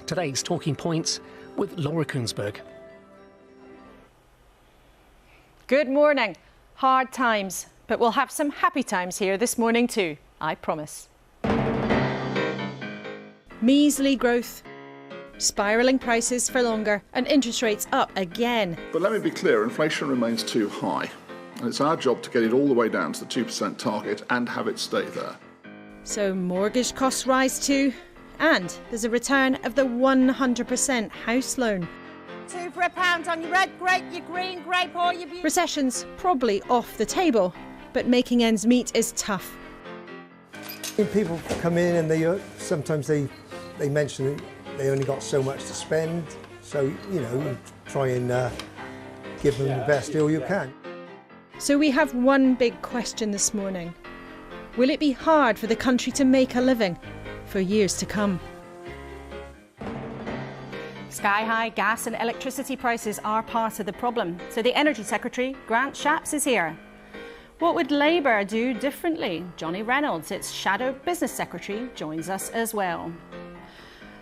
Today's Talking Points with Laura Kuenssberg. Good morning. Hard times, but we'll have some happy times here this morning too, I promise. Measly growth, spiralling prices for longer, and interest rates up again. But let me be clear, inflation remains too high. And it's our job to get it all the way down to the 2% target and have it stay there. So mortgage costs rise too, and there's a return of the 100% house loan. £2 for a pound on your red grape, your green grape or your... Recession's probably off the table, but making ends meet is tough. People come in and sometimes they mention they only got so much to spend, so, you try and give them the best deal you can. So we have one big question this morning. Will it be hard for the country to make a living for years to come? Sky-high gas and electricity prices are part of the problem. So the Energy Secretary, Grant Shapps, is here. What would Labour do differently? Johnny Reynolds, its Shadow Business Secretary, joins us as well.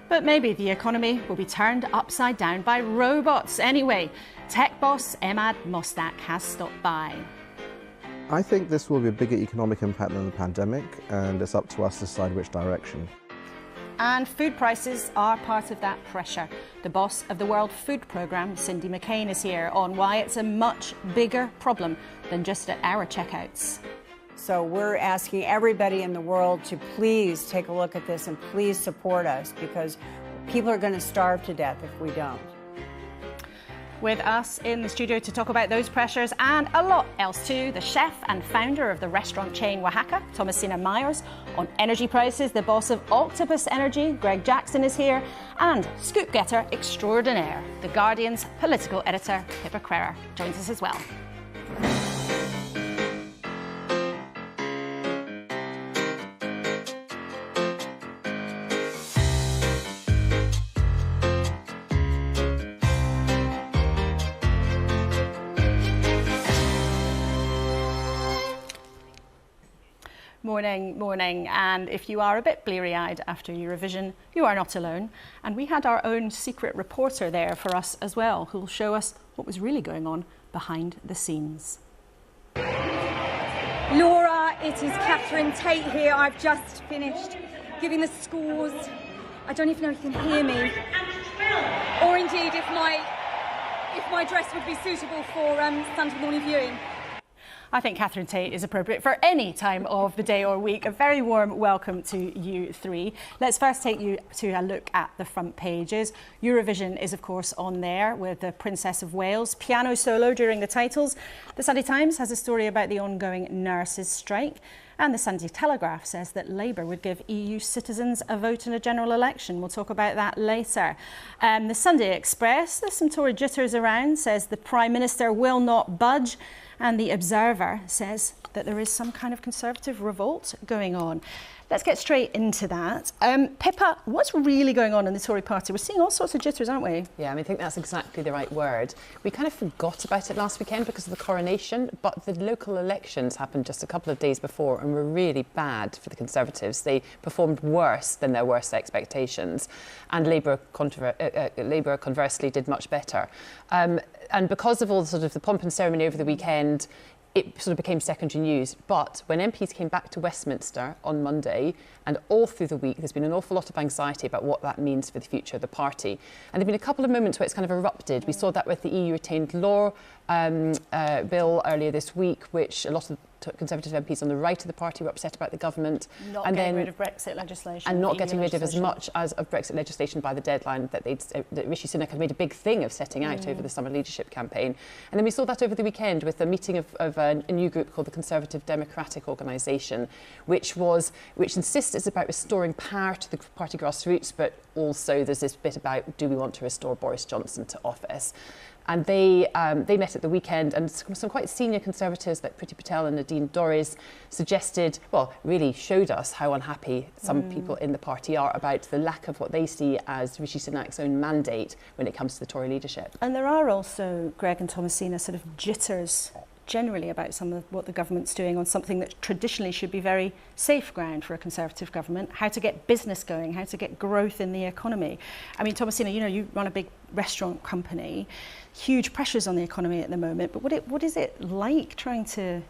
But maybe the economy will be turned upside down by robots. Anyway, tech boss Emad Mostak has stopped by. I think this will be a bigger economic impact than the pandemic, and it's up to us to decide which direction. And food prices are part of that pressure. The boss of the World Food Programme, Cindy McCain, is here on why it's a much bigger problem than just at our checkouts. So we're asking everybody in the world to please take a look at this and please support us, because people are going to starve to death if we don't. With us in the studio to talk about those pressures and a lot else too, the chef and founder of the restaurant chain Oaxaca, Thomasina Myers. On energy prices, the boss of Octopus Energy, Greg Jackson, is here. And scoop getter extraordinaire, The Guardian's political editor, Pippa Crerar, joins us as well. Morning, and if you are a bit bleary-eyed after Eurovision, you are not alone. And we had our own secret reporter there for us as well, who'll show us what was really going on behind the scenes. Laura, it is Catherine Tate here. I've just finished giving the scores. I don't even know if you can hear me, or indeed if my dress would be suitable for Sunday morning viewing. I think Catherine Tate is appropriate for any time of the day or week. A very warm welcome to you three. Let's first take you to a look at the front pages. Eurovision is, of course, on there with the Princess of Wales piano solo during the titles. The Sunday Times has a story about the ongoing nurses' strike. And the Sunday Telegraph says that Labour would give EU citizens a vote in a general election. We'll talk about that later. The Sunday Express, there's some Tory jitters around, says the Prime Minister will not budge. And the Observer says that there is some kind of Conservative revolt going on. Let's get straight into that. Pippa, what's really going on in the Tory party? We're seeing all sorts of jitters, aren't we? Yeah, I think that's exactly the right word. We kind of forgot about it last weekend because of the coronation, but the local elections happened just a couple of days before and were really bad for the Conservatives. They performed worse than their worst expectations, and Labour conversely did much better. And because of all sort of the pomp and ceremony over the weekend, it sort of became secondary news. But when MPs came back to Westminster on Monday and all through the week, there's been an awful lot of anxiety about what that means for the future of the party. And there have been a couple of moments where it's kind of erupted. We saw that with the EU retained law bill earlier this week, which a lot of Conservative MPs on the right of the party were upset about the government. Not getting rid of Brexit legislation. And not getting rid of as much as of Brexit legislation by the deadline that Rishi Sunak had made a big thing of setting out over the summer leadership campaign. And then we saw that over the weekend with a meeting of a new group called the Conservative Democratic Organisation, which insists it's about restoring power to the party grassroots, but also there's this bit about, do we want to restore Boris Johnson to office? And they met at the weekend, and some quite senior Conservatives like Priti Patel and Nadine Dorries really showed us how unhappy some people in the party are about the lack of what they see as Rishi Sunak's own mandate when it comes to the Tory leadership. And there are also, Greg and Thomasina, sort of jitters generally about some of what the government's doing on something that traditionally should be very safe ground for a Conservative government, how to get business going, how to get growth in the economy. I mean, Thomasina, you know, you run a big restaurant company, huge pressures on the economy at the moment, but what is it like trying to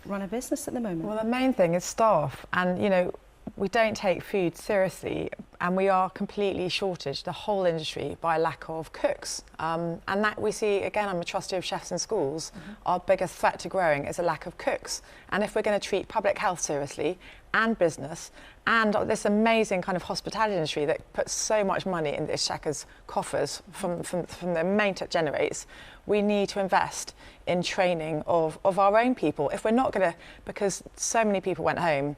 run a business at the moment? Well, the main thing is staff, and, you know, we don't take food seriously, and we are completely shortage, the whole industry, by lack of cooks. And that we see, again, I'm a trustee of Chefs in Schools, our biggest threat to growing is a lack of cooks. And if we're going to treat public health seriously, and business, and this amazing kind of hospitality industry that puts so much money in the Exchequer's coffers from the amount it generates, we need to invest in training of our own people. If we're not going to, because so many people went home,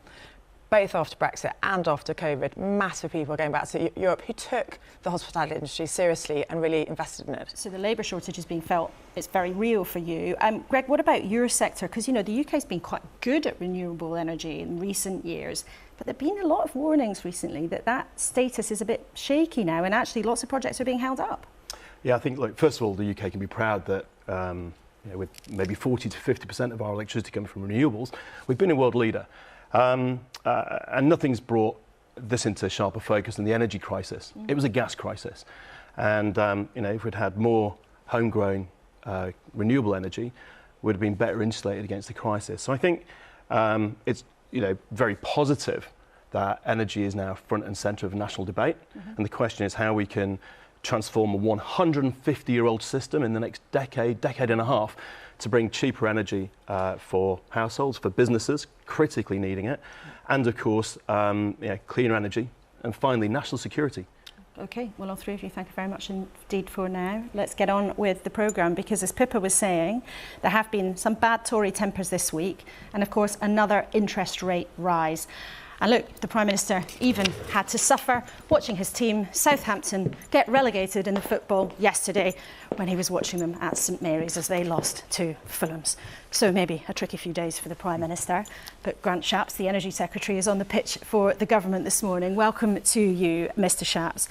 both after Brexit and after COVID, massive people going back to Europe who took the hospitality industry seriously and really invested in it. So the labour shortage is being felt, it's very real for you. Greg, what about your sector? Because, you know, the UK's been quite good at renewable energy in recent years, but there have been a lot of warnings recently that that status is a bit shaky now, and actually lots of projects are being held up. Yeah, I think, look, first of all, the UK can be proud that you know, with maybe 40 to 50% of our electricity coming from renewables, we've been a world leader. And nothing's brought this into sharper focus than the energy crisis. It was a gas crisis. And, you know, if we'd had more homegrown renewable energy, we'd have been better insulated against the crisis. So I think it's, you know, very positive that energy is now front and centre of national debate. And the question is how we can transform a 150-year-old system in the next decade and a half to bring cheaper energy for households, for businesses, critically needing it, and of course, cleaner energy, and finally, national security. OK, well, all three of you, thank you very much indeed for now. Let's get on with the programme, because as Pippa was saying, there have been some bad Tory tempers this week, and of course, another interest rate rise. And look, the Prime Minister even had to suffer watching his team, Southampton, get relegated in the football yesterday when he was watching them at St Mary's as they lost to Fulham's. So maybe a tricky few days for the Prime Minister. But Grant Shapps, the Energy Secretary, is on the pitch for the government this morning. Welcome to you, Mr Shapps.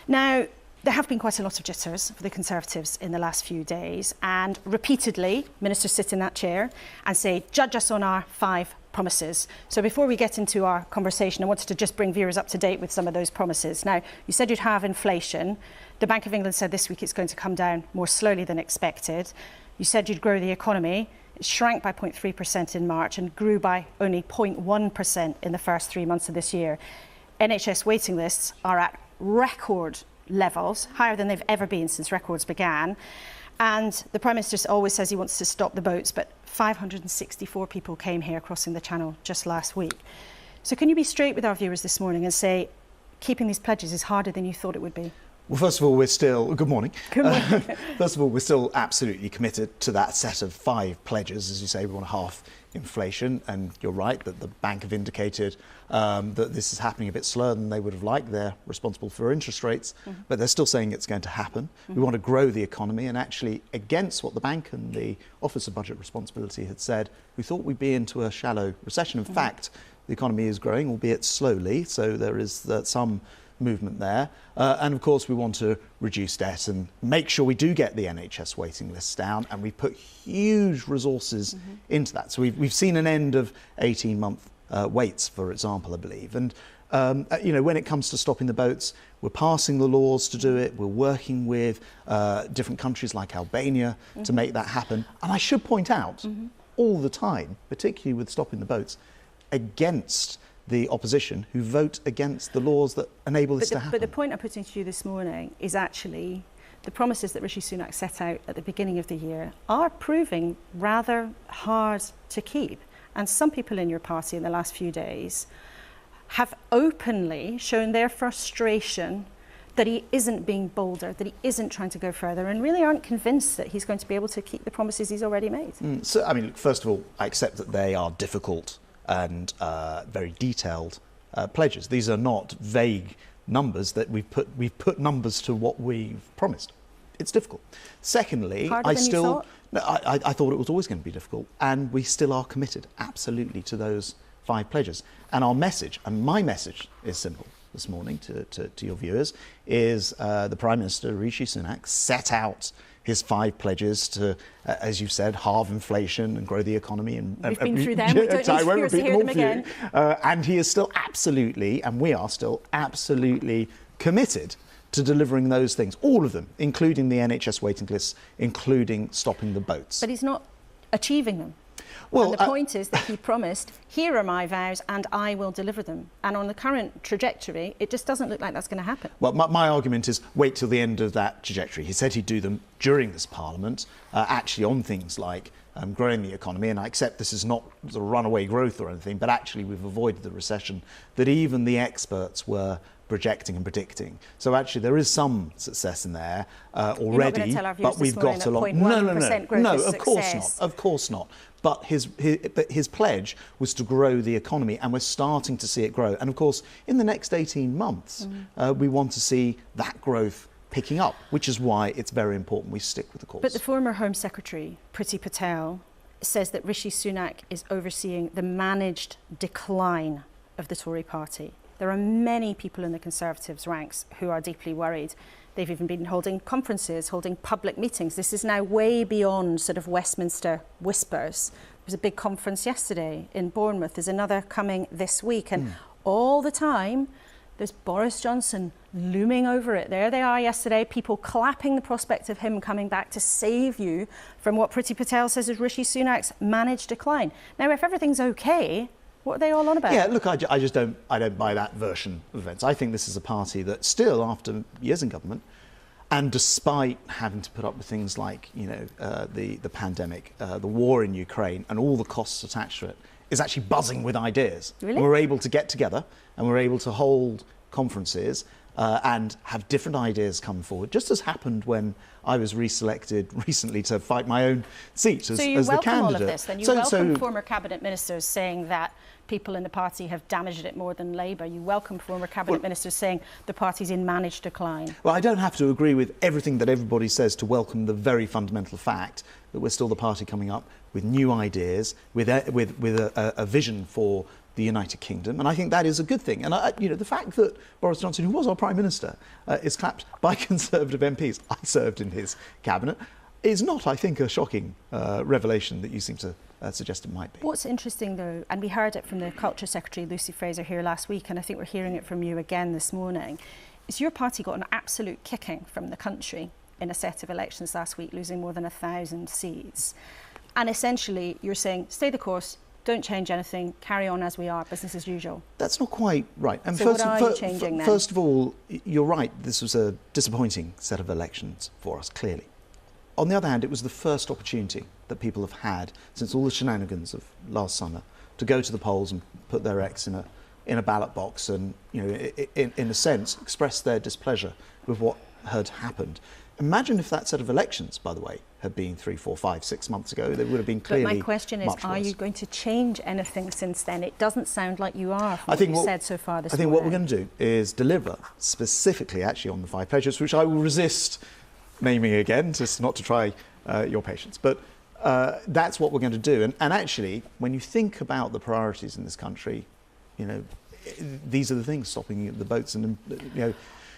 Now, there have been quite a lot of jitters for the Conservatives in the last few days, and repeatedly, ministers sit in that chair and say, judge us on our 5 promises. So before we get into our conversation, I wanted to just bring viewers up to date with some of those promises. Now, you said you'd have inflation. The Bank of England said this week it's going to come down more slowly than expected. You said you'd grow the economy. It shrank by 0.3% in March and grew by only 0.1% in the first 3 months of this year. NHS waiting lists are at record levels, higher than they've ever been since records began. And the Prime Minister always says he wants to stop the boats, but 564 people came here crossing the Channel just last week. So can you be straight with our viewers this morning and say keeping these pledges is harder than you thought it would be? Well, first of all, we're still... Good morning. Good morning. First of all, we're still absolutely committed to that set of 5 pledges. As you say, we want to halve inflation, and you're right that the bank have indicated that this is happening a bit slower than they would have liked. They're responsible for interest rates, but they're still saying it's going to happen. We want to grow the economy, and actually, against what the bank and the Office of Budget Responsibility had said, we thought we'd be into a shallow recession. In fact, the economy is growing, albeit slowly, so there is some movement there. And of course, we want to reduce debt and make sure we do get the NHS waiting lists down, and we put huge resources into that. So we've seen an end of 18-month waits, for example, I believe. And you know, when it comes to stopping the boats, we're passing the laws to do it. We're working with different countries like Albania to make that happen. And I should point out all the time, particularly with stopping the boats, against the opposition who vote against the laws that enable this to happen. But the point I'm putting to you this morning is actually the promises that Rishi Sunak set out at the beginning of the year are proving rather hard to keep. And some people in your party in the last few days have openly shown their frustration that he isn't being bolder, that he isn't trying to go further, and really aren't convinced that he's going to be able to keep the promises he's already made. So, I mean, first of all, I accept that they are difficult and very detailed pledges. These are not vague numbers that we've put numbers to what we've promised. It's difficult. Secondly, I thought it was always going to be difficult, and we still are committed absolutely to those 5 pledges. And our message, and my message is simple this morning to your viewers, is the Prime Minister, Rishi Sunak, set out his 5 pledges to, as you said, halve inflation and grow the economy. And we've been through them. We don't need to hear them again. And he is still absolutely, and we are still absolutely committed to delivering those things, all of them, including the NHS waiting lists, including stopping the boats. But he's not achieving them. Well, and the point is that he promised, here are my vows and I will deliver them. And on the current trajectory, it just doesn't look like that's going to happen. Well, my argument is wait till the end of that trajectory. He said he'd do them during this Parliament, actually on things like growing the economy. And I accept this is not sort of runaway growth or anything, but actually we've avoided the recession that even the experts were projecting and predicting. So actually there is some success in there already, but we've got a lot. No, of course not. But his pledge was to grow the economy, and we're starting to see it grow. And of course, in the next 18 months, we want to see that growth picking up, which is why it's very important we stick with the course. But the former Home Secretary, Priti Patel, says that Rishi Sunak is overseeing the managed decline of the Tory party. There are many people in the Conservatives' ranks who are deeply worried. They've even been holding conferences, holding public meetings. This is now way beyond sort of Westminster whispers. There was a big conference yesterday in Bournemouth. There's another coming this week. And all the time, there's Boris Johnson looming over it. There they are yesterday, people clapping the prospect of him coming back to save you from what Priti Patel says is Rishi Sunak's managed decline. Now, if everything's okay, what are they all on about? Yeah, look, I don't buy that version of events. I think this is a party that still, after years in government, and despite having to put up with things like, the pandemic, the war in Ukraine, and all the costs attached to it, is actually buzzing with ideas. Really? We're able to get together and we're able to hold conferences and have different ideas come forward, just as happened when I was reselected recently to fight my own seat as the candidate. So you welcome all of this, then? You welcome former cabinet ministers saying that people in the party have damaged it more than Labour. You welcome former cabinet ministers saying the party's in managed decline. Well, I don't have to agree with everything that everybody says to welcome the very fundamental fact that we're still the party coming up with new ideas, with a vision for the United Kingdom, and I think that is a good thing. And the fact that Boris Johnson, who was our Prime Minister, is clapped by Conservative MPs, I served in his cabinet, is not, I think, a shocking revelation that you seem to suggest it might be. What's interesting, though, and we heard it from the Culture Secretary, Lucy Fraser, here last week, and I think we're hearing it from you again this morning, is your party got an absolute kicking from the country in a set of elections last week, losing more than 1,000 seats. And essentially, you're saying, stay the course, don't change anything, carry on as we are, business as usual. That's not quite right. And so what are you changing then? First of all, you're right, this was a disappointing set of elections for us, clearly. On the other hand, it was the first opportunity that people have had since all the shenanigans of last summer to go to the polls and put their X in a ballot box and, in a sense, express their displeasure with what had happened. Imagine if that set of elections, by the way, had been 3, 4, 5, 6 months ago. They would have been clearly much worse. But my question is, are you going to change anything since then? It doesn't sound like you are from what you've said so far this morning. I think what we're going to do is deliver specifically actually on the 5 pledges, which I will resist naming again, just not to try your patience. But that's what we're going to do. And actually, when you think about the priorities in this country, these are the things, stopping the boats and,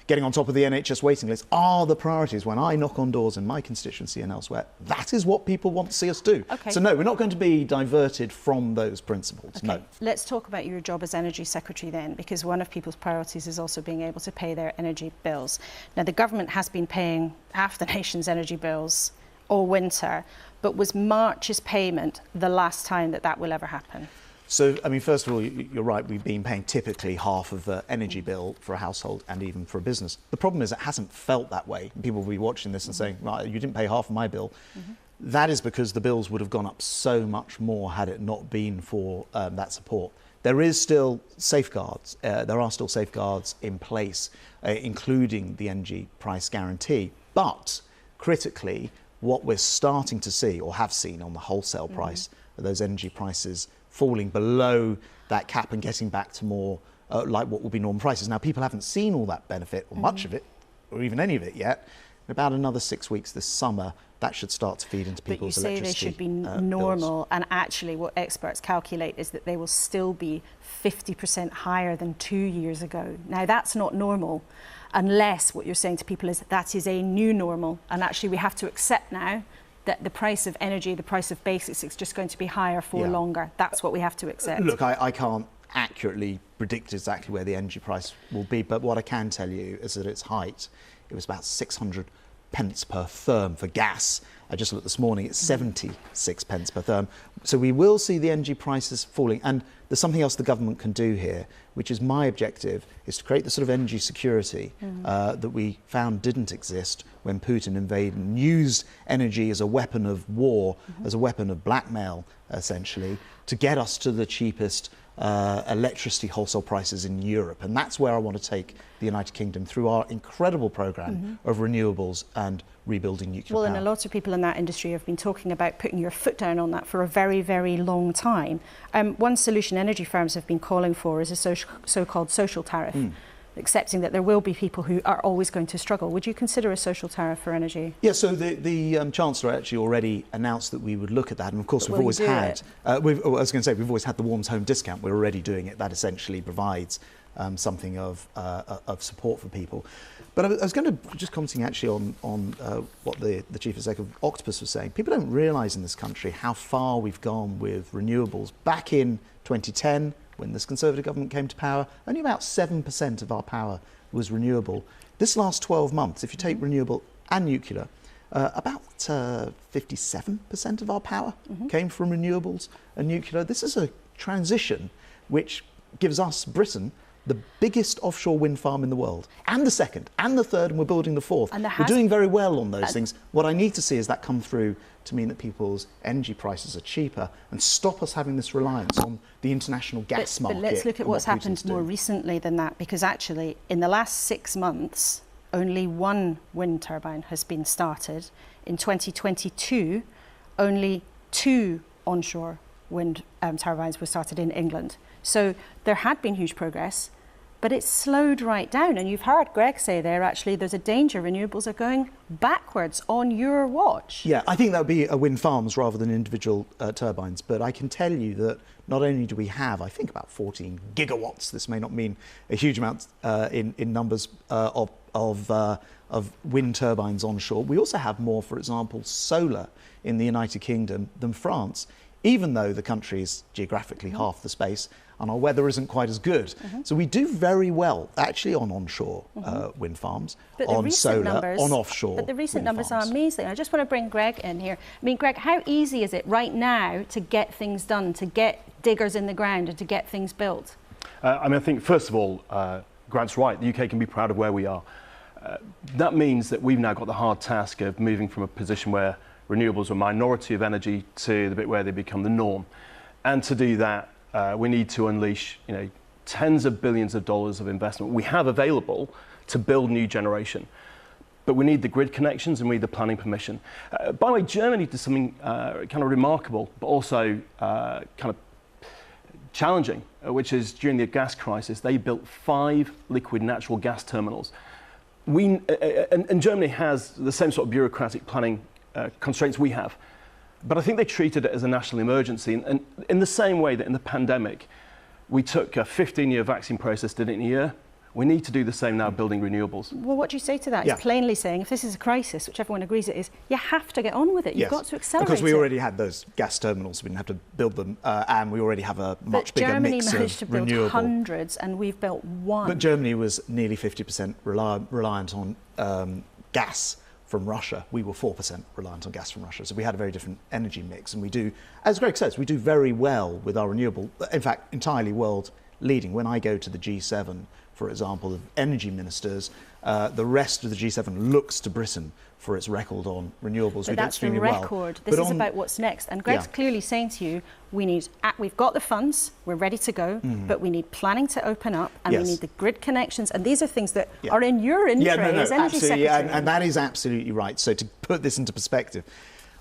getting on top of the NHS waiting list are the priorities. When I knock on doors in my constituency and elsewhere, that is what people want to see us do. Okay. So no, we're not going to be diverted from those principles, okay. No. Let's talk about your job as Energy Secretary then, because one of people's priorities is also being able to pay their energy bills. Now, the government has been paying half the nation's energy bills all winter, but was March's payment the last time that will ever happen? So, first of all, you're right, we've been paying typically half of the energy bill for a household and even for a business. The problem is it hasn't felt that way. People will be watching this and saying, right, you didn't pay half of my bill. That is because the bills would have gone up so much more had it not been for that support. There is still safeguards. There are still safeguards in place, including the energy price guarantee. But critically, what we're starting to see, or have seen on the wholesale price, are those energy prices falling below that cap and getting back to more like what will be normal prices. Now, people haven't seen all that benefit, or much of it, or even any of it yet, In about another 6 weeks this summer, that should start to feed into people's electricity. But you say they should be normal, bills. and actually what experts calculate is that they will still be 50% higher than 2 years ago. Now that's not normal, unless what you're saying to people is that is a new normal, and actually we have to accept now that the price of energy, the price of basics is just going to be higher for longer. That's what we have to accept. Look, I can't accurately predict exactly where the energy price will be, but what I can tell you is that at its height, it was about 600 pence per therm for gas. I just looked this morning, it's 76 pence per therm. So we will see the energy prices falling. And there's something else the government can do here, which is my objective, is to create the sort of energy security that we found didn't exist when Putin invaded and used energy as a weapon of war, as a weapon of blackmail, essentially, to get us to the cheapest electricity wholesale prices in Europe. And that's where I want to take the United Kingdom through our incredible programme of renewables and rebuilding nuclear power. And a lot of people in that industry have been talking about putting your foot down on that for a very, very long time. One solution energy firms have been calling for is a so-called social tariff, accepting that there will be people who are always going to struggle. Would you consider a social tariff for energy? Yeah, so the Chancellor actually already announced that we would look at that, and of course we've always had, we've always had the Warms Home discount. We're already doing it. That essentially provides something of support for people. But I was going to just commenting actually on what the Chief Executive of Octopus was saying. People don't realise in this country how far we've gone with renewables. Back in 2010, when this Conservative government came to power, only about 7% of our power was renewable. This last 12 months, if you take renewable and nuclear, about 57% of our power came from renewables and nuclear. This is a transition which gives us, Britain, the biggest offshore wind farm in the world, and the second, and the third, and we're building the fourth. We're doing very well on those things. What I need to see is that come through to mean that people's energy prices are cheaper and stop us having this reliance on the international gas market. But let's look at what's happened more recently than that, because actually in the last 6 months, only one wind turbine has been started. In 2022, only 2 onshore wind turbines were started in England. So there had been huge progress, but it's slowed right down. And you've heard Greg say there, actually, there's a danger renewables are going backwards on your watch. Yeah, I think that would be wind farms rather than individual turbines. But I can tell you that not only do we have, I think, about 14 gigawatts, this may not mean a huge amount in numbers of wind turbines onshore, we also have more, for example, solar in the United Kingdom than France, even though the country is geographically half the space and our weather isn't quite as good. So we do very well, actually, on onshore wind farms, on solar, on offshore. But the recent wind numbers farms are amazing. I just want to bring Greg in here. I mean, Greg, how easy is it right now to get things done, to get diggers in the ground and to get things built? I think, first of all, Grant's right. The UK can be proud of where we are. That means that we've now got the hard task of moving from a position where renewables are a minority of energy to the bit where they become the norm. And to do that, we need to unleash, tens of billions of dollars of investment we have available to build new generation. But we need the grid connections and we need the planning permission. By the way, Germany did something kind of remarkable, but also kind of challenging, which is during the gas crisis, they built 5 liquid natural gas terminals. And Germany has the same sort of bureaucratic planning constraints we have. But I think they treated it as a national emergency. And in the same way that in the pandemic, we took a 15-year vaccine process, did it in a year, we need to do the same now building renewables. Well, what do you say to that? It's plainly saying if this is a crisis, which everyone agrees it is, you have to get on with it. You've got to accelerate it. Because we already had those gas terminals, we didn't have to build them, and we already have a much bigger mix of renewable. Germany managed to build hundreds, and we've built 1. But Germany was nearly 50% reliant on gas from Russia. We were 4% reliant on gas from Russia. So we had a very different energy mix. And we do, as Greg says, we do very well with our renewable, in fact, entirely world leading. When I go to the G7, for example, of energy ministers, the rest of the G7 looks to Britain for its record on renewables. But that's the record. This is about what's next. And Greg's clearly saying to you, we've got the funds, we're ready to go, but we need planning to open up, and we need the grid connections. And these are things that are in your interest as Energy Secretary. And that is absolutely right. So to put this into perspective,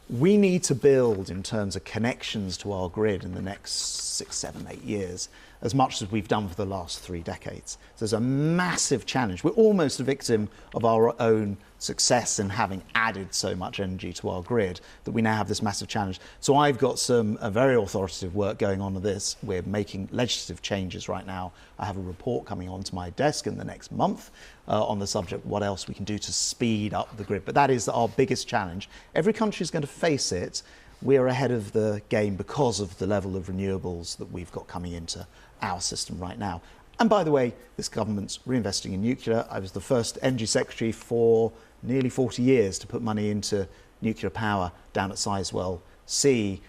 we need to build, in terms of connections to our grid in the next 6, 7, 8 years, as much as we've done for the last 3 decades. So there's a massive challenge. We're almost a victim of our own success in having added so much energy to our grid that we now have this massive challenge. So I've got some very authoritative work going on this. We're making legislative changes right now. I have a report coming onto my desk in the next month on the subject, what else we can do to speed up the grid. But that is our biggest challenge. Every country is going to face it. We're ahead of the game because of the level of renewables that we've got coming into our system right now. And by the way, this government's reinvesting in nuclear. I was the first Energy Secretary for nearly 40 years to put money into nuclear power down at Sizewell C.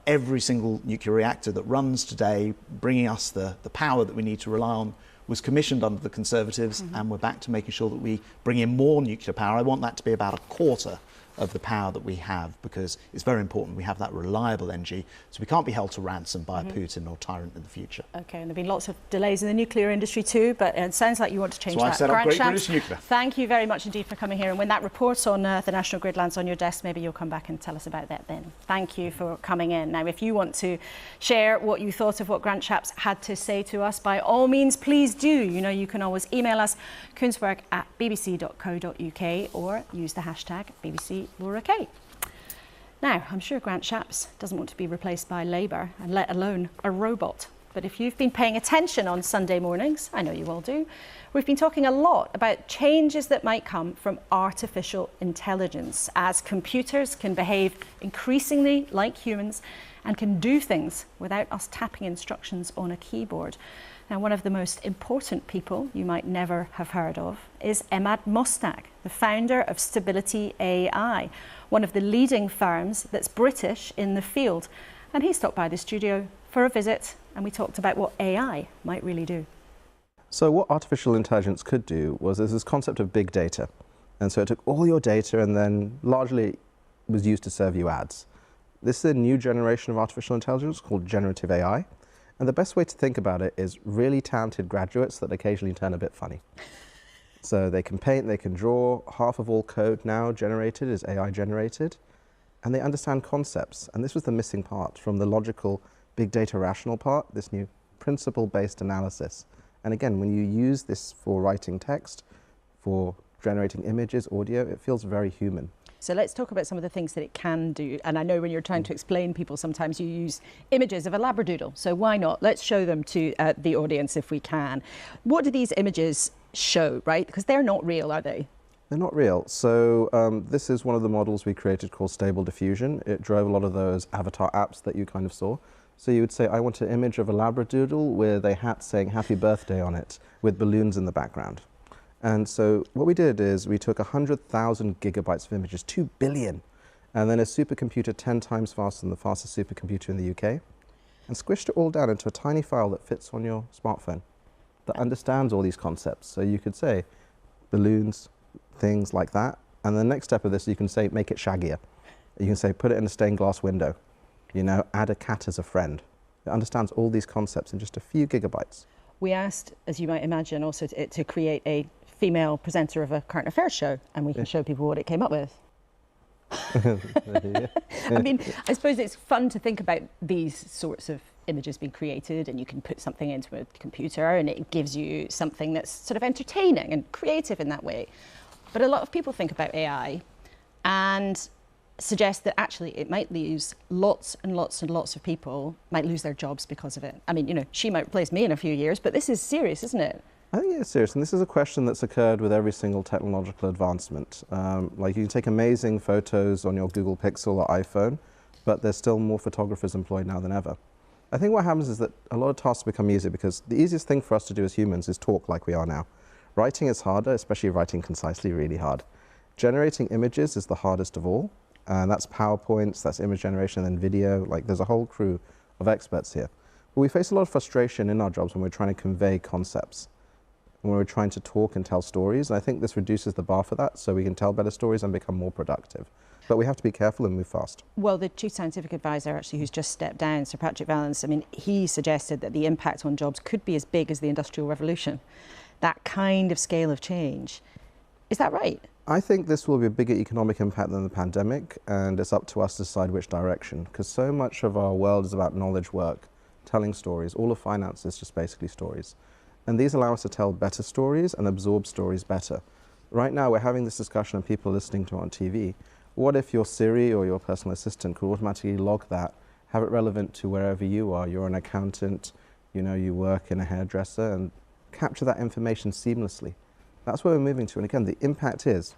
Every single nuclear reactor that runs today, bringing us the power that we need to rely on, was commissioned under the Conservatives, and we're back to making sure that we bring in more nuclear power. I want that to be about a quarter of the power that we have, because it's very important we have that reliable energy, so we can't be held to ransom by a Putin or tyrant in the future. Okay, and there have been lots of delays in the nuclear industry too, but it sounds like you want to change that. So I've set up Great British Nuclear. Thank you very much indeed for coming here, and when that report on the National Grid lands on your desk, maybe you'll come back and tell us about that then. Thank you for coming in. Now, if you want to share what you thought of what Grant Shapps had to say to us, by all means, please do. You know, you can always email us, kuenssberg@bbc.co.uk, or use the hashtag BBC Laura K. Now, I'm sure Grant Shapps doesn't want to be replaced by Labour, and let alone a robot. But if you've been paying attention on Sunday mornings, I know you all do, we've been talking a lot about changes that might come from artificial intelligence, as computers can behave increasingly like humans and can do things without us tapping instructions on a keyboard. Now, one of the most important people you might never have heard of is Emad Mostak, the founder of Stability AI, one of the leading firms that's British in the field. And he stopped by the studio for a visit, and we talked about what AI might really do. So what artificial intelligence could do was there's this concept of big data. And so it took all your data and then largely was used to serve you ads. This is a new generation of artificial intelligence called generative AI. And the best way to think about it is really talented graduates that occasionally turn a bit funny. So they can paint, they can draw. Half of all code now generated is AI generated. And they understand concepts. And this was the missing part from the logical big data rational part, this new principle-based analysis. And again, when you use this for writing text, for generating images, audio, it feels very human. So let's talk about some of the things that it can do. And I know when you're trying to explain people, sometimes you use images of a Labradoodle. So why not? Let's show them to the audience if we can. What do these images show, right? Because they're not real, are they? They're not real. So this is one of the models we created called Stable Diffusion. It drove a lot of those avatar apps that you kind of saw. So you would say, I want an image of a Labradoodle with a hat saying happy birthday on it, with balloons in the background. And so what we did is we took 100,000 gigabytes of images, 2 billion, and then a supercomputer 10 times faster than the fastest supercomputer in the UK, and squished it all down into a tiny file that fits on your smartphone, that understands all these concepts. So you could say balloons, things like that. And the next step of this, you can say, make it shaggier. You can say, put it in a stained glass window. You know, add a cat as a friend. It understands all these concepts in just a few gigabytes. We asked, as you might imagine, also to create a female presenter of a current affairs show, and we can show people what it came up with. I mean, I suppose it's fun to think about these sorts of images being created, and you can put something into a computer and it gives you something that's sort of entertaining and creative in that way. But a lot of people think about AI and suggest that actually it might lose lots and lots and lots of people, might lose their jobs because of it. I mean, you know, she might replace me in a few years, but this is serious, isn't it? I think it's serious, and this is a question that's occurred with every single technological advancement. Like, you can take amazing photos on your Google Pixel or iPhone, but there's still more photographers employed now than ever. I think what happens is that a lot of tasks become easier because the easiest thing for us to do as humans is talk like we are now. Writing is harder, especially writing concisely, really hard. Generating images is the hardest of all, and that's PowerPoints, that's image generation, and then video. Like, there's a whole crew of experts here. But we face a lot of frustration in our jobs when we're trying to convey concepts, when we're trying to talk and tell stories. And I think this reduces the bar for that, so we can tell better stories and become more productive. But we have to be careful and move fast. Well, the Chief Scientific Advisor, actually, who's just stepped down, Sir Patrick Vallance, I mean, he suggested that the impact on jobs could be as big as the Industrial Revolution. That kind of scale of change. Is that right? I think this will be a bigger economic impact than the pandemic, and it's up to us to decide which direction, because so much of our world is about knowledge work, telling stories. All of finance is just basically stories. And these allow us to tell better stories and absorb stories better. Right now, we're having this discussion and people are listening to it on TV. What if your Siri or your personal assistant could automatically log that, have it relevant to wherever you are? You're an accountant, you know, you work in a hairdresser, and capture that information seamlessly. That's where we're moving to. And again, the impact is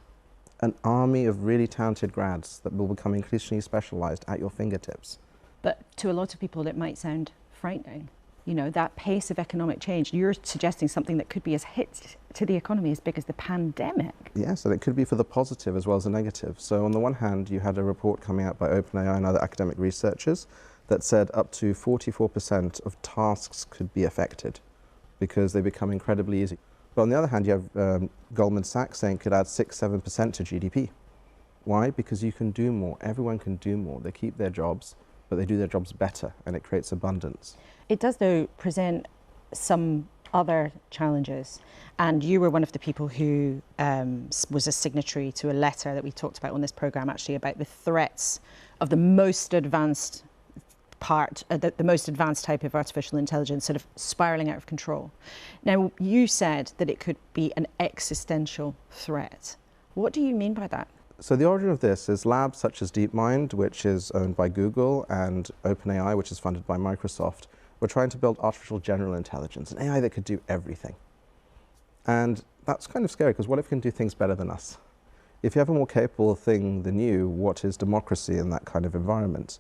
an army of really talented grads that will become increasingly specialized at your fingertips. But to a lot of people, it might sound frightening. You know, that pace of economic change, you're suggesting something that could be as hit to the economy as big as the pandemic. Yes, and it could be for the positive as well as the negative. So on the one hand, you had a report coming out by OpenAI and other academic researchers that said up to 44% of tasks could be affected because they become incredibly easy. But on the other hand, you have Goldman Sachs saying it could add 6-7% to GDP. Why? Because you can do more. Everyone can do more. They keep their jobs, but they do their jobs better, and it creates abundance. It does, though, present some other challenges. And you were one of the people who was a signatory to a letter that we talked about on this programme, actually, about the threats of the most advanced part, the most advanced type of artificial intelligence sort of spiralling out of control. Now, you said that it could be an existential threat. What do you mean by that? So the origin of this is labs such as DeepMind, which is owned by Google, and OpenAI, which is funded by Microsoft. We're trying to build artificial general intelligence, an AI that could do everything. And that's kind of scary, because what if it can do things better than us? If you have a more capable thing than you, what is democracy in that kind of environment?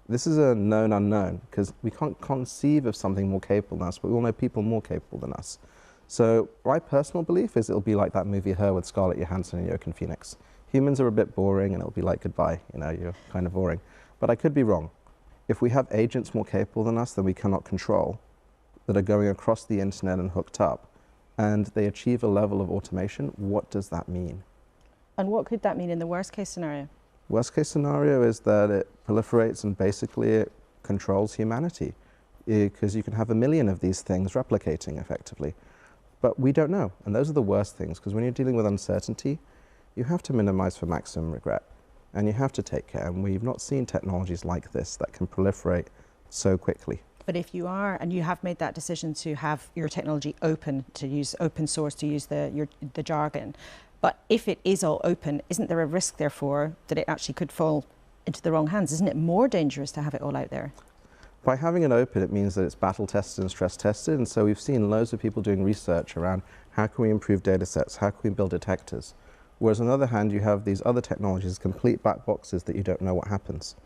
This is a known unknown, because we can't conceive of something more capable than us, but we all know people more capable than us. So my personal belief is it'll be like that movie Her with Scarlett Johansson and Joaquin Phoenix. Humans are a bit boring, and it'll be like goodbye, you know, you're kind of boring. But I could be wrong. If we have agents more capable than us that we cannot control, that are going across the internet and hooked up, and they achieve a level of automation, what does that mean? And what could that mean in the worst case scenario? Worst case scenario is that it proliferates and basically it controls humanity, because you can have 1 million of these things replicating effectively. But we don't know, and those are the worst things, because when you're dealing with uncertainty, you have to minimize for maximum regret, and you have to take care. And we've not seen technologies like this that can proliferate so quickly. But if you are, and you have made that decision to have your technology open, to use open source, to use the jargon, but if it is all open, isn't there a risk, therefore, that it actually could fall into the wrong hands? Isn't it more dangerous to have it all out there? By having it open, it means that it's battle tested and stress tested. And so we've seen loads of people doing research around how can we improve data sets, how can we build detectors? Whereas on the other hand, you have these other technologies, complete black boxes that you don't know what happens.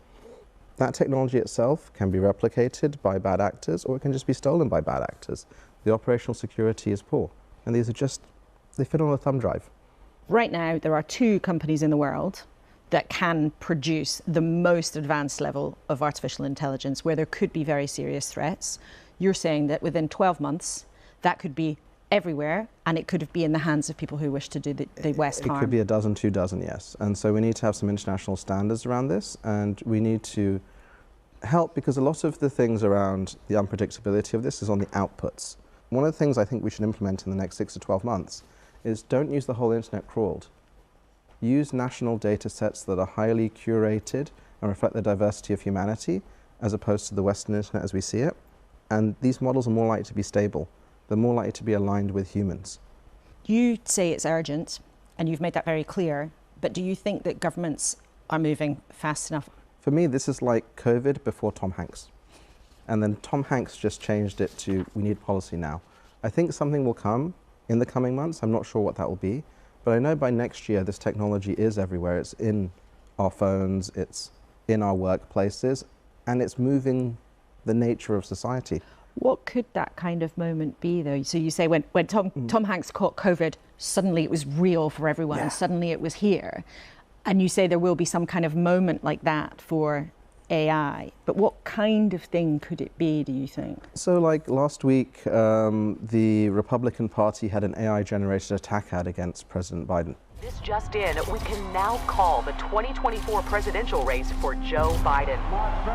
That technology itself can be replicated by bad actors, or it can just be stolen by bad actors. The operational security is poor. And these are just, they fit on a thumb drive. Right now, there are 2 companies in the world that can produce the most advanced level of artificial intelligence where there could be very serious threats. You're saying that within 12 months, that could be everywhere, and it could be in the hands of people who wish to do the West harm. It could be a dozen, 2 dozen, yes. And so we need to have some international standards around this, and we need to help, because a lot of the things around the unpredictability of this is on the outputs. One of the things I think we should implement in the next 6 to 12 months is don't use the whole internet crawled. Use national data sets that are highly curated and reflect the diversity of humanity, as opposed to the Western internet as we see it. And these models are more likely to be stable. They're more likely to be aligned with humans. You say it's urgent, and you've made that very clear, but do you think that governments are moving fast enough? For me, this is like COVID before Tom Hanks. And then Tom Hanks just changed it to, we need policy now. I think something will come in the coming months. I'm not sure what that will be, but I know by next year this technology is everywhere. It's in our phones, it's in our workplaces, and it's moving the nature of society. What could that kind of moment be, though? So you say when Tom Hanks caught COVID, suddenly it was real for everyone, Yeah. suddenly it was here. And you say there will be some kind of moment like that for AI. But what kind of thing could it be, do you think? So like last week, the Republican Party had an AI-generated attack ad against President Biden. This just in, we can now call the 2024 presidential race for Joe Biden.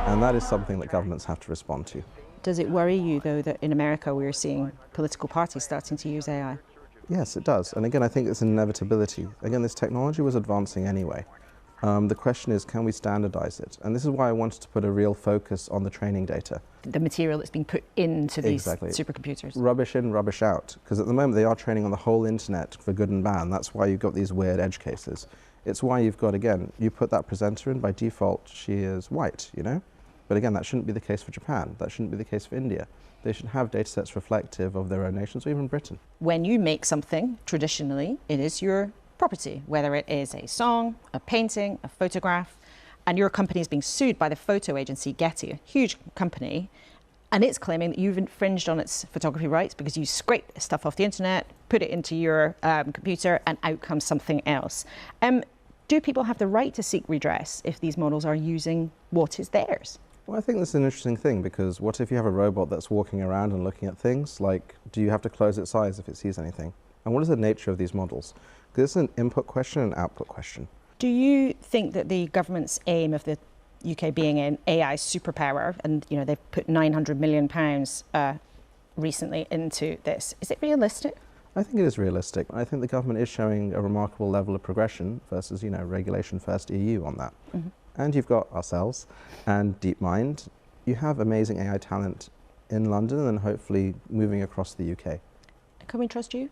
And that is something that governments have to respond to. Does it worry you, though, that in America we're seeing political parties starting to use AI? Yes, it does. And again, I think it's an inevitability. Again, this technology was advancing anyway. The question is, can we standardize it? And this is why I wanted to put a real focus on the training data. The material that's being put into these Exactly. supercomputers. Rubbish in, rubbish out. Because at the moment they are training on the whole internet for good and bad. That's why you've got these weird edge cases. It's why you've got, again, you put that presenter in, by default she is white, you know? But again, that shouldn't be the case for Japan. That shouldn't be the case for India. They should have data sets reflective of their own nations, or even Britain. When you make something, traditionally, it is your property, whether it is a song, a painting, a photograph, and your company is being sued by the photo agency Getty, a huge company, and it's claiming that you've infringed on its photography rights because you scraped stuff off the internet, put it into your computer, and out comes something else. Do people have the right to seek redress if these models are using what is theirs? Well, I think that's an interesting thing, because what if you have a robot that's walking around and looking at things? Like, do you have to close its eyes if it sees anything? And what is the nature of these models? Because it's an input question and an output question. Do you think that the government's aim of the UK being an AI superpower, and you know they've put £900 million recently into this, is it realistic? I think it is realistic. I think the government is showing a remarkable level of progression versus, you know, regulation first EU on that. Mm-hmm. And you've got ourselves and DeepMind. You have amazing AI talent in London and hopefully moving across the UK. Can we trust you?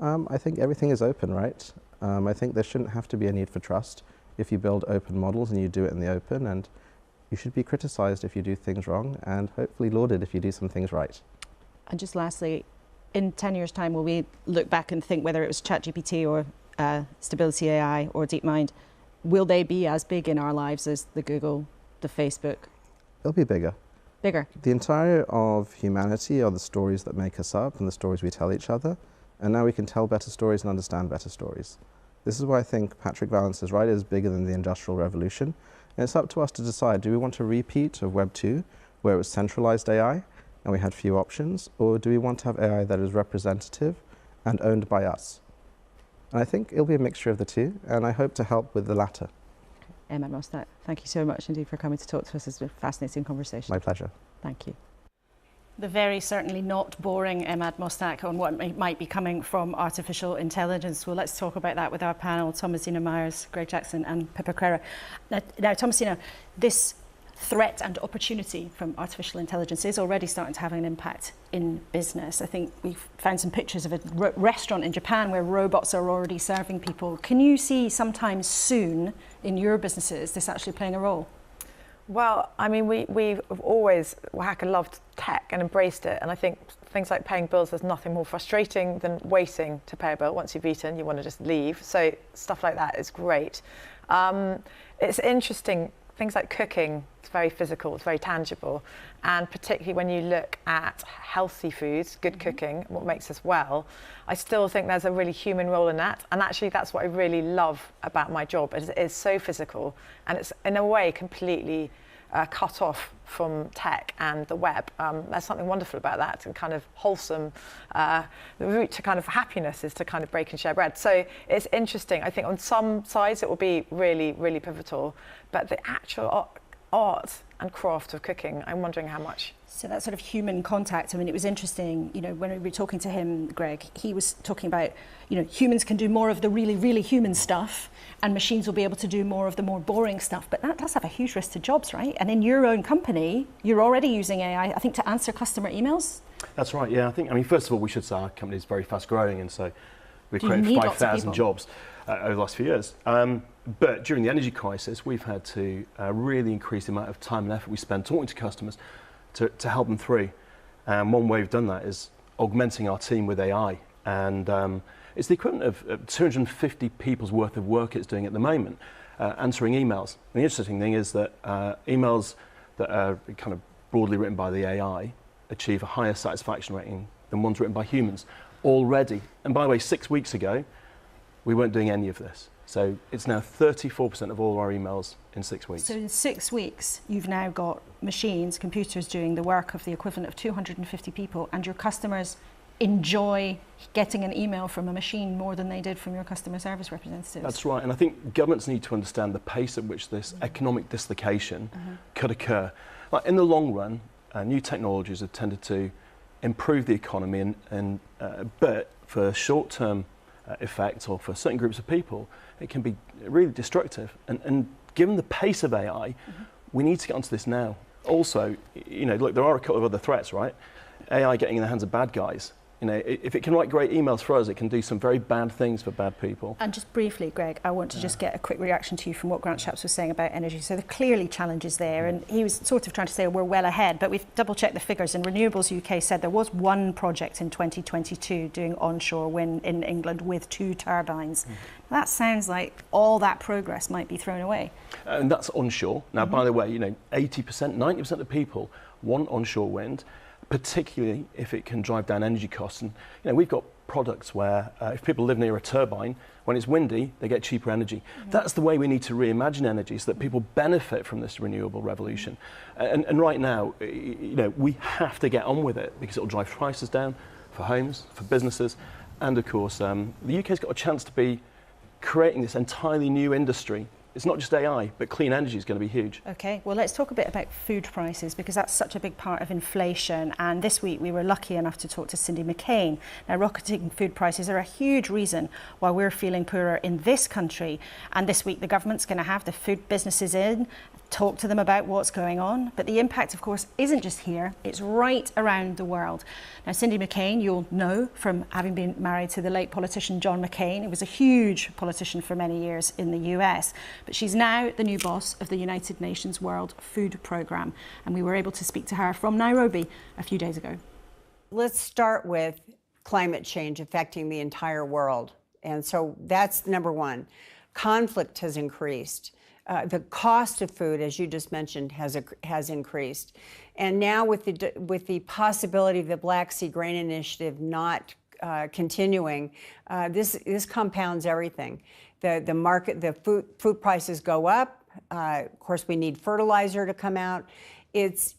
I think everything is open, right? I think there shouldn't have to be a need for trust if you build open models and you do it in the open, and you should be criticised if you do things wrong and hopefully lauded if you do some things right. And just lastly, in 10 years' time, will we look back and think whether it was ChatGPT or Stability AI or DeepMind, will they be as big in our lives as the Google, the Facebook? It'll be bigger. Bigger? The entire of humanity are the stories that make us up and the stories we tell each other. And now we can tell better stories and understand better stories. This is why I think Patrick Vallance is right, it is bigger than the Industrial Revolution. And it's up to us to decide, do we want a repeat of Web 2, where it was centralized AI and we had few options, or do we want to have AI that is representative and owned by us? And I think it'll be a mixture of the two, and I hope to help with the latter. Emad Mostak, thank you so much indeed for coming to talk to us. It's been a fascinating conversation. My pleasure. Thank you. The very certainly not boring Emad Mostak on what might be coming from artificial intelligence. Well, let's talk about that with our panel, Thomasina Myers, Greg Jackson and Pippa Crerar. Now, Thomasina, this threat and opportunity from artificial intelligence is already starting to have an impact in business. I think we've found some pictures of a restaurant in Japan where robots are already serving people. Can you see sometime soon in your businesses this actually playing a role? Well, I mean, we've always, Wacker loved tech and embraced it. And I think things like paying bills, there's nothing more frustrating than waiting to pay a bill. Once you've eaten, you want to just leave. So stuff like that is great. It's interesting. Things like cooking, it's very physical, it's very tangible. And particularly when you look at healthy foods, good cooking, what makes us well, I still think there's a really human role in that. And actually that's what I really love about my job. It is so physical and it's in a way completely cut off from tech and the web. There's something wonderful about that and kind of wholesome. The route to kind of happiness is to kind of break and share bread. So it's interesting. I think on some sides it will be really, really pivotal, but the actual art and craft of cooking, I'm wondering how much. So that sort of human contact, I mean, it was interesting, you know, when we were talking to him, Greg, he was talking about, you know, humans can do more of the really, really human stuff and machines will be able to do more of the more boring stuff. But that does have a huge risk to jobs, right? And in your own company, you're already using AI, I think, to answer customer emails? That's right, yeah. I mean, first of all, we should say our company is very fast growing, and so we created 5,000 jobs over the last few years. But during the energy crisis, we've had to really increase the amount of time and effort we spend talking to customers to help them through. And one way we've done that is augmenting our team with AI. And it's the equivalent of 250 people's worth of work it's doing at the moment, answering emails. And the interesting thing is that emails that are kind of broadly written by the AI achieve a higher satisfaction rating than ones written by humans already. And by the way, 6 weeks ago, we weren't doing any of this. So it's now 34% of all our emails in 6 weeks. So in 6 weeks, you've now got machines, computers doing the work of the equivalent of 250 people, and your customers enjoy getting an email from a machine more than they did from your customer service representatives. That's right, and I think governments need to understand the pace at which this economic dislocation could occur. Like in the long run, new technologies have tended to improve the economy, but for short-term effect, or for certain groups of people, it can be really destructive. And given the pace of AI, we need to get onto this now. Also, you know, look, there are a couple of other threats, right? AI getting in the hands of bad guys. You know, if it can write great emails for us, it can do some very bad things for bad people. And just briefly, Greg, I want to just get a quick reaction to you from what Grant Shapps was saying about energy. So there are clearly challenges there, and he was sort of trying to say we're well ahead, but we've double-checked the figures, and Renewables UK said there was one project in 2022 doing onshore wind in England with 2 turbines. That sounds like all that progress might be thrown away. And that's onshore. Now, by the way, you know, 80%, 90% of people want onshore wind, particularly if it can drive down energy costs. And you know, we've got products where if people live near a turbine, when it's windy, they get cheaper energy. That's the way we need to reimagine energy so that people benefit from this renewable revolution. And right now, you know, we have to get on with it because it'll drive prices down for homes, for businesses, and of course, the UK's got a chance to be creating this entirely new industry. It's not just AI, but clean energy is going to be huge. Okay, well, let's talk a bit about food prices, because that's such a big part of inflation. And this week we were lucky enough to talk to Cindy McCain. Now, rocketing food prices are a huge reason why we're feeling poorer in this country. And this week the government's going to have the food businesses in, talk to them about what's going on. But the impact, of course, isn't just here, it's right around the world. Now, Cindy McCain, you'll know from having been married to the late politician John McCain. He was a huge politician for many years in the US, but she's now the new boss of the United Nations World Food Programme. And we were able to speak to her from Nairobi a few days ago. Let's start with climate change affecting the entire world. And so that's number one. Conflict has increased. The cost of food, as you just mentioned, has increased. And now with the possibility of the Black Sea Grain Initiative not continuing, this compounds everything. The food prices go up. Of course, we need fertilizer to come out. It's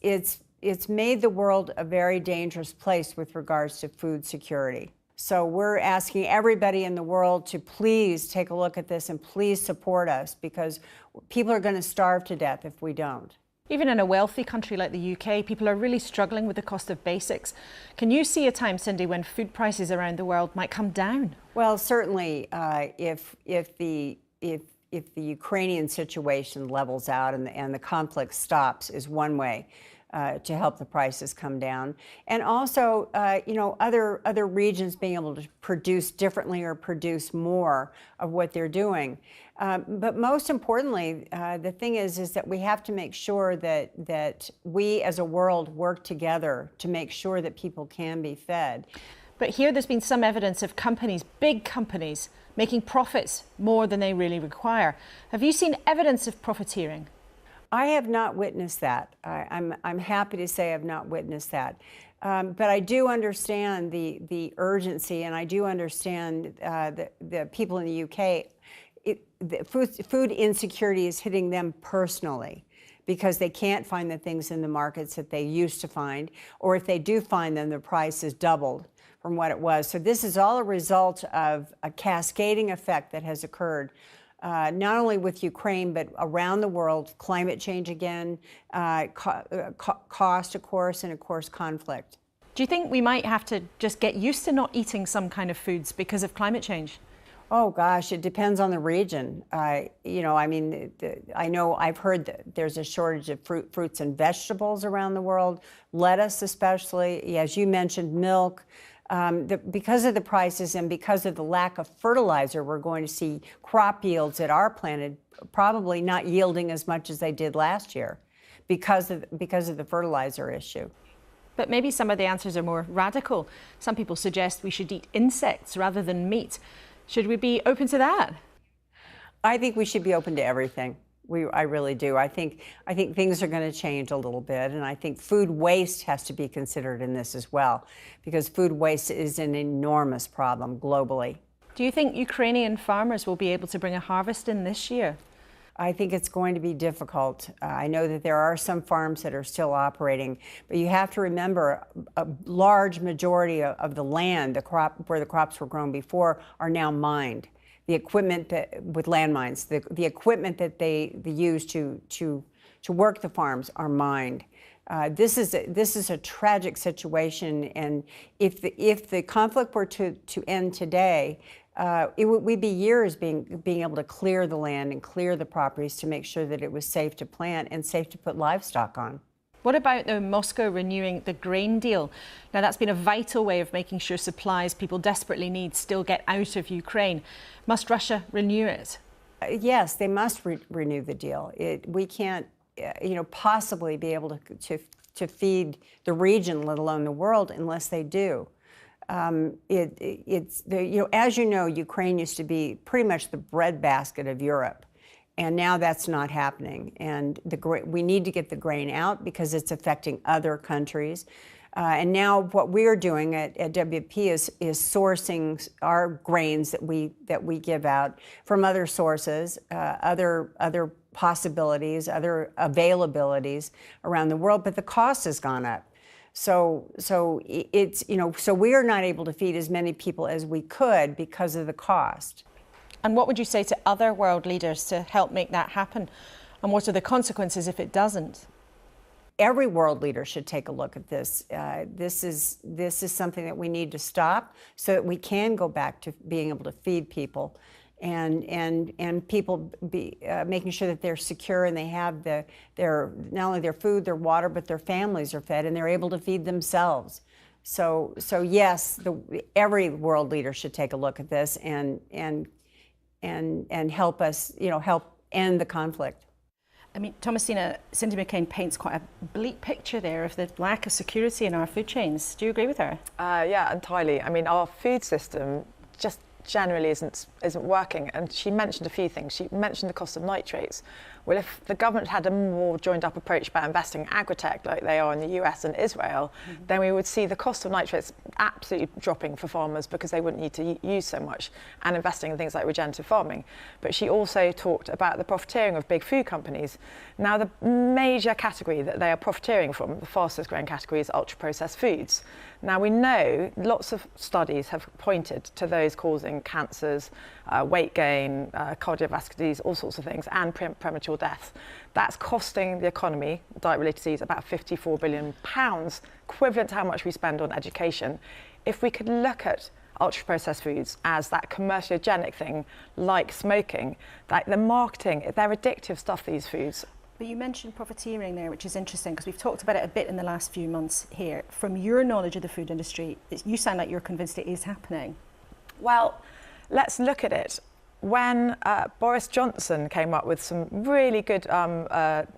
made the world a very dangerous place with regards to food security. So we're asking everybody in the world to please take a look at this and please support us, because people are going to starve to death if we don't. Even in a wealthy country like the UK, people are really struggling with the cost of basics. Can you see a time, Cindy, when food prices around the world might come down? Well, certainly, if the Ukrainian situation levels out and the conflict stops, is one way to help the prices come down. And also, you know, other regions being able to produce differently or produce more of what they're doing. But most importantly, the thing is that we have to make sure that we as a world work together to make sure that people can be fed. But here there's been some evidence of companies, big companies, making profits more than they really require. Have you seen evidence of profiteering? I have not witnessed that. I'm happy to say I've not witnessed that. But I do understand the urgency, and I do understand the people in the UK. The food insecurity is hitting them personally, because they can't find the things in the markets that they used to find, or if they do find them, the price is doubled from what it was. So this is all a result of a cascading effect that has occurred. Not only with Ukraine, but around the world, climate change again, cost, of course, and of course, conflict. Do you think we might have to just get used to not eating some kind of foods because of climate change? Oh gosh, it depends on the region. You know, I mean, I know I've heard that there's a shortage of fruits and vegetables around the world, lettuce especially, as you mentioned, milk. Because of the prices and because of the lack of fertilizer, we're going to see crop yields that are planted probably not yielding as much as they did last year because of the fertilizer issue. But maybe some of the answers are more radical. Some people suggest we should eat insects rather than meat. Should we be open to that? I think we should be open to everything. I really do. I think things are going to change a little bit, and I think food waste has to be considered in this as well, because food waste is an enormous problem globally. Do you think Ukrainian farmers will be able to bring a harvest in this year? I think it's going to be difficult. I know that there are some farms that are still operating, but you have to remember a large majority of the land, where the crops were grown before, are now mined. The equipment with landmines, the equipment that they use to work the farms are mined. This is a tragic situation, and if the conflict were to end today, we'd be years being able to clear the land and clear the properties to make sure that it was safe to plant and safe to put livestock on. What about Moscow renewing the grain deal? Now, that's been a vital way of making sure supplies people desperately need still get out of Ukraine. Must Russia renew it? Yes, they must renew the deal. We can't, possibly be able to feed the region, let alone the world, unless they do. As you know, Ukraine used to be pretty much the breadbasket of Europe. And now that's not happening. And we need to get the grain out because it's affecting other countries. And now what we're doing at WP is sourcing our grains that we give out from other sources, other possibilities, other availabilities around the world. But the cost has gone up. So we are not able to feed as many people as we could because of the cost. And what would you say to other world leaders to help make that happen? And what are the consequences if it doesn't? Every world leader should take a look at this. This is something that we need to stop so that we can go back to being able to feed people and people making sure that they're secure and they have their not only their food, their water, but their families are fed and they're able to feed themselves. So yes, every world leader should take a look at this and help us, help end the conflict. I mean, Thomasina, Cindy McCain paints quite a bleak picture there of the lack of security in our food chains. Do you agree with her? Yeah, entirely. I mean, our food system just generally isn't working. And she mentioned a few things. She mentioned the cost of nitrates. Well, if the government had a more joined-up approach about investing in agri-tech like they are in the US and Israel, then we would see the cost of nitrates absolutely dropping for farmers because they wouldn't need to use so much, and investing in things like regenerative farming. But she also talked about the profiteering of big food companies. Now, the major category that they are profiteering from, the fastest growing category, is ultra-processed foods. Now, we know lots of studies have pointed to those causing cancers, weight gain, cardiovascular disease, all sorts of things, and premature death. That's costing the economy, diet-related disease, about £54 billion, equivalent to how much we spend on education. If we could look at ultra-processed foods as that commerciogenic thing, like smoking, like the marketing, they're addictive stuff, these foods. But you mentioned profiteering there, which is interesting because we've talked about it a bit in the last few months here. From your knowledge of the food industry, you sound like you're convinced it is happening. Well, let's look at it. When Boris Johnson came up with some really good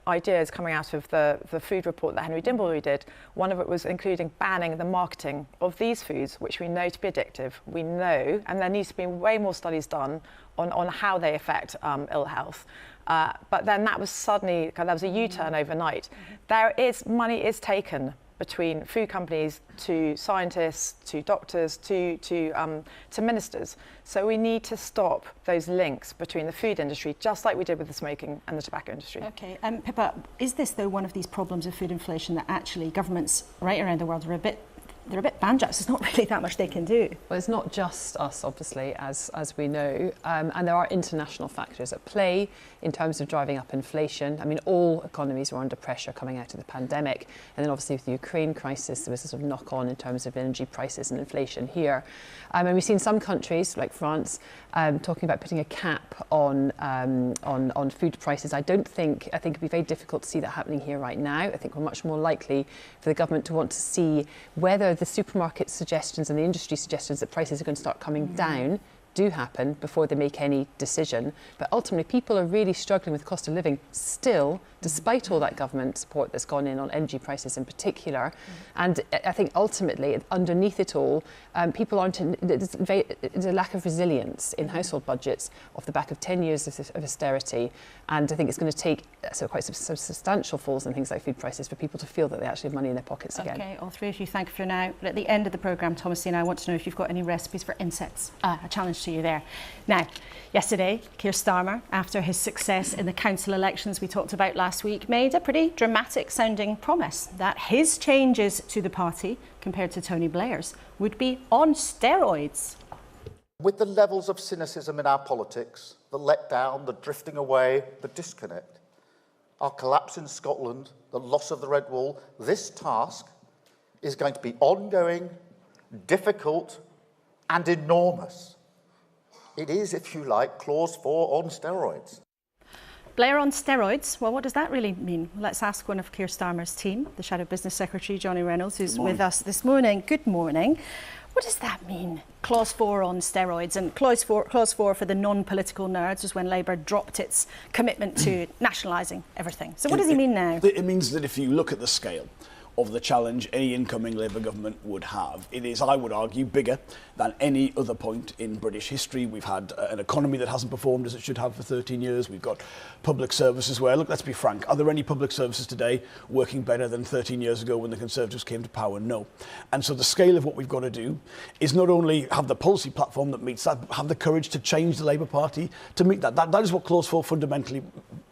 ideas coming out of the food report that Henry Dimbleby did, one of it was including banning the marketing of these foods, which we know to be addictive. We know, and there needs to be way more studies done on how they affect ill health. But then that was suddenly, there was a U-turn overnight. Money is taken between food companies to scientists, to doctors, to ministers. So we need to stop those links between the food industry, just like we did with the smoking and the tobacco industry. Okay, Pippa, is this though one of these problems of food inflation that actually governments right around the world are a bit banjos? There's not really that much they can do. Well, it's not just us, obviously, as we know, and there are international factors at play in terms of driving up inflation. I mean, all economies were under pressure coming out of the pandemic, and then obviously with the Ukraine crisis, there was a sort of knock-on in terms of energy prices and inflation here. And we've seen some countries, like France, talking about putting a cap on food prices. I think it'd be very difficult to see that happening here right now. I think we're much more likely for the government to want to see whether the supermarket suggestions and the industry suggestions that prices are going to start coming down do happen before they make any decision. But ultimately, people are really struggling with cost of living still, despite all that government support that's gone in on energy prices in particular. And I think ultimately, underneath it all, people there's a lack of resilience in household budgets off the back of 10 years of austerity. And I think it's going to take quite substantial falls in things like food prices for people to feel that they actually have money in their pockets again. Okay, all three of you, thank you for now. But at the end of the programme, Thomasina, I want to know if you've got any recipes for insects. A challenge to you there. Now, yesterday, Keir Starmer, after his success in the council elections we talked about last week, made a pretty dramatic sounding promise that his changes to the party, compared to Tony Blair's, would be on steroids. With the levels of cynicism in our politics, the letdown, the drifting away, the disconnect, our collapse in Scotland, the loss of the Red Wall, this task is going to be ongoing, difficult, and enormous. It is, if you like, clause 4 on steroids. Blair on steroids. Well, what does that really mean? Let's ask one of Keir Starmer's team, the Shadow Business Secretary, Johnny Reynolds, who's with us this morning. Good morning. What does that mean? Clause 4 on steroids, and clause 4 for the non-political nerds is when Labour dropped its commitment to nationalising everything. So what does he mean now? It means that if you look at the scale of the challenge any incoming Labour government would have, it is, I would argue, bigger than any other point in British history. We've had an economy that hasn't performed as it should have for 13 years. We've got public services where, look, let's be frank, are there any public services today working better than 13 years ago when the Conservatives came to power? No. And so the scale of what we've got to do is not only have the policy platform that meets that, but have the courage to change the Labour Party to meet that. That is what Clause 4 fundamentally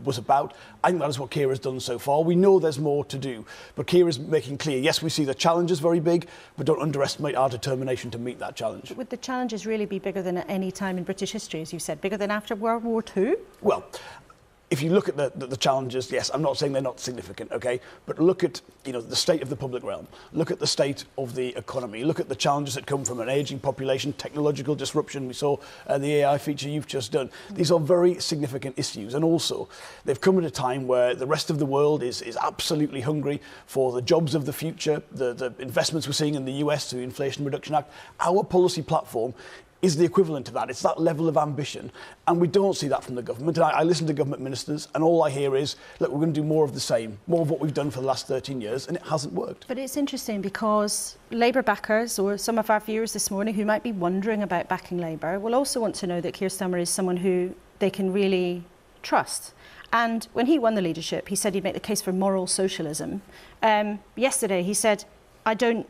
was about. I think that is what Keir has done so far. We know there's more to do, but Keir is making clear, yes, we see the challenge is very big, but don't underestimate our determination to meet that challenge. Would the challenges really be bigger than at any time in British history, as you said, bigger than after World War II? Well, if you look at the challenges, yes, I'm not saying they're not significant, okay? But look at, the state of the public realm. Look at the state of the economy. Look at the challenges that come from an ageing population, technological disruption. We saw the AI feature you've just done. These are very significant issues. And also, they've come at a time where the rest of the world is absolutely hungry for the jobs of the future, the investments we're seeing in the US through the Inflation Reduction Act. Our policy platform is the equivalent to that. It's that level of ambition. And we don't see that from the government. And I listen to government ministers, and all I hear is, look, we're going to do more of the same, more of what we've done for the last 13 years, and it hasn't worked. But it's interesting because Labour backers, or some of our viewers this morning who might be wondering about backing Labour, will also want to know that Keir Starmer is someone who they can really trust. And when he won the leadership, he said he'd make the case for moral socialism. Yesterday, he said, I don't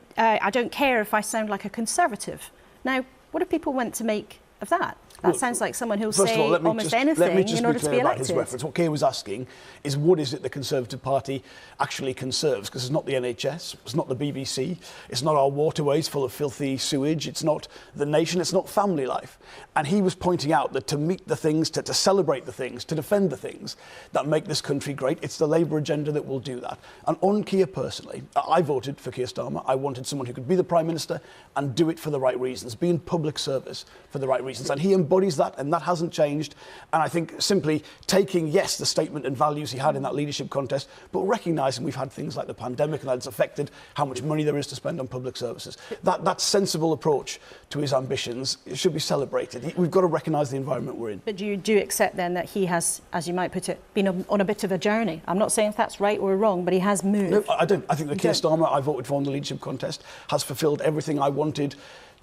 care if I sound like a Conservative. Now, what are people meant to make of that? That sounds like someone who'll say almost anything in order to be elected. His reference. What Keir was asking is, what is it the Conservative Party actually conserves? Because it's not the NHS, it's not the BBC, it's not our waterways full of filthy sewage, it's not the nation, it's not family life. And he was pointing out that to meet the things, to celebrate the things, to defend the things that make this country great, it's the Labour agenda that will do that. And on Keir personally, I voted for Keir Starmer. I wanted someone who could be the Prime Minister and do it for the right reasons, be in public service for the right reasons. And he embodies that, and that hasn't changed. And I think simply taking, yes, the statement and values he had in that leadership contest, but recognising we've had things like the pandemic and that it's affected how much money there is to spend on public services. That sensible approach to his ambitions should be celebrated. We've got to recognise the environment we're in. But you do accept then that he has, as you might put it, been on a bit of a journey? I'm not saying if that's right or wrong, but he has moved. No, I don't. I think that Keir Starmer, I voted for in the leadership contest, has fulfilled everything I wanted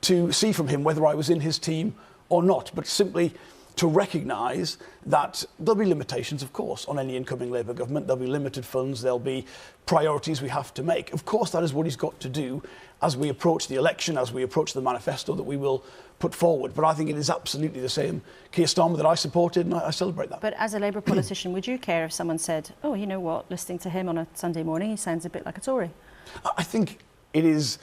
to see from him, whether I was in his team or not, but simply to recognise that there'll be limitations, of course, on any incoming Labour government. There'll be limited funds, there'll be priorities we have to make. Of course, that is what he's got to do as we approach the election, as we approach the manifesto that we will put forward. But I think it is absolutely the same Keir Starmer that I supported, and I celebrate that. But as a Labour politician, would you care if someone said, oh, you know what, listening to him on a Sunday morning, he sounds a bit like a Tory? I think it is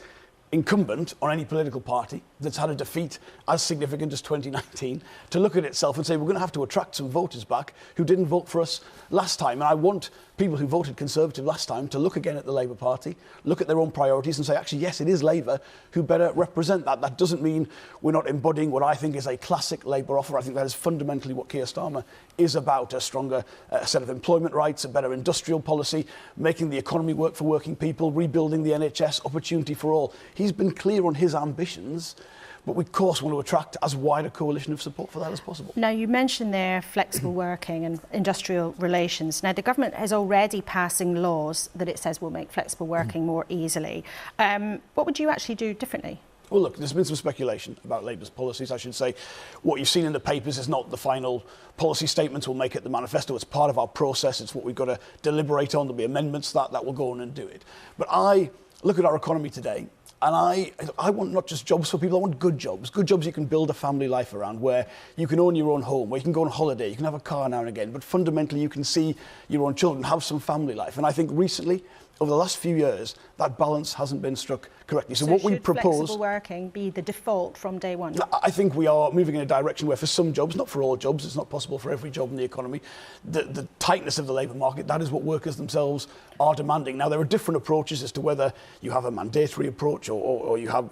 incumbent on any political party that's had a defeat as significant as 2019 to look at itself and say, we're going to have to attract some voters back who didn't vote for us last time. And I want people who voted Conservative last time to look again at the Labour Party, look at their own priorities and say, actually, yes, it is Labour who better represent that. That doesn't mean we're not embodying what I think is a classic Labour offer. I think that is fundamentally what Keir Starmer is about, a stronger set of employment rights, a better industrial policy, making the economy work for working people, rebuilding the NHS, opportunity for all. He's been clear on his ambitions, but we, of course, want to attract as wide a coalition of support for that as possible. Now, you mentioned there flexible working and industrial relations. Now, the government is already passing laws that it says will make flexible working more easily. What would you actually do differently? Well, look, there's been some speculation about Labour's policies. I should say what you've seen in the papers is not the final policy statements we'll make at the manifesto. It's part of our process. It's what we've got to deliberate on. There'll be amendments that will go on and do it. But I look at our economy today, and I want not just jobs for people, I want good jobs you can build a family life around, where you can own your own home, where you can go on holiday, you can have a car now and again, but fundamentally you can see your own children, have some family life. And I think recently, over the last few years, that balance hasn't been struck correctly. So what we should propose... flexible working be the default from day one? I think we are moving in a direction where for some jobs, not for all jobs, it's not possible for every job in the economy, the tightness of the labour market, that is what workers themselves are demanding. Now, there are different approaches as to whether you have a mandatory approach or you have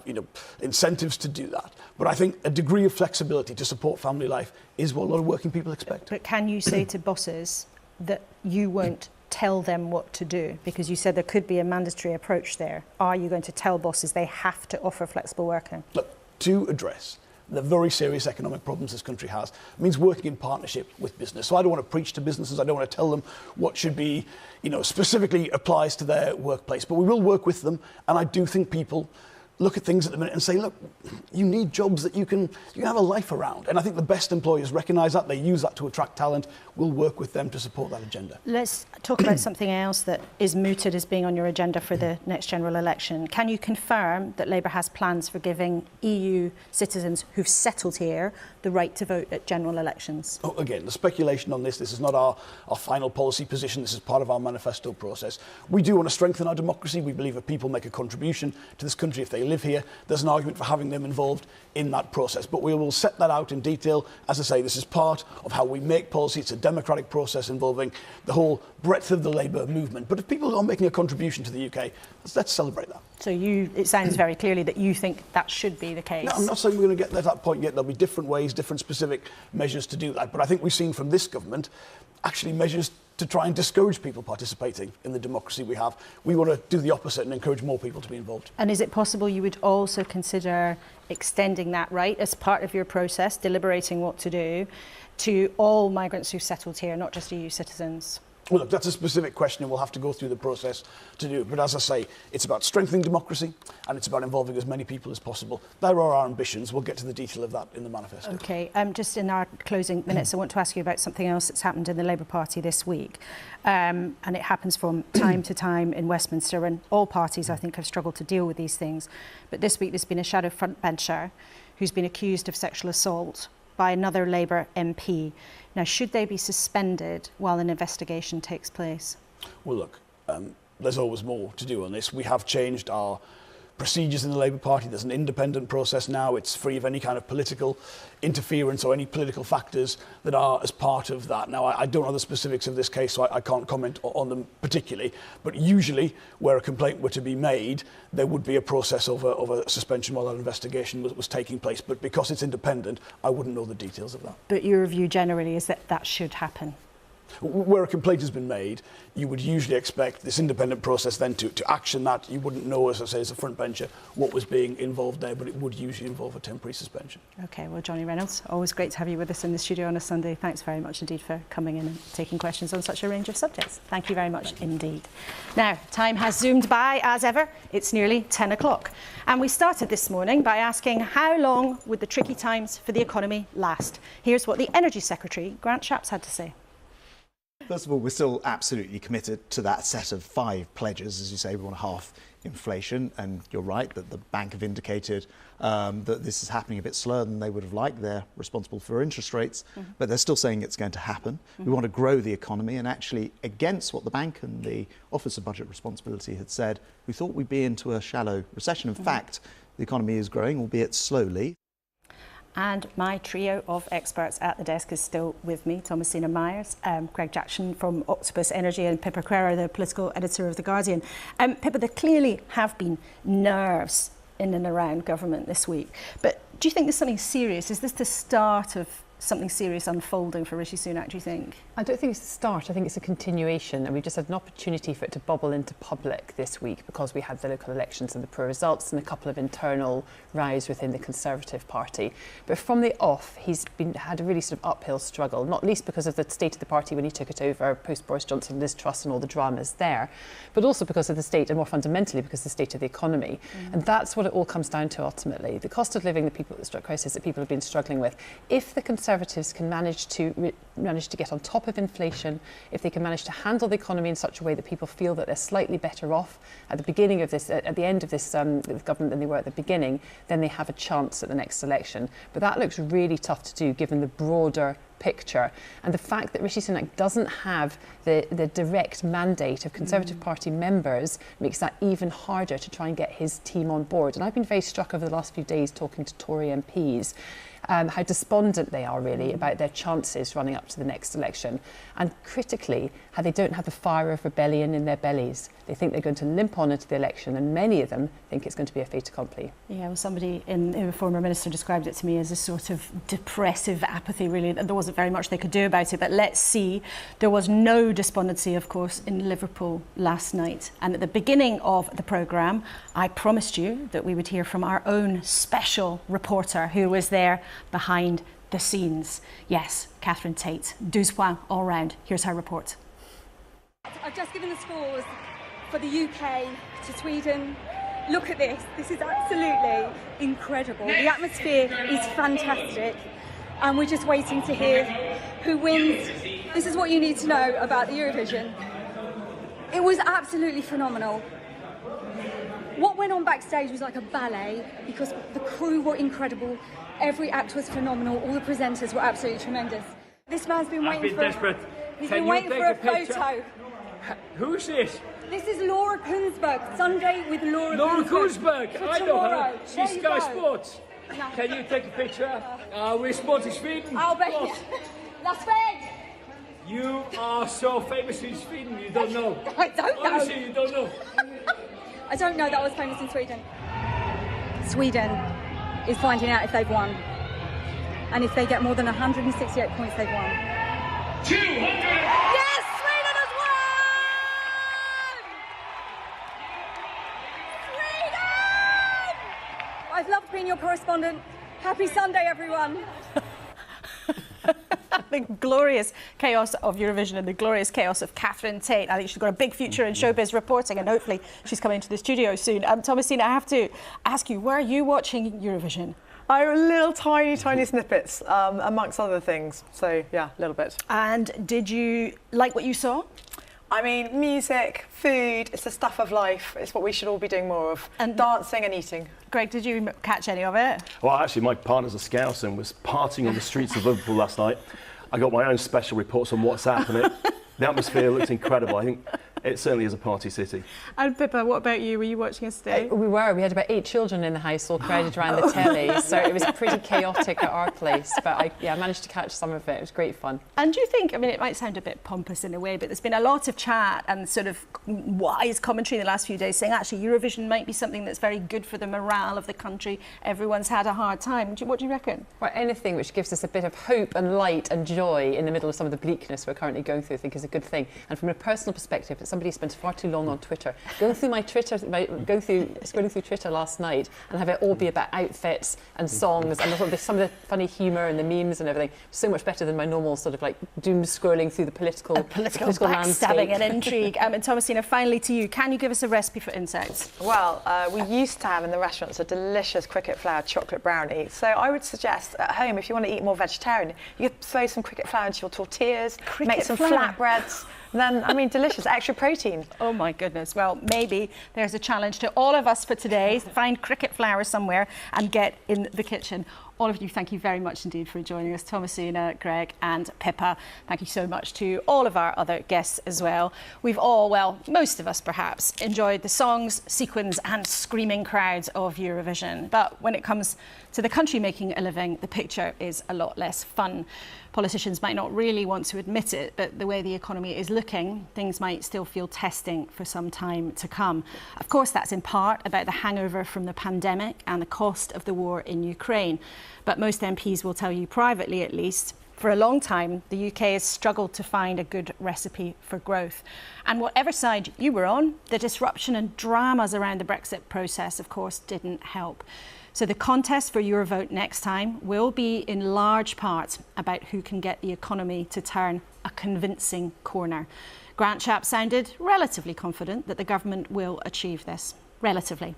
incentives to do that. But I think a degree of flexibility to support family life is what a lot of working people expect. But can you say to bosses that you won't tell them what to do? Because you said there could be a mandatory approach there. Are you going to tell bosses they have to offer flexible working? Look, to address the very serious economic problems this country has, it means working in partnership with business. So I don't want to preach to businesses, I don't want to tell them what should be, specifically applies to their workplace, but we will work with them, and I do think people look at things at the minute and say, look, you need jobs that you can have a life around. And I think the best employers recognise that, they use that to attract talent. We'll work with them to support that agenda. Let's talk about something else that is mooted as being on your agenda for the next general election. Can you confirm that Labour has plans for giving EU citizens who've settled here the right to vote at general elections? Oh, again, the speculation on this is not our final policy position. This is part of our manifesto process. We do want to strengthen our democracy. We believe if people make a contribution to this country, if they live here, there's an argument for having them involved in that process. But we will set that out in detail. As I say, this is part of how we make policy. It's a democratic process involving the whole breadth of the Labour movement. But if people are making a contribution to the UK, let's celebrate that. So it sounds very clearly that you think that should be the case. No, I'm not saying we're going to get to that point yet. There'll be different ways, different specific measures to do that. But I think we've seen from this government actually measures to try and discourage people participating in the democracy we have. We want to do the opposite and encourage more people to be involved. And is it possible you would also consider extending that right as part of your process, deliberating what to do, to all migrants who've settled here, not just EU citizens? Well, look, that's a specific question and we'll have to go through the process to do it. But as I say, it's about strengthening democracy and it's about involving as many people as possible. There are our ambitions. We'll get to the detail of that in the manifesto. OK, just in our closing minutes, I want to ask you about something else that's happened in the Labour Party this week. And it happens from time to time in Westminster, and all parties, I think, have struggled to deal with these things. But this week there's been a shadow frontbencher who's been accused of sexual assault by another Labour MP. Now, should they be suspended while an investigation takes place? Well, look, there's always more to do on this. We have changed our procedures in the Labour Party. There's an independent process now. It's free of any kind of political interference or any political factors that are as part of that. Now, I don't know the specifics of this case, so I can't comment on them particularly. But usually, where a complaint were to be made, there would be a process of a suspension while that investigation was taking place. But because it's independent, I wouldn't know the details of that. But your view generally is that that should happen? Where a complaint has been made, you would usually expect this independent process then to action that. You wouldn't know, as I say, as a frontbencher, what was being involved there, but it would usually involve a temporary suspension. OK, well, Johnny Reynolds, always great to have you with us in the studio on a Sunday. Thanks very much indeed for coming in and taking questions on such a range of subjects. Thank you very much indeed. Now, time has zoomed by as ever. It's nearly 10 o'clock. And we started this morning by asking how long would the tricky times for the economy last? Here's what the Energy Secretary, Grant Shapps, had to say. First of all, we're still absolutely committed to that set of 5 pledges. As you say, we want to halve inflation, and you're right that the bank have indicated that this is happening a bit slower than they would have liked. They're responsible for interest rates, but they're still saying it's going to happen. We want to grow the economy, and actually, against what the bank and the Office of Budget Responsibility had said, we thought we'd be into a shallow recession. In fact, the economy is growing, albeit slowly. And my trio of experts at the desk is still with me. Thomasina Myers, Greg Jackson from Octopus Energy, and Pippa Crerar, the political editor of The Guardian. Pippa, there clearly have been nerves in and around government this week. But do you think there's something serious? Is this the start of something serious unfolding for Rishi Sunak, do you think? I don't think it's the start. I think it's a continuation, and we've just had an opportunity for it to bubble into public this week because we had the local elections and the poor results and a couple of internal rows within the Conservative Party. But from the off, he's had a really sort of uphill struggle, not least because of the state of the party when he took it over post Boris Johnson, Liz Truss and all the dramas there, but also because of the state, and more fundamentally because of the state of the economy. And that's what it all comes down to ultimately. The cost of living, the crisis that people have been struggling with. If the Conservatives can manage to get on top of inflation, if they can manage to handle the economy in such a way that people feel that they're slightly better off at the beginning of this, at the end of this government than they were at the beginning, then they have a chance at the next election. But that looks really tough to do given the broader picture. And the fact that Rishi Sunak doesn't have the direct mandate of Conservative Party members makes that even harder to try and get his team on board. And I've been very struck over the last few days talking to Tory MPs how despondent they are really about their chances running up to the next election, and critically how they don't have the fire of rebellion in their bellies. They think they're going to limp on into the election, and many of them think it's going to be a fait accompli. Yeah, well, somebody in a former minister described it to me as a sort of depressive apathy, really. There wasn't very much they could do about it, but let's see. There was no despondency, of course, in Liverpool last night. And at the beginning of the programme, I promised you that we would hear from our own special reporter who was there behind the scenes. Yes, Catherine Tate, 12 points all round. Here's her report. I've just given the scores for the UK to Sweden. Look at this. This is absolutely incredible. The atmosphere is fantastic, and we're just waiting to hear who wins. This is what you need to know about the Eurovision. It was absolutely phenomenal. What went on backstage was like a ballet, because the crew were incredible. Every act was phenomenal. All the presenters were absolutely tremendous. This man's been waiting desperate. He's been waiting for a photo. Who's this? This is Laura Kuenssberg. Sunday with Laura Kuenssberg. I know her. There She's you Sky go. Sports. No. Can you take a picture? We're supporting Sweden. I'll bet you. That's fair. You are so famous in Sweden, you don't know. I don't know. Honestly, you don't know. I don't know that I was famous in Sweden. Sweden is finding out if they've won. And if they get more than 168 points, they've won. 200! Yes, Sweden has won! Sweden! I've loved being your correspondent. Happy Sunday, everyone. The glorious chaos of Eurovision and the glorious chaos of Catherine Tate. I think she's got a big future in showbiz reporting, and hopefully she's coming to the studio soon. Thomasina, I have to ask you, where are you watching Eurovision? Little tiny snippets, amongst other things. So, yeah, a little bit. And did you like what you saw? I mean, music, food, it's the stuff of life. It's what we should all be doing more of. And dancing and eating. Greg, did you catch any of it? Well, actually, my partner's a Scouse and was partying on the streets of Liverpool last night. I got my own special reports on WhatsApp, and the atmosphere looked incredible. I think it certainly is a party city. And Pippa, what about you? Were you watching yesterday? We were. We had about 8 children in the house, all crowded around the telly, so it was pretty chaotic at our place. But I managed to catch some of it. It was great fun. And do you think, I mean, it might sound a bit pompous in a way, but there's been a lot of chat and sort of wise commentary in the last few days saying actually Eurovision might be something that's very good for the morale of the country. Everyone's had a hard time. What do you reckon? Well, anything which gives us a bit of hope and light and joy in the middle of some of the bleakness we're currently going through, I think is a good thing. And from a personal perspective, somebody spent far too long on Twitter. Going through scrolling through Twitter last night and have it all be about outfits and songs and some of the funny humour and the memes and everything. So much better than my normal sort of like doom scrolling through the political backstabbing landscape. and intrigue. And Thomasina, finally to you, can you give us a recipe for insects? Well, we used to have in the restaurants a delicious cricket flour chocolate brownie. So I would suggest at home, if you want to eat more vegetarian, you could throw some cricket flour into your tortillas, make some flatbreads. Then, I mean, delicious, extra protein. Oh my goodness. Well, maybe there's a challenge to all of us for today. Find cricket flour somewhere and get in the kitchen. All of you, thank you very much indeed for joining us. Thomasina, Greg and Pippa. Thank you so much to all of our other guests as well. We've all, well, most of us perhaps, enjoyed the songs, sequins and screaming crowds of Eurovision. But when it comes to the country making a living, the picture is a lot less fun. Politicians might not really want to admit it, but the way the economy is looking, things might still feel testing for some time to come. Of course, that's in part about the hangover from the pandemic and the cost of the war in Ukraine. But most MPs will tell you privately, at least, for a long time, the UK has struggled to find a good recipe for growth. And whatever side you were on, the disruption and dramas around the Brexit process, of course, didn't help. So the contest for your vote next time will be in large part about who can get the economy to turn a convincing corner. Grant Shapps sounded relatively confident that the government will achieve this. Relatively.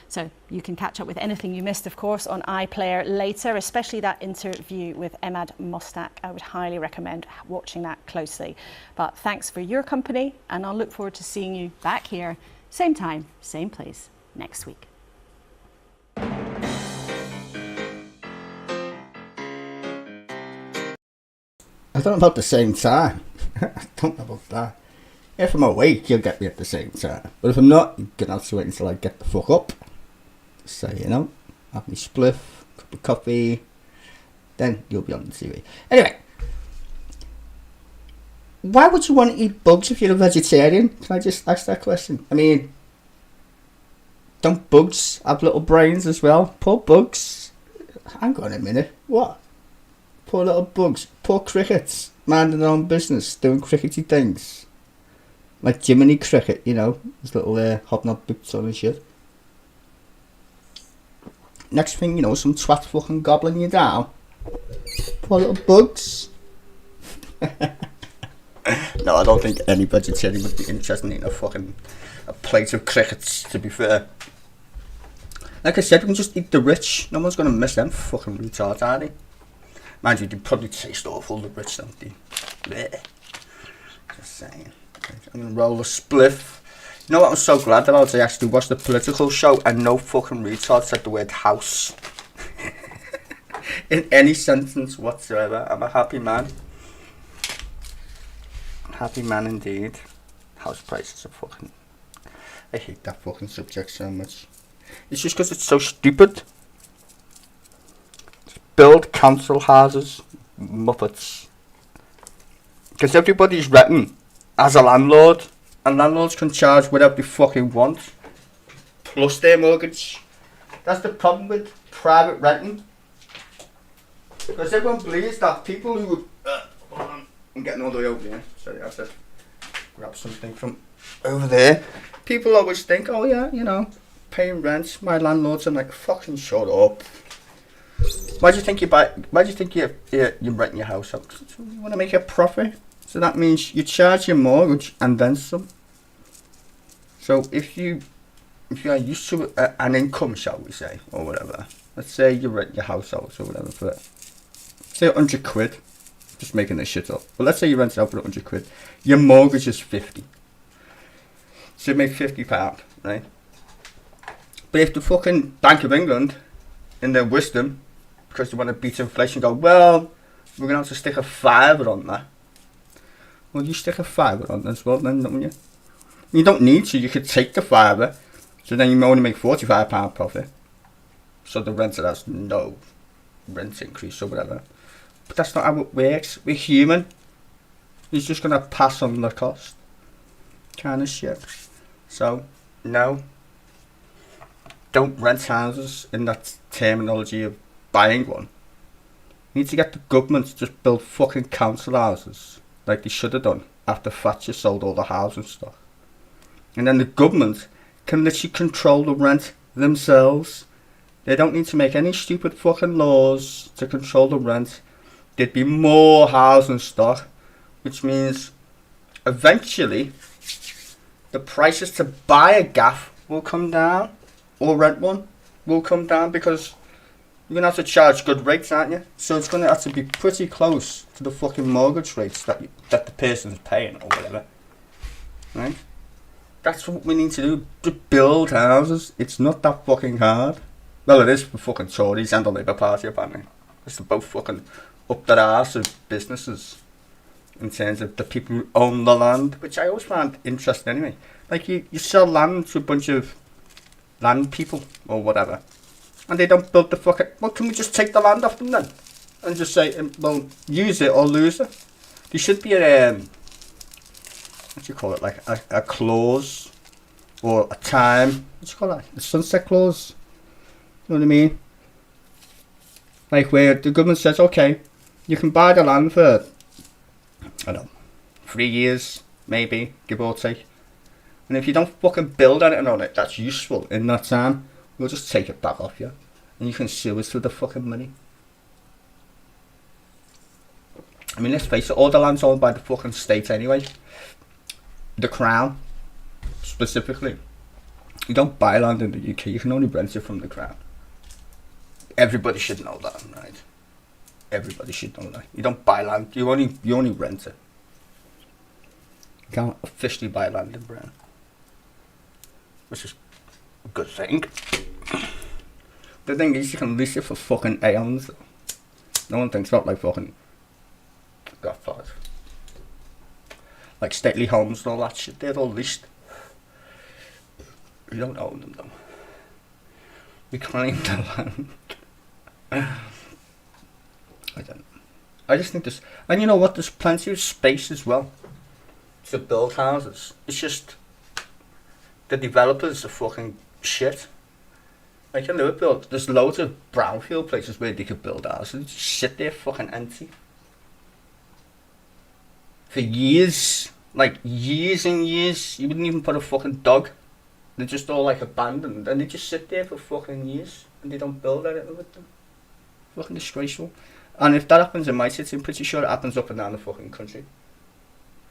So you can catch up with anything you missed, of course, on iPlayer later, especially that interview with Emad Mostak. I would highly recommend watching that closely. But thanks for your company, and I'll look forward to seeing you back here, same time, same place, next week. don't know about the same time. I don't know about that. If I'm awake, you'll get me at the same time. But if I'm not, you're going to have to wait until I get the fuck up. So, you know, have me spliff, cup of coffee, then you'll be on the TV. Anyway, why would you want to eat bugs if you're a vegetarian? Can I just ask that question? I mean, don't bugs have little brains as well? Poor bugs. Hang on a minute. What? Poor little bugs. Poor crickets. Minding their own business. Doing crickety things. Like Jiminy Cricket, you know. His little hobnob boots on and shit. Next thing you know, some twat fucking gobbling you down. Poor little bugs. No, I don't think any vegetarian would be interested in eating a plate of crickets, to be fair. Like I said, we can just eat the rich. No one's going to miss them fucking retards, are they? Mind you, they probably taste awful, the rich, don't they? Blech. Just saying. I'm going to roll a spliff. You know what, I'm so glad that I actually watched the political show and no fucking retard said the word house. In any sentence whatsoever. I'm a happy man. Happy man indeed. House prices are fucking... I hate that fucking subject so much. It's just because it's so stupid. Just build council houses, muppets. Because everybody's renting as a landlord, and landlords can charge whatever they fucking want, plus their mortgage. That's the problem with private renting. Because everyone believes that people who... hold on, I'm getting all the way over here. Sorry, I have to grab something from over there. People always think, oh yeah, you know, paying rent, my landlords. I'm like, fucking shut up. Why do you think you're renting your house out? You want to make a profit? So that means you charge your mortgage and then some. So if you are used to an income, shall we say, or whatever. Let's say you rent your house out or whatever for, say, 100 quid. Just making this shit up. But let's say you rent it out for 100 quid. Your mortgage is 50. So you make £50, right? But if the fucking Bank of England, in their wisdom, because they want to beat inflation, go, well, we're going to have to stick a fiver on that. Well, you stick a fiver on as well, then, don't you? You don't need to. You could take the fiver, so then you only make £45 profit. So the renter has no rent increase or whatever. But that's not how it works. We're human. He's just going to pass on the cost. Kind of shit. So, no. Don't rent houses in that terminology of buying one. You need to get the government to just build fucking council houses like they should have done after Thatcher sold all the housing stock. And then the government can literally control the rent themselves. They don't need to make any stupid fucking laws to control the rent. There'd be more housing stock, which means eventually the prices to buy a gaff will come down, or rent one will come down, because you're going to have to charge good rates, aren't you? So it's going to have to be pretty close to the fucking mortgage rates that the person's paying or whatever. Right? That's what we need to do, to build houses. It's not that fucking hard. Well, it is for fucking Tories and the Labour Party, apparently. It's both fucking up their arse of businesses in terms of the people who own the land, which I always find interesting anyway. Like, you sell land to a bunch of land people or whatever, and they don't build the fucking... Well, can we just take the land off them then? And just say, well, use it or lose it? There should be a... what do you call it? Like a clause or a time. What do you call that? A sunset clause? You know what I mean? Like, where the government says, okay, you can buy the land for, I don't know, 3 years, maybe, give or take. And if you don't fucking build anything on it that's useful in that time, we'll just take it back off you. And you can sue us for the fucking money. I mean, let's face it, all the land's owned by the fucking state anyway. The Crown, specifically. You don't buy land in the UK, you can only rent it from the Crown. Everybody should know that, right? Everybody should know that. You don't buy land, you only rent it. You can't officially buy land in Britain. Which is a good thing. The thing is, you can lease it for fucking aeons. No one thinks about, like, fucking got 5. Like stately homes and all that shit, they're all leased. We don't own them though. We claim the land. I don't know. I just think there's, and you know what, there's plenty of space as well to build houses. It's just the developers are fucking shit. Like in Liverpool, there's loads of brownfield places where they could build houses and just sit there fucking empty. For years, like years and years, you wouldn't even put a fucking dog. They're just all like abandoned and they just sit there for fucking years and they don't build anything with them. Fucking disgraceful. And if that happens in my city, I'm pretty sure it happens up and down the fucking country.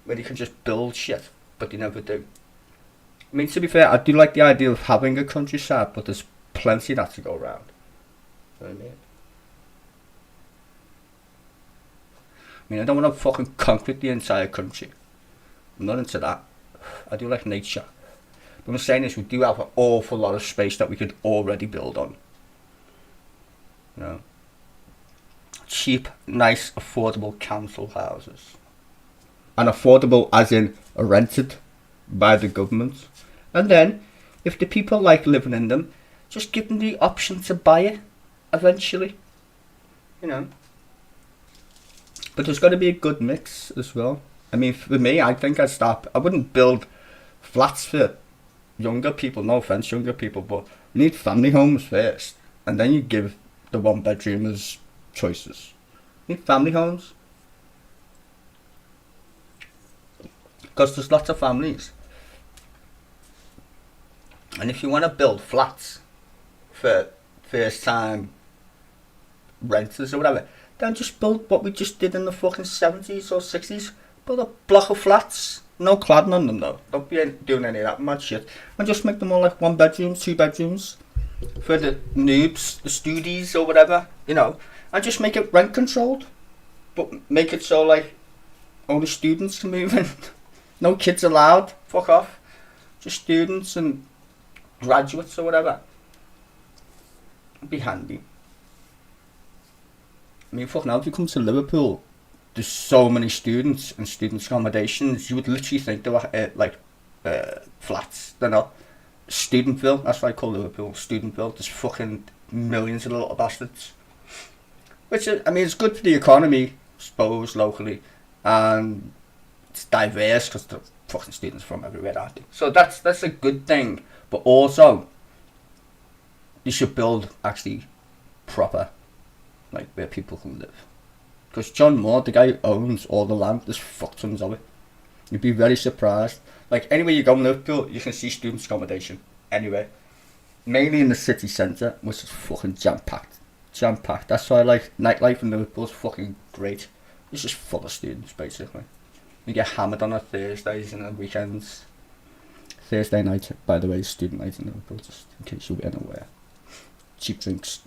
Where you can just build shit, but they never do. I mean, to be fair, I do like the idea of having a countryside, but there's plenty of that to go around. You know what I mean, I don't want to fucking concrete the entire country. I'm not into that. I do like nature. But I'm saying is we do have an awful lot of space that we could already build on. You know? Cheap, nice, affordable council houses. And affordable as in rented by the government. And then, if the people like living in them, just give them the option to buy it eventually. You know. But there's got to be a good mix as well. I mean, for me, I think I wouldn't build flats for younger people, no offence, younger people, but we need family homes first. And then you give the one-bedroomers choices. You need family homes. Because there's lots of families. And if you want to build flats for first-time renters or whatever, then just build what we just did in the fucking 70s or 60s. Build a block of flats. No cladding on them though. Don't be doing any of that mad shit. And just make them all like 1 bedrooms, 2 bedrooms. For the noobs, the studies or whatever, you know. And just make it rent controlled. But make it so like only students can move in. No kids allowed. Fuck off. Just students and graduates or whatever. It'd be handy. I mean, fucking hell, if you come to Liverpool, there's so many students and student accommodations. You would literally think they were flats. They're not. Studentville, that's what I call Liverpool. Studentville. There's fucking millions of little bastards. Which, I mean, it's good for the economy, I suppose, locally. And it's diverse because the fucking students from everywhere, aren't they? So that's a good thing. But also, you should build actually proper, like where people can live. Because John Moore, the guy who owns all the land, there's fuck tons of it. You'd be very surprised. Like anywhere you go in Liverpool, you can see students' accommodation. Anyway, mainly in the city centre, which is fucking jam-packed. Jam-packed. That's why I like nightlife in Liverpool's fucking great. It's just full of students, basically. You get hammered on Thursdays and on weekends. Thursday night, by the way, is student night in Liverpool, just in case you weren't aware. Cheap drinks.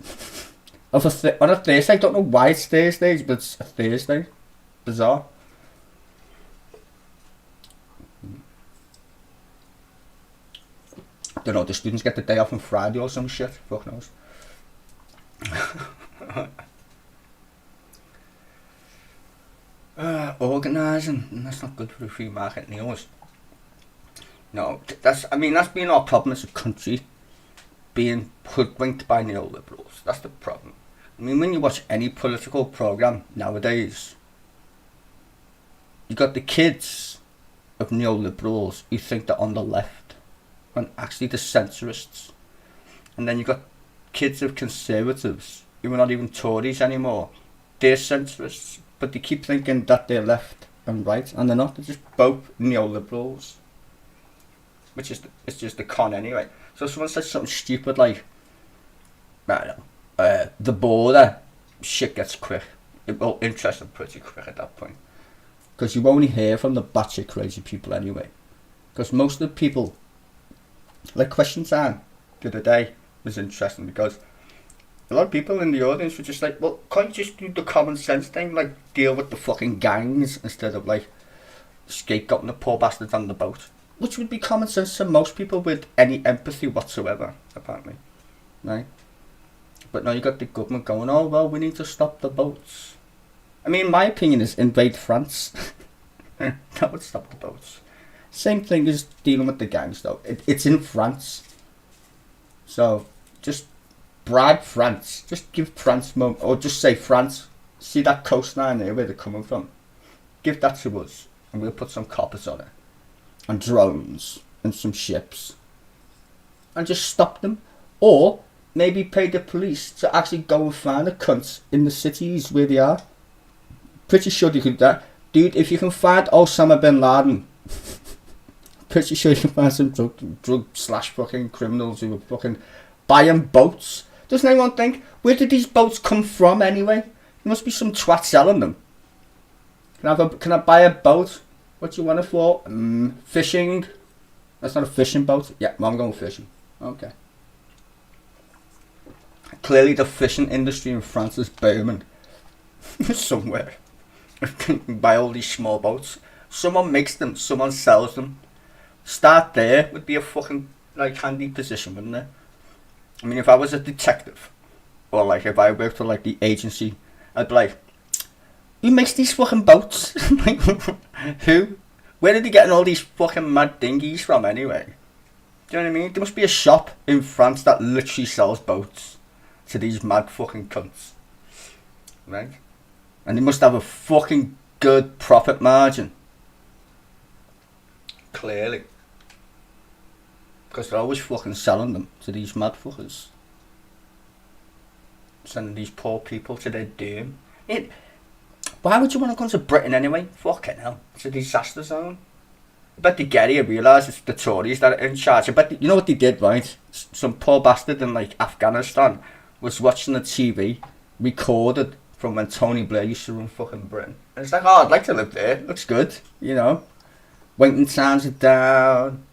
On a Thursday, I don't know why it's Thursdays, but it's a Thursday. Bizarre. Don't know, the students get the day off on Friday or some shit. Fuck knows. Organising, that's not good for the free market news. No, that's been our problem as a country. Being hoodwinked by neoliberals. That's the problem. I mean, when you watch any political programme nowadays, you got the kids of neoliberals who think they're on the left, and actually the centrists. And then you got kids of conservatives who are not even Tories anymore. They're centrists, but they keep thinking that they're left and right, and they're not. They're just both neoliberals. Which is it's just a con anyway. So if someone says something stupid like, I don't know, the border, shit gets quick. It will interest them pretty quick at that point. Because you only hear from the batshit crazy people anyway. Because most of the people, like Question Time the other day was interesting because a lot of people in the audience were just like, well, can't you just do the common sense thing, like deal with the fucking gangs instead of like scapegoating the poor bastards on the boat? Which would be common sense to most people with any empathy whatsoever, apparently. Right? But now you got the government going, oh, well, we need to stop the boats. I mean, my opinion is invade France. That would stop the boats. Same thing as dealing with the gangs, though. It's in France. So, just bribe France. Just give France more, or just say, France, see that coastline there where they're coming from? Give that to us, and we'll put some coppers on it. And drones, and some ships. And just stop them. Or, maybe pay the police to actually go and find the cunts in the cities where they are. Pretty sure you could do that. Dude, if you can find Osama bin Laden, pretty sure you can find some drug slash fucking criminals who are fucking buying boats. Doesn't anyone think, where did these boats come from anyway? There must be some twat selling them. Can I buy a boat? What do you want it for? Fishing? That's not a fishing boat? Yeah, well, I'm going fishing. Okay. Clearly the fishing industry in France is booming. Somewhere. Buy all these small boats. Someone makes them, someone sells them. Start there would be a fucking like handy position, wouldn't it? I mean, if I was a detective, or like if I worked for like the agency, I'd be like, who makes these fucking boats? Like, who? Where did they get all these fucking mad dinghies from anyway? Do you know what I mean? There must be a shop in France that literally sells boats to these mad fucking cunts. Right? And they must have a fucking good profit margin. Clearly. Because they're always fucking selling them to these mad fuckers. Sending these poor people to their doom. Why would you want to come to Britain anyway? Fucking hell. It's a disaster zone. I bet they get here, realise it's the Tories that are in charge. I bet you know what they did, right? Some poor bastard in like Afghanistan was watching the TV, recorded from when Tony Blair used to run fucking Britain. And it's like, oh, I'd like to live there. Looks good, you know. Waiting times are down.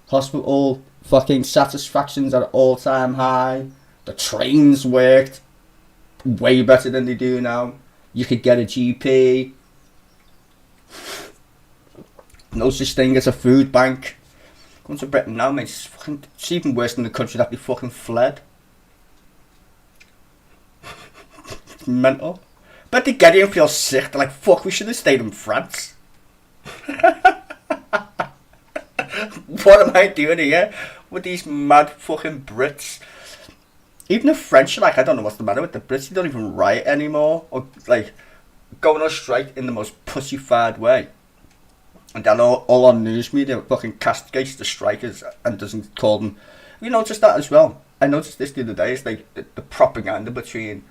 Hospital fucking satisfaction's at all-time high. The trains worked way better than they do now. You could get a GP. No such thing as a food bank. Going to Britain now, mate, it's even worse than the country that they fucking fled. Mental. But they get here and feel sick. They're like, fuck, we should have stayed in France. What am I doing here with these mad fucking Brits? Even the French are like, I don't know what's the matter with the Brits. They don't even riot anymore. Or like, going on strike in the most pussified way. And then all on news media fucking castigates the strikers and doesn't call them. You noticed that as well. I noticed this the other day. It's like the propaganda between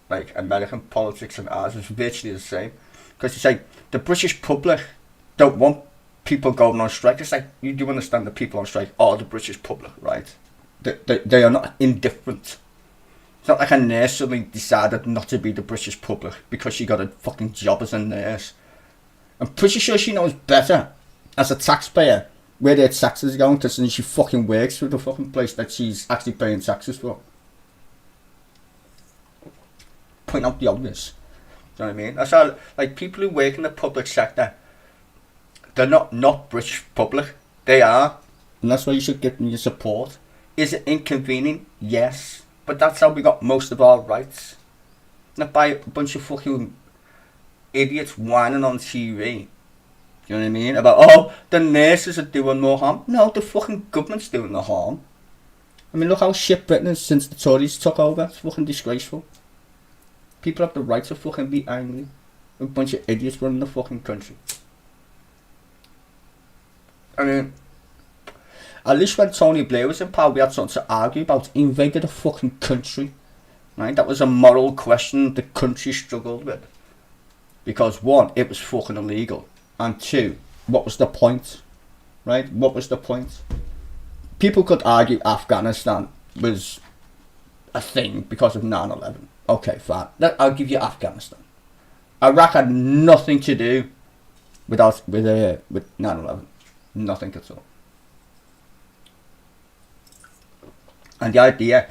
like American politics and ours is virtually the same. Because it's like the British public don't want people going on strike. It's like, you do understand that people on strike are the British public, right? They are not indifferent. It's not like a nurse suddenly decided not to be the British public because she got a fucking job as a nurse. I'm pretty sure she knows better as a taxpayer where their taxes are going, because she fucking works for the fucking place that she's actually paying taxes for. Point out the obvious. Do you know what I mean? That's how, like, people who work in the public sector, they're not British public. They are. And that's why you should get your support. Is it inconvenient? Yes. But that's how we got most of our rights. Not by a bunch of fucking idiots whining on TV. Do you know what I mean? About, oh, the nurses are doing more harm. No, the fucking government's doing the harm. I mean, look how shit Britain is since the Tories took over. It's fucking disgraceful. People have the right to fucking be angry. A bunch of idiots running the fucking country. I mean, at least when Tony Blair was in power, we had something to argue about. He invaded a fucking country. Right? That was a moral question the country struggled with. Because one, it was fucking illegal. And two, what was the point? Right? What was the point? People could argue Afghanistan was a thing because of 9/11. Okay, fine. I'll give you Afghanistan. Iraq had nothing to do with 9/11. Nothing at all. And the idea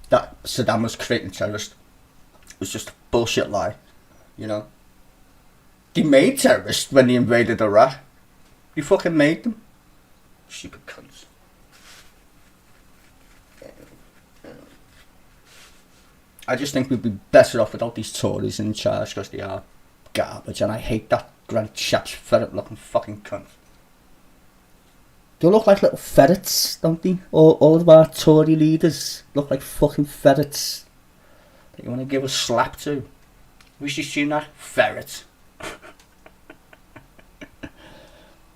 that Saddam was creating terrorists was just a bullshit lie. You know? They made terrorists when they invaded Iraq. They fucking made them. Stupid cunts. I just think we'd be better off without these Tories in charge because they are garbage, and I hate that Grant Shapps ferret-looking fucking cunt. They look like little ferrets, don't they? All of our Tory leaders look like fucking ferrets that you want to give a slap to. Rishi Sunak, ferret.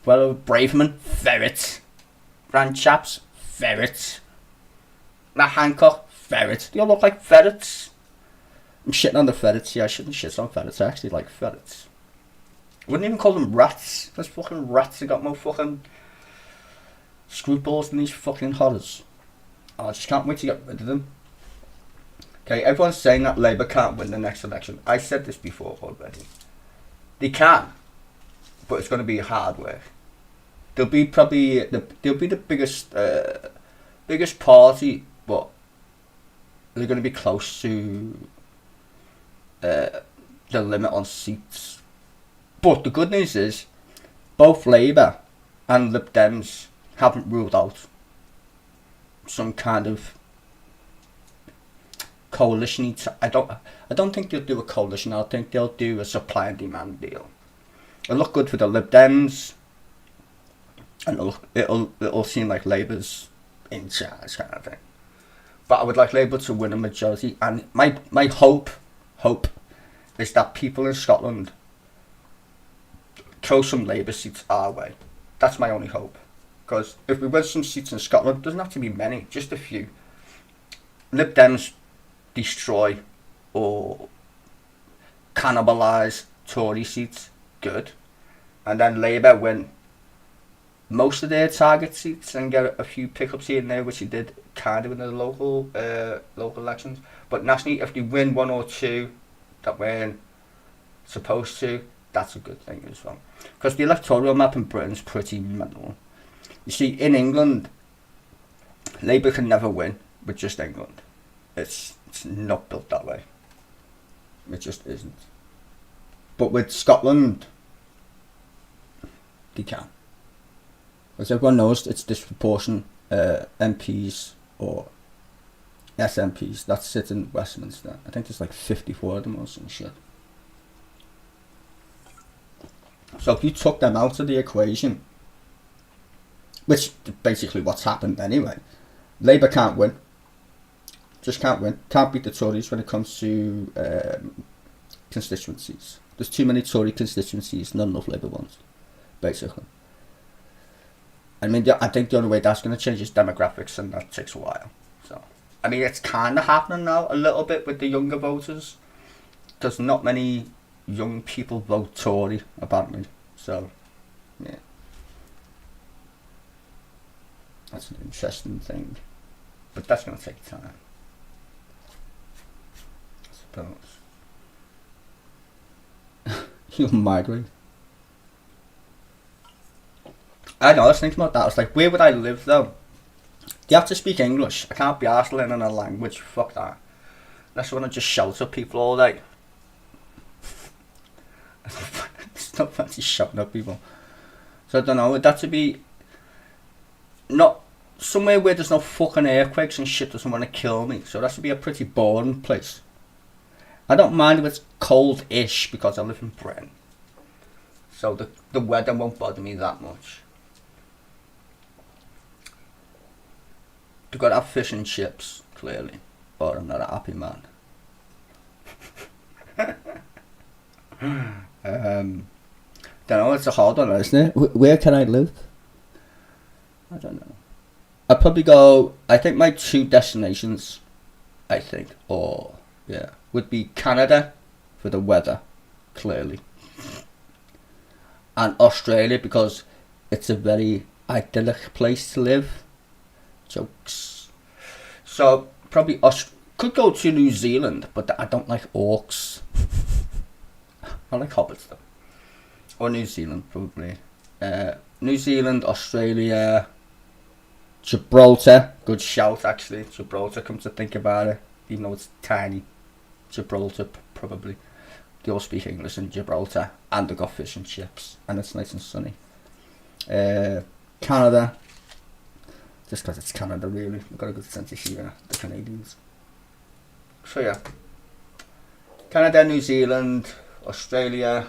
Well, Braverman, ferret. Grant Shapps, ferret. Matt Hancock, ferret. They all look like ferrets. I'm shitting on the ferrets. Yeah, I shouldn't shit on ferrets. I actually like ferrets. I wouldn't even call them rats. Those fucking rats have got more fucking screwballs than these fucking horrors. Oh, I just can't wait to get rid of them. Okay, everyone's saying that Labour can't win the next election. I said this before already. They can, but it's going to be hard work. They'll be probably the biggest party, but they're going to be close to the limit on seats. But the good news is, both Labour and Lib Dems haven't ruled out some kind of coalition. I don't think they'll do a coalition. I think they'll do a supply and demand deal. It'll look good for the Lib Dems, and it'll seem like Labour's in charge kind of thing. But I would like Labour to win a majority, and my hope is that people in Scotland throw some Labour seats our way. That's my only hope. Because if we win some seats in Scotland, it doesn't have to be many, just a few. Lib Dems destroy or cannibalise Tory seats, good. And then Labour win most of their target seats and get a few pickups here and there, which he did kind of in the local elections. But nationally, if they win one or two that weren't supposed to, that's a good thing as well. Because the electoral map in Britain's pretty mental. You see, in England, Labour can never win with just England. It's not built that way. It just isn't. But with Scotland, they can. As everyone knows, it's disproportionate MPs or SMPs that sit in Westminster. I think there's like 54 of them or some shit. So if you took them out of the equation, which is basically what's happened anyway, Labour can't win. Just can't win. Can't beat the Tories when it comes to constituencies. There's too many Tory constituencies, not enough Labour ones, basically. I mean, I think the only way that's going to change is demographics, and that takes a while. So, I mean, it's kind of happening now a little bit with the younger voters. There's not many young people vote Tory, apparently. So, yeah. That's an interesting thing. But that's going to take time, I suppose. You'll migrate. I know, I was thinking about that. I was like, where would I live though? You have to speak English. I can't be arsed learning a language. Fuck that. Unless I want to just shout at people all day. It's not fancy shouting at people. So I don't know, would that to be not somewhere where there's no fucking earthquakes and shit doesn't want to kill me. So that should be a pretty boring place. I don't mind if it's cold-ish because I live in Britain. So the weather won't bother me that much. They've got to have fish and chips, clearly. Or I'm not a happy man. Don't know, it's a hard one, isn't it? Where can I live? I don't know. I'd probably go, I think my two destinations, would be Canada for the weather, clearly. And Australia because it's a very idyllic place to live. Jokes. So probably could go to New Zealand, but I don't like orcs. I like hobbits though. Or New Zealand probably. New Zealand, Australia, Gibraltar. Good shout actually. Gibraltar, come to think about it, even though it's tiny. Gibraltar probably. They all speak English in Gibraltar, and they got fish and chips, and it's nice and sunny. Canada, just because it's Canada really. We've got a good sense of humour, the Canadians. So yeah, Canada, New Zealand, Australia,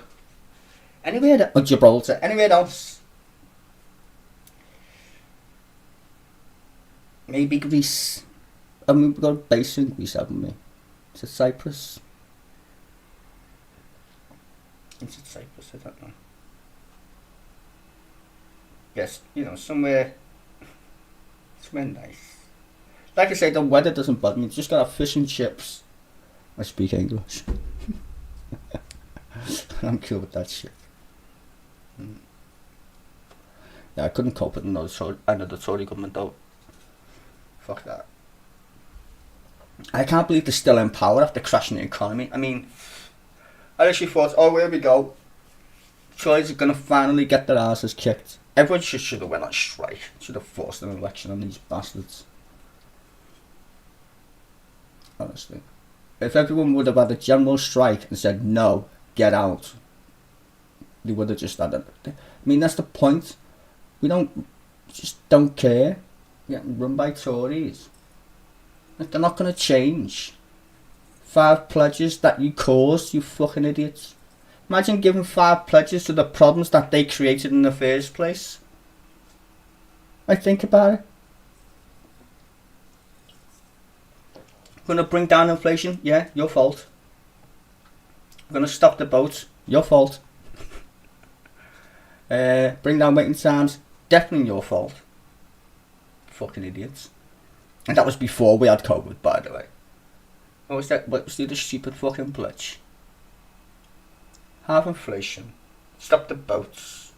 anywhere, or Gibraltar, anywhere else. Maybe Greece. I mean, we've got a base in Greece, haven't we? Is it Cyprus? Is it Cyprus? I don't know. Yes, you know, somewhere nice. Like I say, the weather doesn't bother me. Just gotta have fish and chips. I speak English. I'm cool with that shit. Yeah, I couldn't cope with another Tory government though. Fuck that. I can't believe they're still in power after crashing the economy. I mean, I actually thought, oh, here we go. Tories are gonna finally get their asses kicked. Everyone should have went on strike. Should have forced an election on these bastards. Honestly. If everyone would have had a general strike and said, no, get out, they would have just had it. I mean, that's the point. We just don't care. We're getting run by Tories. They're not going to change. 5 pledges that you caused, you fucking idiots. Imagine giving 5 pledges to the problems that they created in the first place. I think about it. We're going to bring down inflation? Yeah, your fault. We're going to stop the boats? Your fault. Bring down waiting times? Definitely your fault. Fucking idiots. And that was before we had COVID, by the way. What was that? What was the other stupid fucking pledge? Halve inflation. Stop the boats.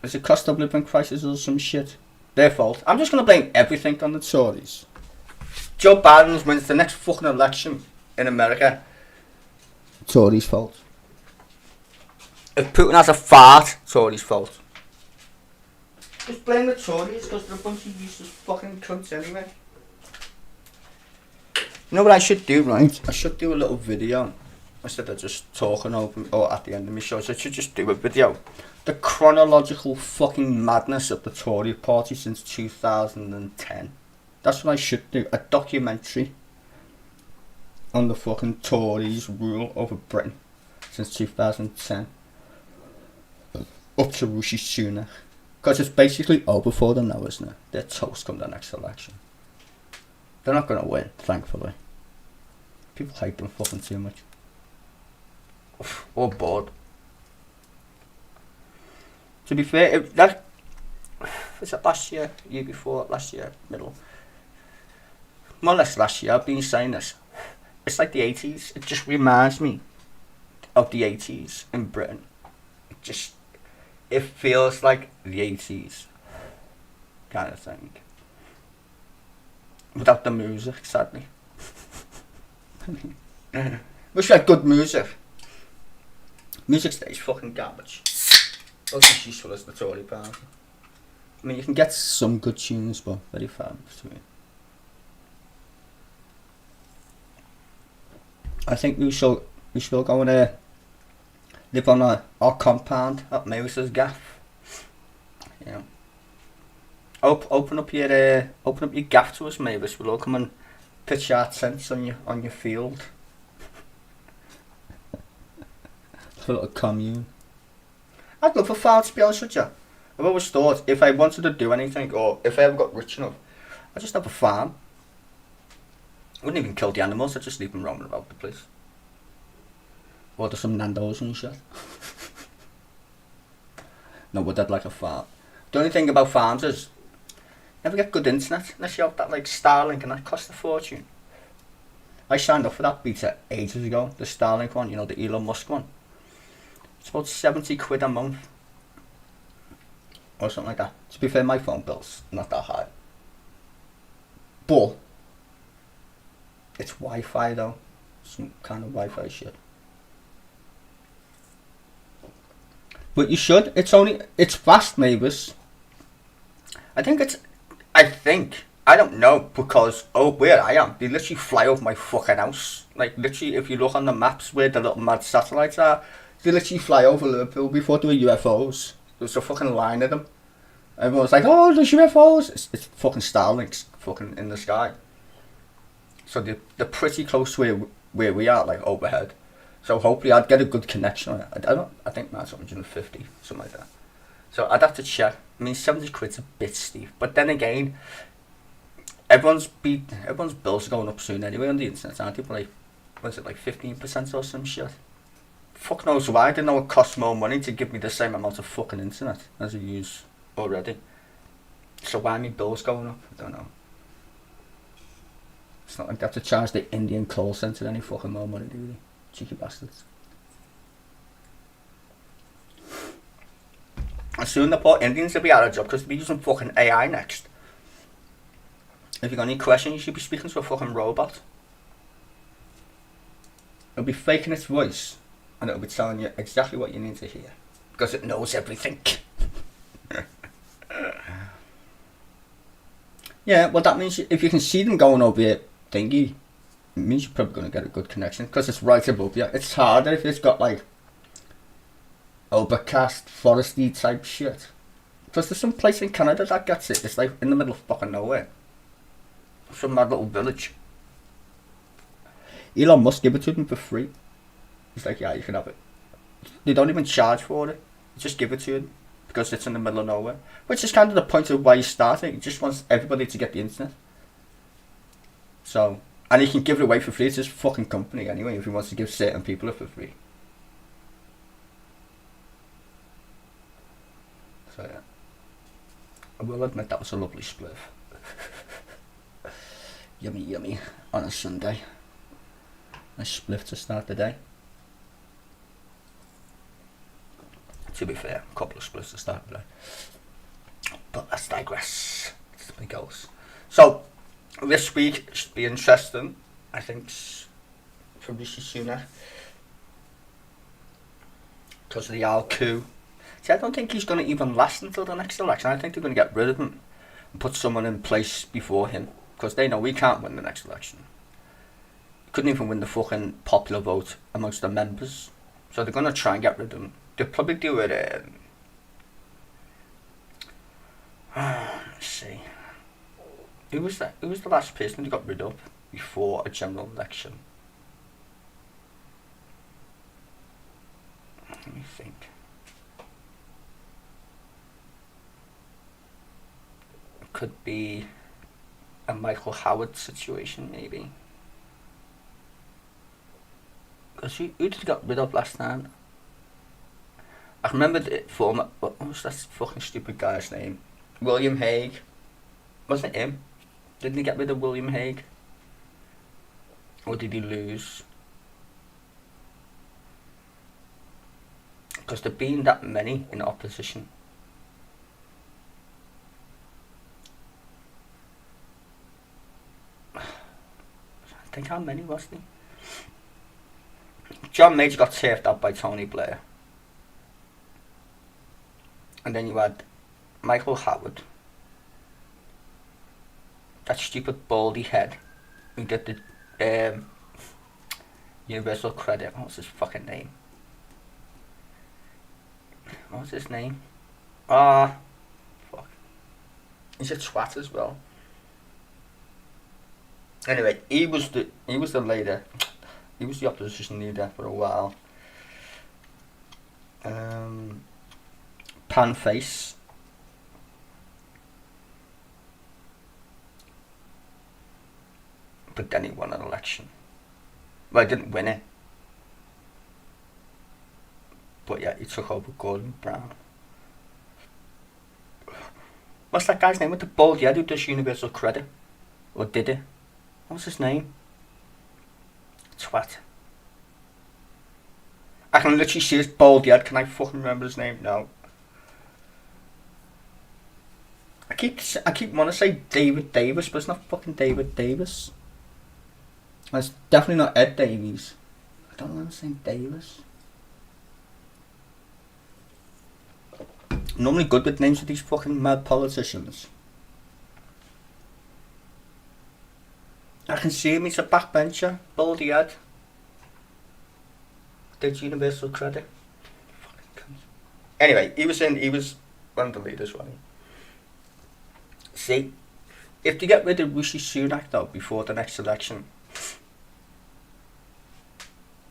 Is it cost of living crisis or some shit? Their fault. I'm just going to blame everything on the Tories. Joe Biden wins the next fucking election in America. Tories' fault. If Putin has a fart, Tories' fault. Just blame the Tories because they're a bunch of useless fucking cunts anyway. You know what I should do, right? I should do a little video instead of just talking over or at the end of my show. So I should just do a video. The chronological fucking madness of the Tory party since 2010. That's what I should do. A documentary on the fucking Tories' rule over Britain since 2010. Up to Rishi Sunak. Because it's basically over for them now, isn't it? They're toast come the next election. They're not going to win, thankfully. People hate them fucking too much. Or bored. To be fair, was it last year, year before, last year, middle? More or less last year, I've been saying this. It's like the 80s. It just reminds me of the 80s in Britain. It feels like the 80s kind of thing. Without the music, sadly. Wish we had good music. Music stays fucking garbage. Not as useful as the Tory party. I mean, you can get some good tunes, but very far between. I think we shall go and live on our compound at Mavis's gaff. You know, open up your gaff to us, Mavis. We'll all come and pitch our tents on your field. A little commune. I'd love a farm, to be honest with you. I've always thought if I wanted to do anything, or if I ever got rich enough, I'd just have a farm. I wouldn't even kill the animals, I'd just leave them roaming about the place. Order some Nando's and shit. No, but I'd like a farm. The only thing about farms is, you never get good internet unless you have that like Starlink, and that costs a fortune. I signed up for that beta ages ago, the Starlink one, you know, the Elon Musk one. It's about 70 quid a month. Or something like that. To be fair, my phone bill's not that high. But it's Wi-Fi though. Some kind of Wi-Fi shit. But you should. It's fast, Mavis. I don't know, because where I am, they literally fly over my fucking house. Like literally, if you look on the maps where the little mad satellites are, they literally fly over Liverpool before there were UFOs. There's a fucking line of them. Everyone's like, oh, there's UFOs. It's fucking Starlinks fucking in the sky. So they're pretty close to where we are, like overhead. So hopefully I'd get a good connection on it. I think mine's 150, something like that. So I'd have to check. I mean, 70 quid's a bit steep, but then again, everyone's bills are going up soon anyway on the internet, aren't they? But like, what is it, like 15% or some shit? Fuck knows why. I didn't know it costs more money to give me the same amount of fucking internet as I use already. So why are my bills going up? I don't know. It's not like they have to charge the Indian call centre any fucking more money, do they? Cheeky bastards. And soon the poor Indians will be out of job because they'll be using fucking AI next. If you got any questions, you should be speaking to a fucking robot. It'll be faking its voice and it'll be telling you exactly what you need to hear because it knows everything. Yeah, well that means if you can see them going over your thingy, it means you're probably going to get a good connection because it's right above you. It's harder if it's got like overcast, foresty type shit. Because there's some place in Canada that gets it. It's like in the middle of fucking nowhere. Some mad little village. Elon Musk give it to them for free. He's like, yeah, you can have it. They don't even charge for it. Just give it to you because it's in the middle of nowhere. Which is kind of the point of why he's starting. He just wants everybody to get the internet. So, and he can give it away for free. It's his fucking company anyway if he wants to give certain people it for free. So yeah. I will admit that was a lovely spliff. Yummy yummy on a Sunday. A spliff to start the day. To be fair, a couple of spliffs to start the day. But let's digress. That's my goals. So this week should be interesting, I think, for Rishi Sunak. Because of the Al coup. See, I don't think he's going to even last until the next election. I think they're going to get rid of him and put someone in place before him. Because they know we can't win the next election. Couldn't even win the fucking popular vote amongst the members. So they're going to try and get rid of him. They'll probably do it let's see. Who was the last person they got rid of before a general election? Let me think. It could be a Michael Howard situation, maybe. Because who did they got rid of last time? I remember the former, what was that fucking stupid guy's name? William Hague. Wasn't it him? Didn't he get rid of William Hague? Or did he lose? Because there being that many in opposition. I think how many was there? John Major got turfed out by Tony Blair. And then you had Michael Howard. That stupid baldy head who did the Universal Credit. What was his fucking name? What was his name? Fuck. He's a twat as well. Anyway, he was the leader. He was the opposition leader for a while. Pan face. But then he won an election. Well, he didn't win it. But yeah, he took over Gordon Brown. What's that guy's name with the bald head who does Universal Credit? Or did it? What's his name? Twat. I can literally see his bald head. Can I fucking remember his name? No. I keep wanting to say David Davis, but it's not fucking David Davis. And it's definitely not Ed Davies. I don't know why I'm saying Davis. Normally good with names of these fucking mad politicians. I can see him, he's a backbencher, baldy head. Did Universal Credit. Anyway, he was one of the leaders, wasn't he? See, if they get rid of Rishi Sunak though before the next election,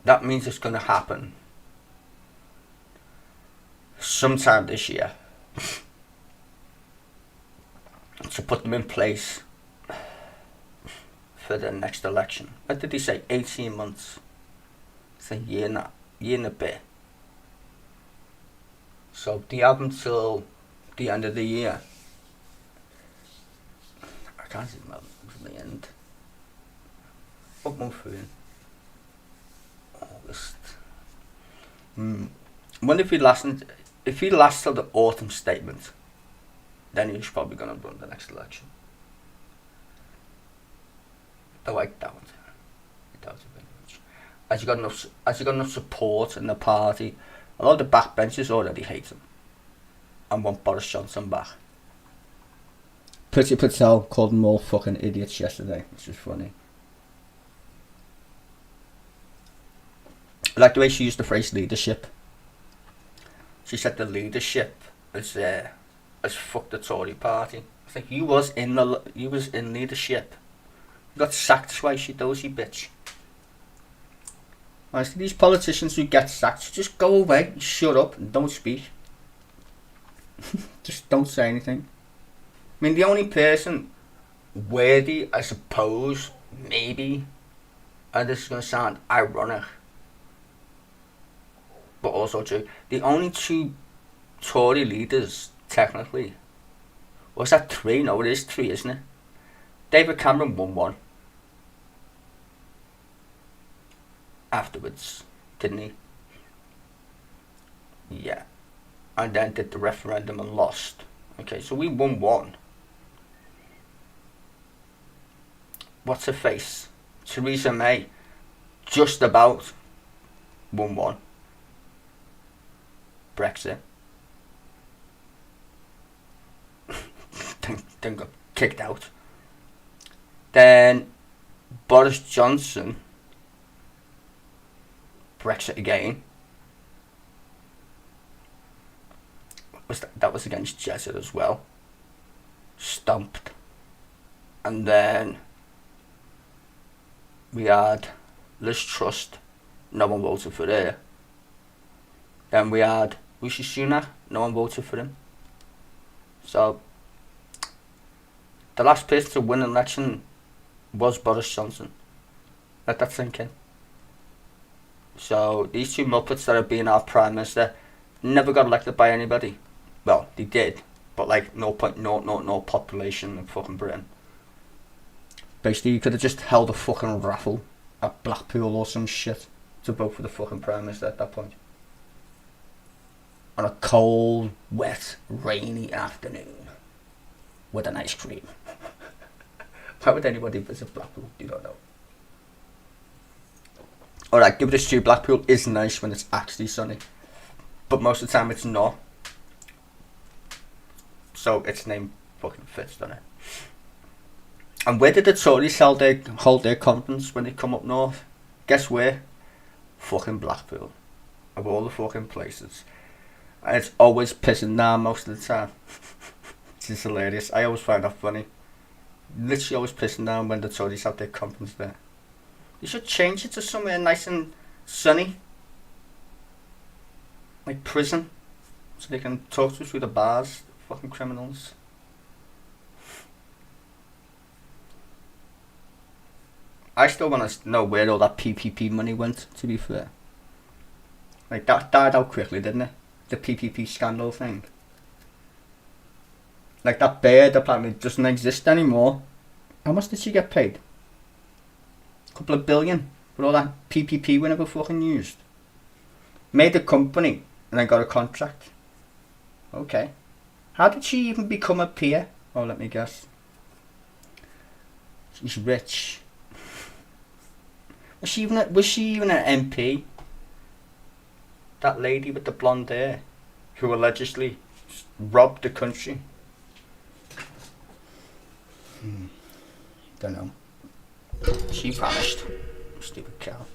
that means it's going to happen sometime this year to put them in place for the next election. What did he say? 18 months. It's a year and a bit. So they have until the end of the year. I can't see the end. What month are we in? August. When if he lasts till the autumn statement, then he's probably going to run the next election. Though I doubt it very much. Has he got enough support in the party? A lot of the backbenchers already hate him and want Boris Johnson back. Priti Patel called them all fucking idiots yesterday, which is funny. I like the way she used the phrase leadership. She said the leadership has fucked the Tory party. I think you was in leadership. You got sacked twice, you dozy bitch. Honestly, these politicians who get sacked, just go away, shut up and don't speak. Just don't say anything. I mean, the only person worthy, I suppose, maybe, and this is going to sound ironic, but also true, the only two Tory leaders, technically, was that 3? No, it is 3, isn't it? David Cameron won 1. Afterwards, didn't he? Yeah. And then did the referendum and lost. Okay, so we won 1. What's her face? Theresa May just about won 1. Brexit. then got kicked out. Then Boris Johnson, Brexit again. That was against Jesuit as well. Stumped. And then we had Liz Truss. No one voted for her. Then we had Rishi Sunak. No one voted for him. So the last person to win an election was Boris Johnson. Let that sink in. So these two Muppets that have been our Prime Minister never got elected by anybody. Well, they did, but like 0.000 population in fucking Britain. Basically, you could have just held a fucking raffle at Blackpool or some shit to vote for the fucking Prime Minister at that point. On a cold, wet, rainy afternoon with an ice cream. Why would anybody visit Blackpool? You don't know. Alright, give this to you. Blackpool is nice when it's actually sunny, but most of the time it's not. So its name fucking fits, doesn't it? And where did the Tories hold their conference when they come up north? Guess where? Fucking Blackpool. Of all the fucking places. And it's always pissing down most of the time. It's just hilarious. I always find that funny. Literally always pissing down when the Tories have their conference there. You should change it to somewhere nice and sunny. Like prison. So they can talk to us through the bars. Fucking criminals. I still want to know where all that PPP money went, to be fair. Like, that died out quickly, didn't it? The PPP scandal thing. Like, that bird apparently doesn't exist anymore. How much did she get paid? A couple of billion for all that PPP we never fucking used. Made a company and then got a contract. Okay. How did she even become a peer? Oh, let me guess. She's rich. Was she even an MP? That lady with the blonde hair, who allegedly robbed the country. Don't know. She vanished. Stupid cow.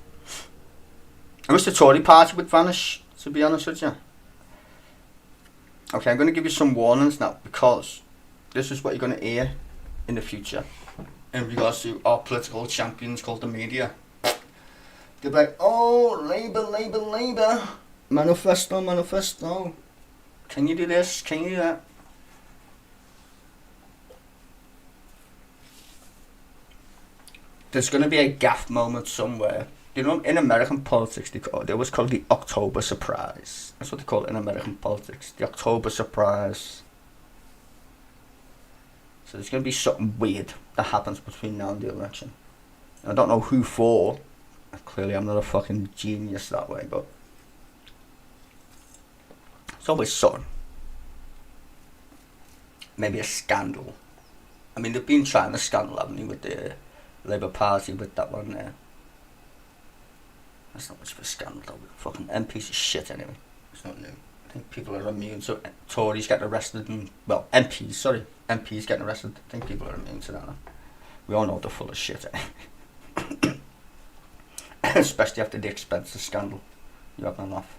I wish the Tory party would vanish, to be honest with you. Okay, I'm going to give you some warnings now, because this is what you're going to hear in the future in regards to our political champions called the media. They'll be like, oh, Labour, Labour, Labour. Manifesto, manifesto. Can you do this? Can you do that? There's going to be a gaffe moment somewhere. You know, in American politics, they always call it the October surprise. That's what they call it in American politics. The October surprise. So there's going to be something weird that happens between now and the election. I don't know who for. Clearly I'm not a fucking genius that way, but it's always something. Maybe a scandal. I mean, they've been trying a scandal, haven't they, with the Labour Party, with that one there. That's not much of a scandal, though. Fucking MPs are shit anyway. It's not new. I think people are immune to Tories getting arrested and, well, MPs getting arrested. I think people are immune to that now. We all know they're full of shit anyway. Especially after the expensive scandal. You have a laugh.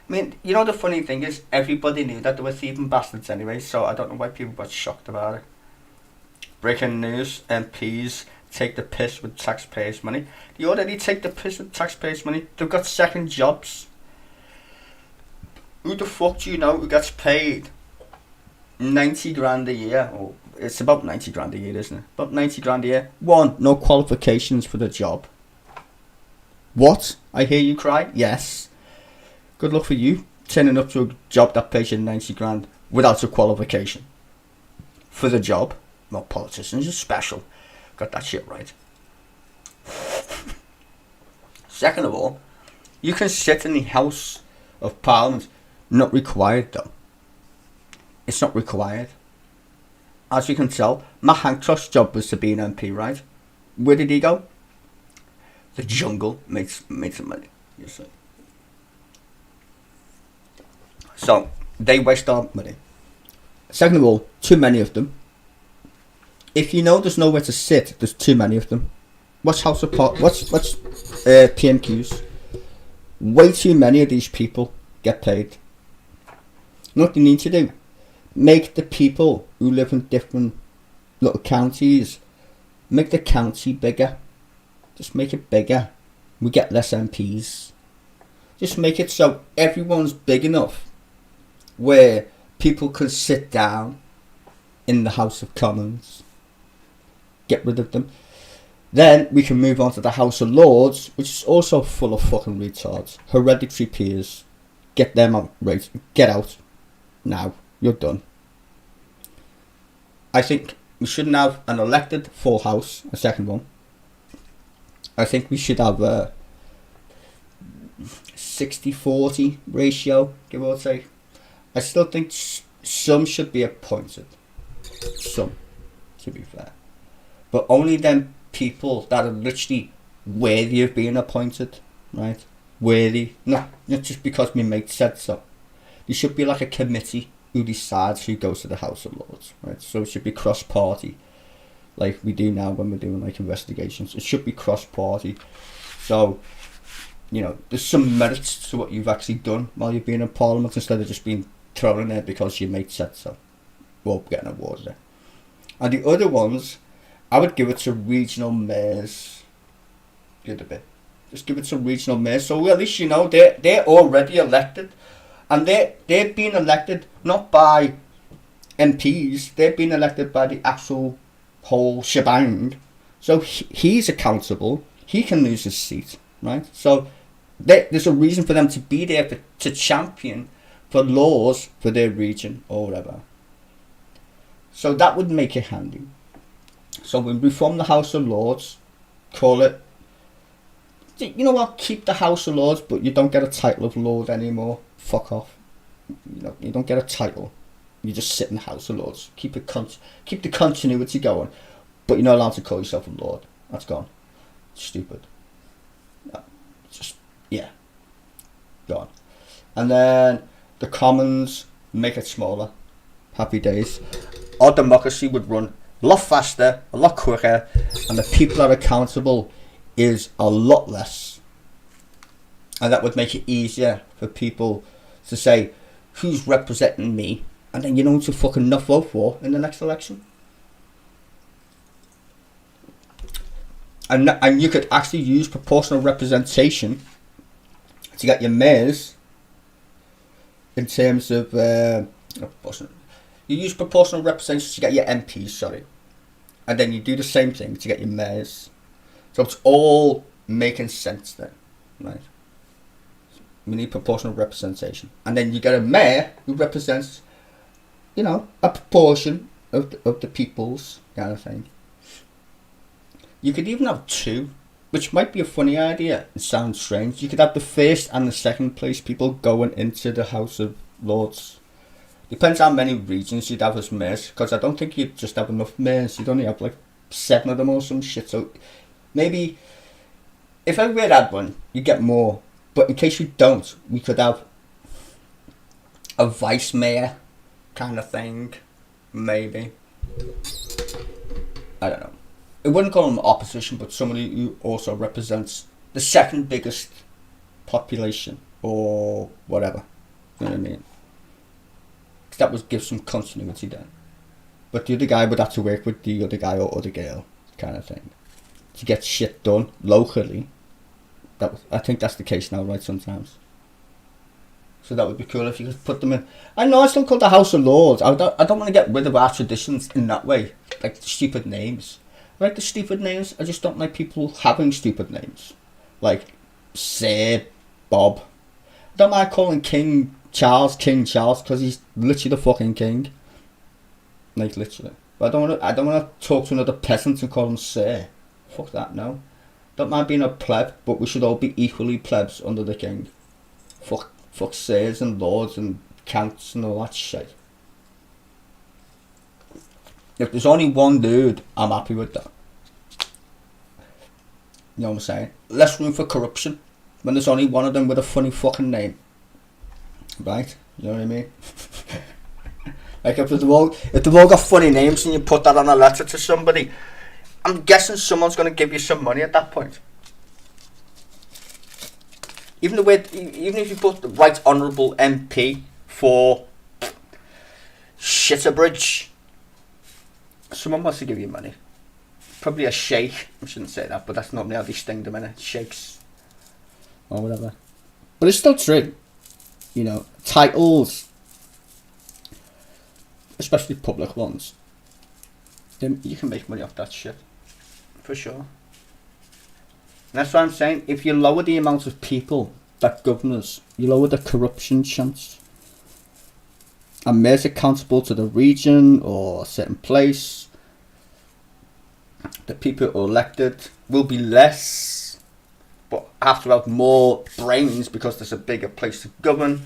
I mean, you know the funny thing is, everybody knew that they were thieving bastards anyway, so I don't know why people got shocked about it. Breaking news, MPs take the piss with taxpayers' money. They already take the piss with taxpayers' money. They've got second jobs. Who the fuck do you know who gets paid 90 grand a year? Or it's about 90 grand a year, isn't it? About 90 grand a year. One, no qualifications for the job. What? I hear you cry? Yes. Good luck for you, turning up to a job that pays you 90 grand without a qualification. For the job. Well, politicians are special. Got that shit right. Second of all, you can sit in the House of Parliament. Not required though. It's not required. As you can tell, Matt Hancock's job was to be an MP, right? Where did he go? The jungle makes some money, you see. So they waste our money. Second of all, too many of them. If you know there's nowhere to sit, there's too many of them. What's PMQs? Way too many of these people get paid. You know what you need to do? Make the people who live in different little counties, make the county bigger. Just make it bigger. We get less MPs. Just make it so everyone's big enough where people can sit down in the House of Commons. Get rid of them. Then we can move on to the House of Lords, which is also full of fucking retards. Hereditary peers. Get them out. Right. Get out. Now. You're done. I think we shouldn't have an elected full house, a second one. I think we should have a 60-40 ratio, give or take. I still think some should be appointed. Some, to be fair. But only them people that are literally worthy of being appointed, right? Worthy. Not just because my mate said so. There should be like a committee who decides who goes to the House of Lords, right? So it should be cross-party, like we do now when we're doing like investigations. It should be cross-party. So, you know, there's some merits to what you've actually done while you've been in Parliament instead of just being thrown in there because your mate said so. Or getting awards there. And the other ones, I would give it to regional mayors. Good a bit. Just give it to regional mayors. So at least you know they're already elected. And they've been elected not by MPs, they've been elected by the actual whole shebang. So he's accountable. He can lose his seat, right? So there's a reason for them to be there to champion for laws for their region or whatever. So that would make it handy. So when we reform the House of Lords, call it, you know what, keep the House of Lords, but you don't get a title of Lord anymore. Fuck off. You know, you don't get a title. You just sit in the House of Lords. Keep the continuity going, but you're not allowed to call yourself a Lord. That's gone. Stupid. Gone. And then the Commons, make it smaller. Happy days. Our democracy would run a lot faster, a lot quicker, and the people that are accountable is a lot less. And that would make it easier for people to say, who's representing me? And then you know who to fucking not vote for in the next election. And you could actually use proportional representation to get your mayors in terms of you use proportional representation to get your MPs, sorry, and then you do the same thing to get your mayors. So it's all making sense then, right? We need proportional representation, and then you get a mayor who represents, you know, a proportion of the people's kind of thing. You could even have two, which might be a funny idea. It sounds strange. You could have the first and the second place people going into the House of Lords. Depends how many regions you'd have as mayors, because I don't think you'd just have enough mayors. You'd only have like 7 of them or some shit. So maybe if everybody had one, you'd get more. But in case you don't, we could have a vice mayor kind of thing, maybe. I don't know. I wouldn't call him opposition, but somebody who also represents the second biggest population or whatever. You know what I mean? Because that would give some continuity then. But the other guy would have to work with the other guy or other girl kind of thing to get shit done locally. I think that's the case now, right, sometimes. So that would be cool if you could put them in. I know it's still called the House of Lords. I don't want to get rid of our traditions in that way. Like stupid names. I like the stupid names. I just don't like people having stupid names. Like Sir Bob. I don't mind calling King Charles because he's literally the fucking king. Like literally. But I don't want to talk to another peasant and call him Sir. Fuck that, no. Don't mind being a pleb, but we should all be equally plebs under the king. Fuck sirs and lords and counts and all that shit. If there's only one dude, I'm happy with that. You know what I'm saying? Less room for corruption when there's only one of them with a funny fucking name. Right? You know what I mean? Like if they've all got funny names and you put that on a letter to somebody, I'm guessing someone's going to give you some money at that point. Even if you put the Right Honourable MP for Shitterbridge, someone wants to give you money. Probably a sheikh. I shouldn't say that, but that's normally how they sting them, innit? Sheikhs or whatever. But it's still true. You know, titles, especially public ones, then you can make money off that shit. For sure. And that's what I'm saying. If you lower the amount of people that govern us, you lower the corruption chance. And mayors accountable to the region or a certain place. The people who are elected will be less, but have to have more brains because there's a bigger place to govern,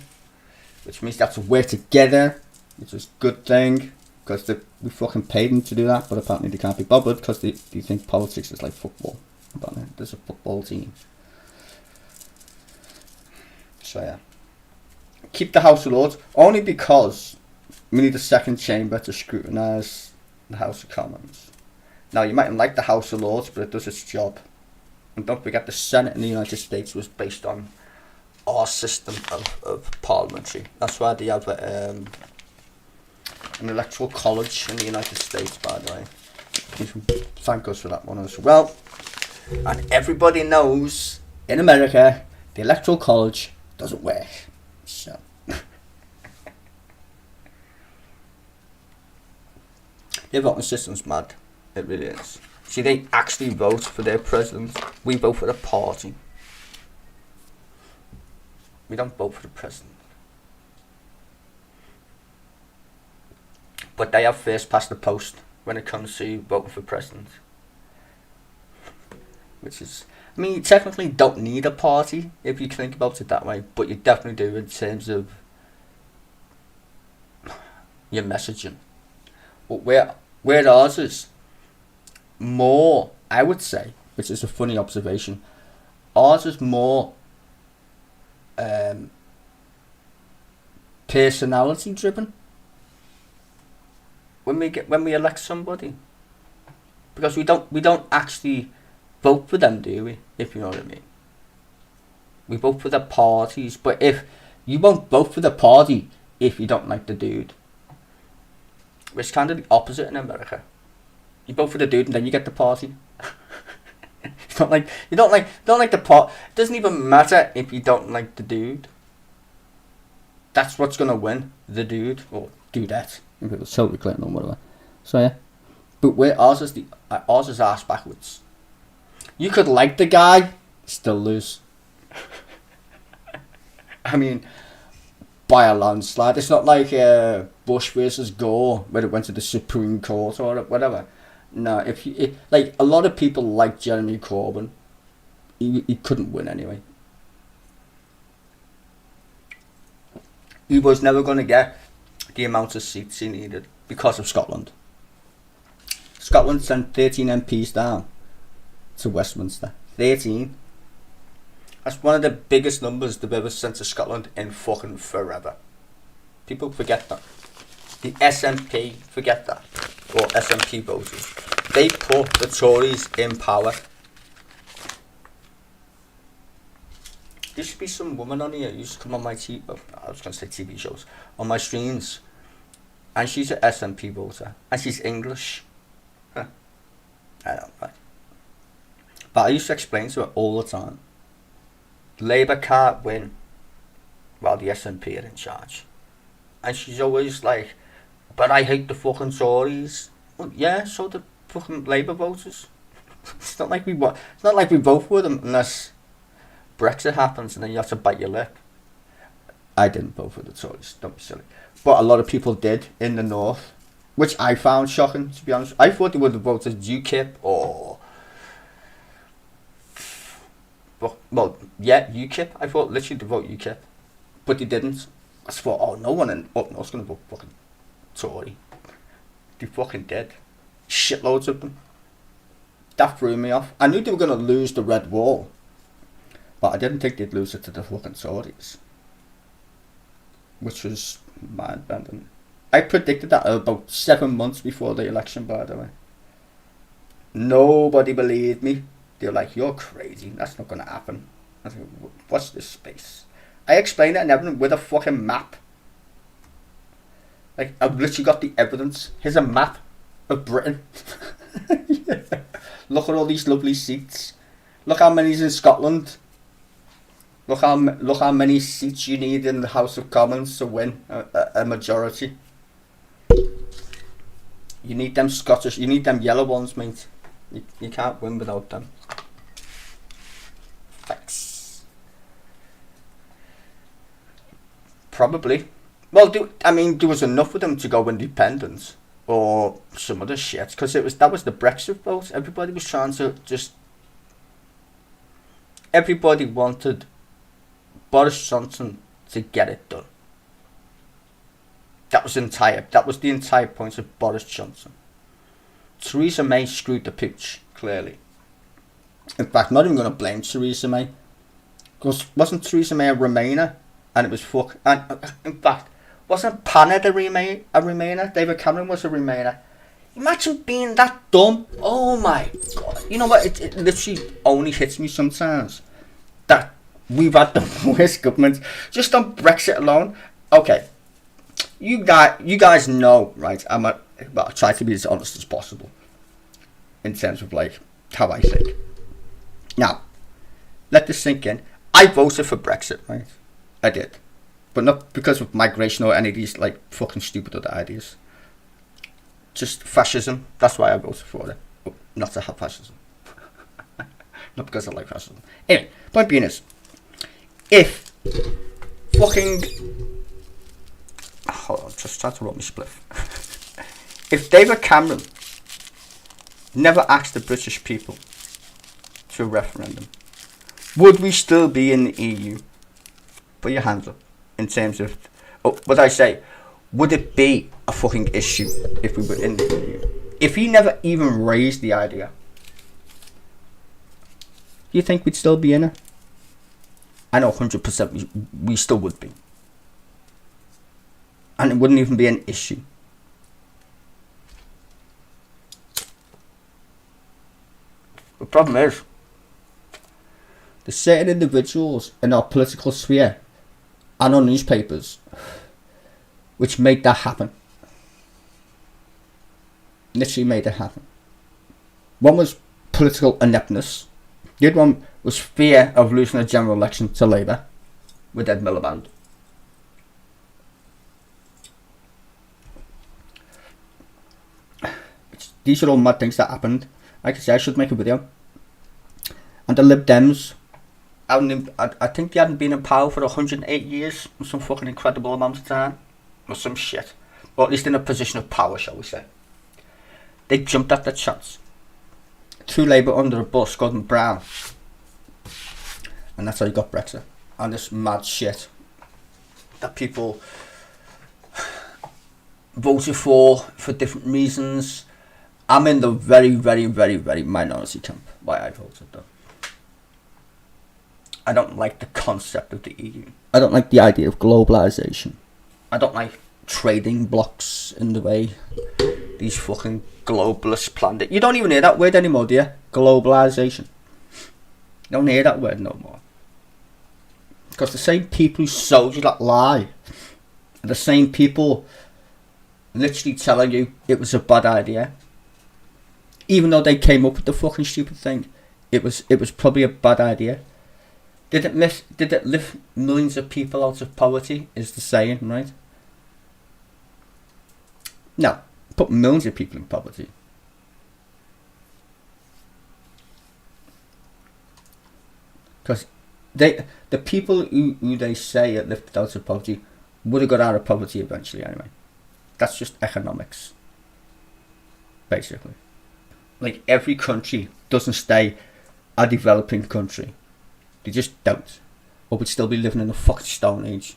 which means they have to work together, which is a good thing. Because we fucking paid them to do that, but apparently they can't be bothered because they think politics is like football. Apparently there's a football team. So yeah. Keep the House of Lords, only because we need a second chamber to scrutinise the House of Commons. Now you mightn't like the House of Lords, but it does its job. And don't forget the Senate in the United States was based on our system of parliamentary. That's why they have an electoral college in the United States, by the way. You can thank us for that one as well. And everybody knows in America the electoral college doesn't work. So their voting system's mad. It really is. See, they actually vote for their president. We vote for the party. We don't vote for the president. But they have first past the post when it comes to voting for president. Which is, I mean, you technically don't need a party if you think about it that way, but you definitely do in terms of your messaging. But where ours is more, I would say, which is a funny observation, ours is more personality driven. When we elect somebody, because we don't actually vote for them, do we? If you know what I mean. We vote for the parties, but if you won't vote for the party if you don't like the dude, it's kind of the opposite in America. You vote for the dude and then you get the party. You don't like the pot. It doesn't even matter if you don't like the dude. That's what's gonna win, the dude or dudette. If it was Hillary Clinton or whatever. So yeah, but where ours is ass backwards. You could like the guy, still lose. I mean, by a landslide. It's not like Bush versus Gore, where it went to the Supreme Court or whatever. No, like a lot of people like Jeremy Corbyn, he couldn't win anyway. He was never going to get the amount of seats he needed because of Scotland. Scotland sent 13 MPs down to Westminster. 13. That's one of the biggest numbers they've ever sent to Scotland in fucking forever. People forget that. The SNP forget that. Or SNP voters. They put the Tories in power. There should be some woman on here who used to come on my TV, I was going to say TV shows, on my streams. And she's an SNP voter. And she's English. Huh. I don't know. But I used to explain to her all the time. Labour can't win while the SNP are in charge. And she's always like, but I hate the fucking Tories. Well, yeah, so do fucking Labour voters. It's not like we vote for them unless Brexit happens and then you have to bite your lip. I didn't vote for the Tories, don't be silly. But a lot of people did in the north, which I found shocking, to be honest. I thought they would have voted UKIP or... Well, yeah, UKIP. I thought literally to vote UKIP. But they didn't. I thought, oh, no one in up north's going to vote fucking Tory. They fucking did. Shitloads of them. That threw me off. I knew they were going to lose the red wall. But I didn't think they'd lose it to the fucking Tories. Which was mind-bending. I predicted that about 7 months before the election, by the way. Nobody believed me. They were like, you're crazy. That's not going to happen. I was like, what's this space? I explained it and everything with a fucking map. Like, I've literally got the evidence. Here's a map of Britain. Yeah. Look at all these lovely seats. Look how many's in Scotland. Look how many seats you need in the House of Commons to win a majority. You need them Scottish, you need them yellow ones, mate. You can't win without them. Facts. Probably. Well, there was enough of them to go independent or some other shit, because that was the Brexit vote. Everybody was trying to just. Everybody wanted Boris Johnson to get it done. That was the entire point of Boris Johnson. Theresa May screwed the pooch, clearly. In fact, not even going to blame Theresa May. Because wasn't Theresa May a Remainer? And it was fuck. And in fact, wasn't Panna a Remainer? David Cameron was a Remainer. Imagine being that dumb. Oh my god. You know what? It literally only hits me sometimes that we've had the worst government just on Brexit alone. Okay. You guys know, right? I try to be as honest as possible in terms of like how I think. Now, let this sink in. I voted for Brexit, right? I did, but not because of migration or any of these like fucking stupid other ideas. Just fascism. That's why I voted for it. But not to have fascism. Not because I like fascism. Anyway, point being is, if fucking hold on, just try to roll me spliff. If David Cameron never asked the British people to a referendum, would we still be in the EU? Put your hands up in terms of, what I say, would it be a fucking issue if we were in the EU? If he never even raised the idea, do you think we'd still be in it? I know 100% we still would be. And it wouldn't even be an issue. The problem is, there's certain individuals in our political sphere and our newspapers which made that happen. Literally made it happen. One was political ineptness. The other one was fear of losing a general election to Labour with Ed Miliband. These are all mad things that happened. Like I said, I should make a video. And the Lib Dems, I think they hadn't been in power for 108 years, some fucking incredible amount of time, or some shit. Or at least in a position of power, shall we say. They jumped at their chance. Threw Labour under a bus, Gordon Brown. And that's how you got Brexit. And this mad shit that people voted for different reasons. I'm in the very, very, very, very minority camp why I voted though. I don't like the concept of the EU. I don't like the idea of globalisation. I don't like trading blocks in the way these fucking globalists planned it. You don't even hear that word anymore, do you? Globalisation. You don't hear that word no more. Because the same people who sold you that lie are the same people literally telling you it was a bad idea. Even though they came up with the fucking stupid thing, it was probably a bad idea. Did it lift millions of people out of poverty? Is the saying, right? No, put millions of people in poverty. Because the people who they say are lifted out of poverty would have got out of poverty eventually anyway. That's just economics, basically. Like, every country doesn't stay a developing country. They just don't. Or we'd still be living in a fucking stone age.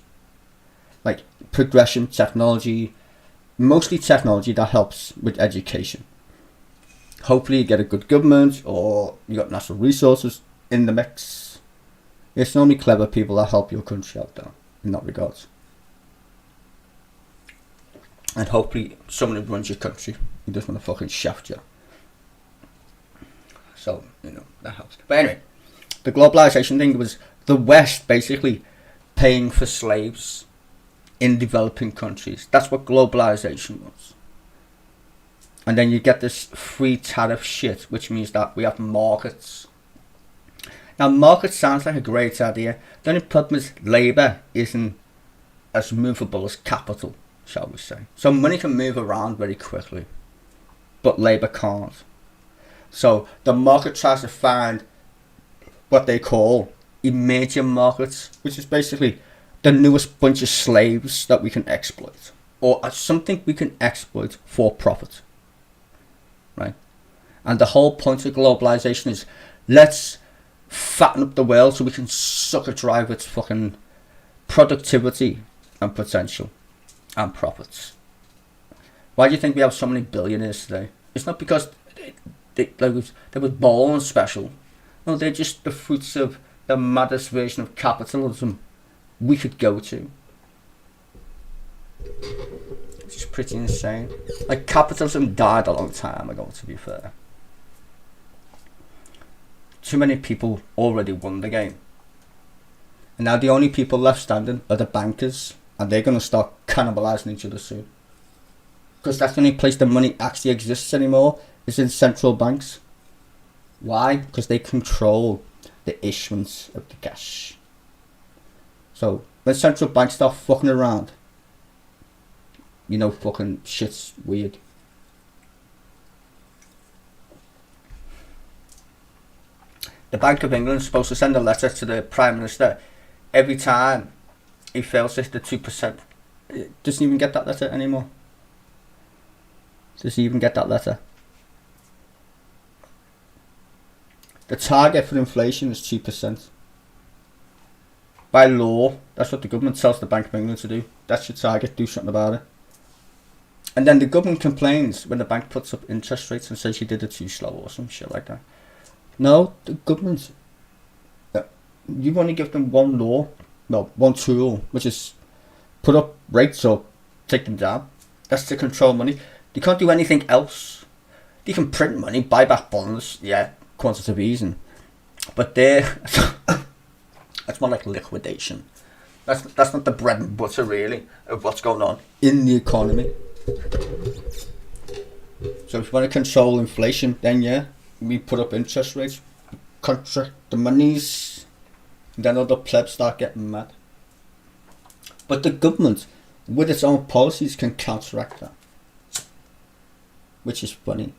Like, progression, technology, mostly technology that helps with education. Hopefully you get a good government, or you got natural resources in the mix. It's normally clever people that help your country out there, in that regard. And hopefully someone who runs your country, who doesn't want to fucking shaft you. So, you know, that helps. But anyway, the globalisation thing was the West basically paying for slaves in developing countries. That's what globalisation was. And then you get this free tariff shit, which means that we have markets. Now, market sounds like a great idea. The only problem is labour isn't as movable as capital, shall we say. So money can move around very quickly, but labour can't. So the market tries to find what they call emerging markets, which is basically the newest bunch of slaves that we can exploit, or something we can exploit for profit, right? And the whole point of globalization is, let's fatten up the world so we can sucker drive its fucking productivity and potential and profits. Why do you think we have so many billionaires today? It's not because they were born special. No, they're just the fruits of the maddest version of capitalism we could go to. It's just pretty insane. Like, capitalism died a long time ago, to be fair. Too many people already won the game. And now the only people left standing are the bankers, and they're going to start cannibalising each other soon. Because that's the only place the money actually exists anymore, is in central banks. Why? Because they control the issuance of the cash. So when central banks start fucking around, you know, fucking shit's weird. The Bank of England is supposed to send a letter to the Prime Minister every time he fails to hit the 2%. It doesn't even get that letter anymore. Doesn't even get that letter. The target for inflation is 2%. By law, that's what the government tells the Bank of England to do. That's your target, do something about it. And then the government complains when the bank puts up interest rates and says you did it too slow or some shit like that. No, the government, you've only given them one tool, which is put up rates or take them down. That's to control money. They can't do anything else. They can print money, buy back bonds, yeah, quantitative easing. But that's more like liquidation. That's not the bread and butter, really, of what's going on in the economy. So if you want to control inflation, then yeah, we put up interest rates, contract the monies, then other plebs start getting mad. But the government, with its own policies, can counteract that, which is funny.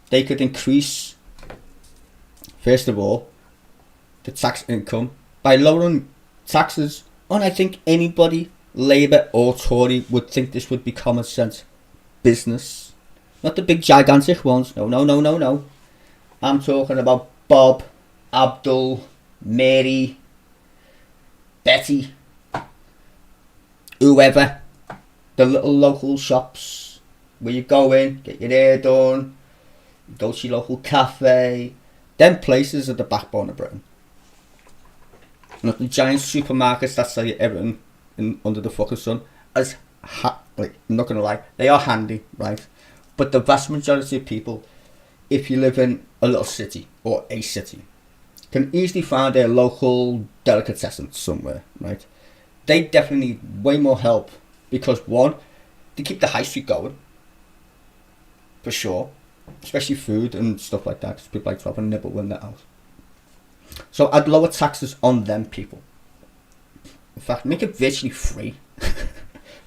They could increase, first of all, the tax income by lowering taxes on, I think, anybody, Labour or Tory, would think this would be common sense business. Not the big gigantic ones. No. I'm talking about Bob, Abdul, Mary, Betty, whoever. The little local shops where you go in, get your hair done, you go to your local cafe. Them places are the backbone of Britain. Not the giant supermarkets that sell you everything under the fucking sun. As I'm not gonna lie, they are handy, right? But the vast majority of people, if you live in a little city or a city, can easily find their local delicatessen somewhere, right? They definitely need way more help because, one, they keep the high street going, for sure, especially food and stuff like that, because people like to have a nibble when they're out. So I'd lower taxes on them people. In fact, make it virtually free,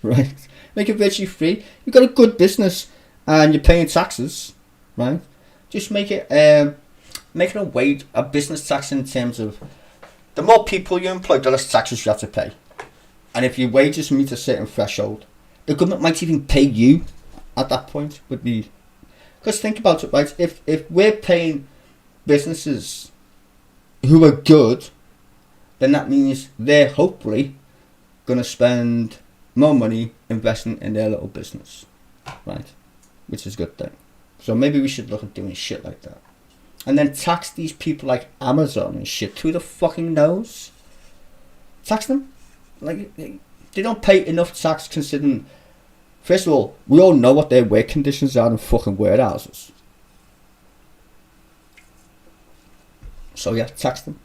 right? Make it virtually free. You've got a good business and you're paying taxes, right? Just make it a business tax in terms of the more people you employ, the less taxes you have to pay. And if your wages meet a certain threshold, the government might even pay you at that point. Because think about it, right? If we're paying businesses who are good, then that means they're hopefully going to spend more money investing in their little business, right? Which is a good thing. So maybe we should look at doing shit like that. And then tax these people like Amazon and shit through the fucking nose. Tax them. Like, they don't pay enough tax considering, first of all, we all know what their work conditions are in fucking warehouses. So yeah, tax them.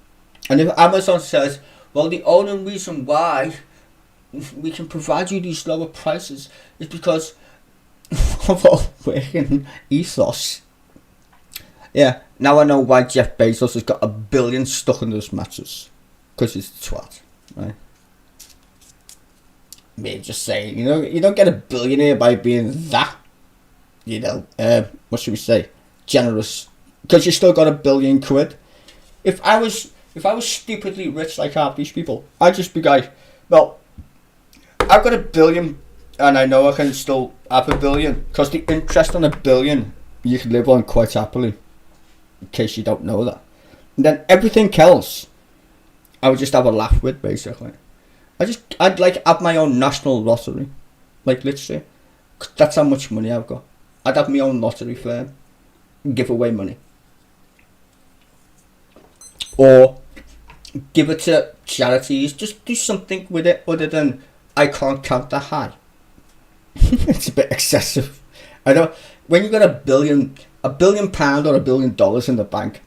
And if Amazon says, well, the only reason why we can provide you these lower prices is because of our working ethos. Yeah, now I know why Jeff Bezos has got $1 billion stuck in those matches. Because he's a twat, right? Me just saying, you don't get a billionaire by being that, what should we say, generous. Because you still got £1 billion. If I was stupidly rich like half these people, I'd just be like, well, I've got $1 billion and I know I can still have $1 billion because the interest on $1 billion you can live on quite happily, in case you don't know that. And then everything else I would just have a laugh with, basically. I'd like have my own national lottery, like literally. That's how much money I've got. I'd have my own lottery firm, give away money, or give it to charities. Just do something with it other than I can't count that high. It's a bit excessive. I know when you got £1 billion or $1 billion in the bank.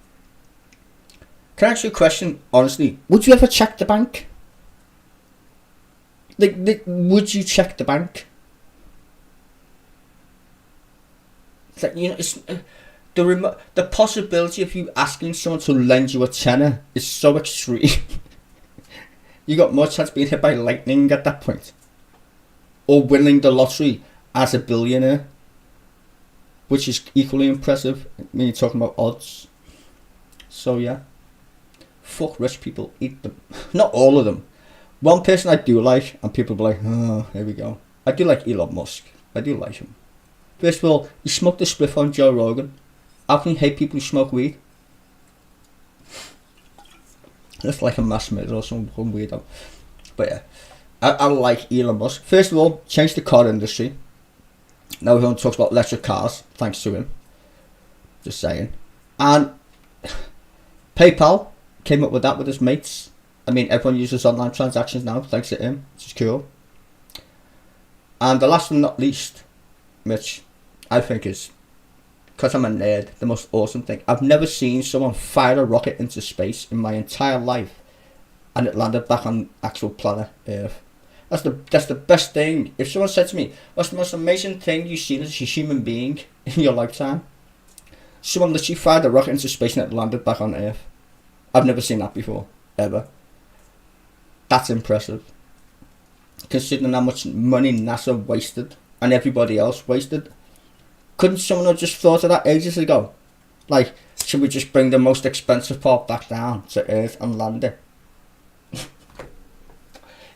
Can I ask you a question honestly? Would you ever check the bank? Would you check the bank? It's like, it's the possibility of you asking someone to lend you a tenner is so extreme. You got more chance of being hit by lightning at that point, or winning the lottery as a billionaire, which is equally impressive when you're talking about odds. So yeah, fuck rich people, eat them. Not all of them. One person I do like, and people be like, oh, here we go. I do like Elon Musk. I do like him. First of all, he smoked a spliff on Joe Rogan. How can you hate people who smoke weed? That's like a mass murder or some weirdo. But yeah, I like Elon Musk. First of all, change the car industry. Now everyone talks about electric cars, thanks to him. Just saying. And PayPal came up with that with his mates. I mean, everyone uses online transactions now, thanks to him, which is cool. And the last but not least, which I think is, because I'm a nerd, the most awesome thing. I've never seen someone fire a rocket into space in my entire life and it landed back on actual planet Earth. That's the best thing. If someone said to me, what's the most amazing thing you've seen as a human being in your lifetime? Someone literally fired a rocket into space and it landed back on Earth. I've never seen that before, ever. That's impressive. Considering how much money NASA wasted and everybody else wasted. Couldn't someone have just thought of that ages ago? Like, should we just bring the most expensive part back down to Earth and land it?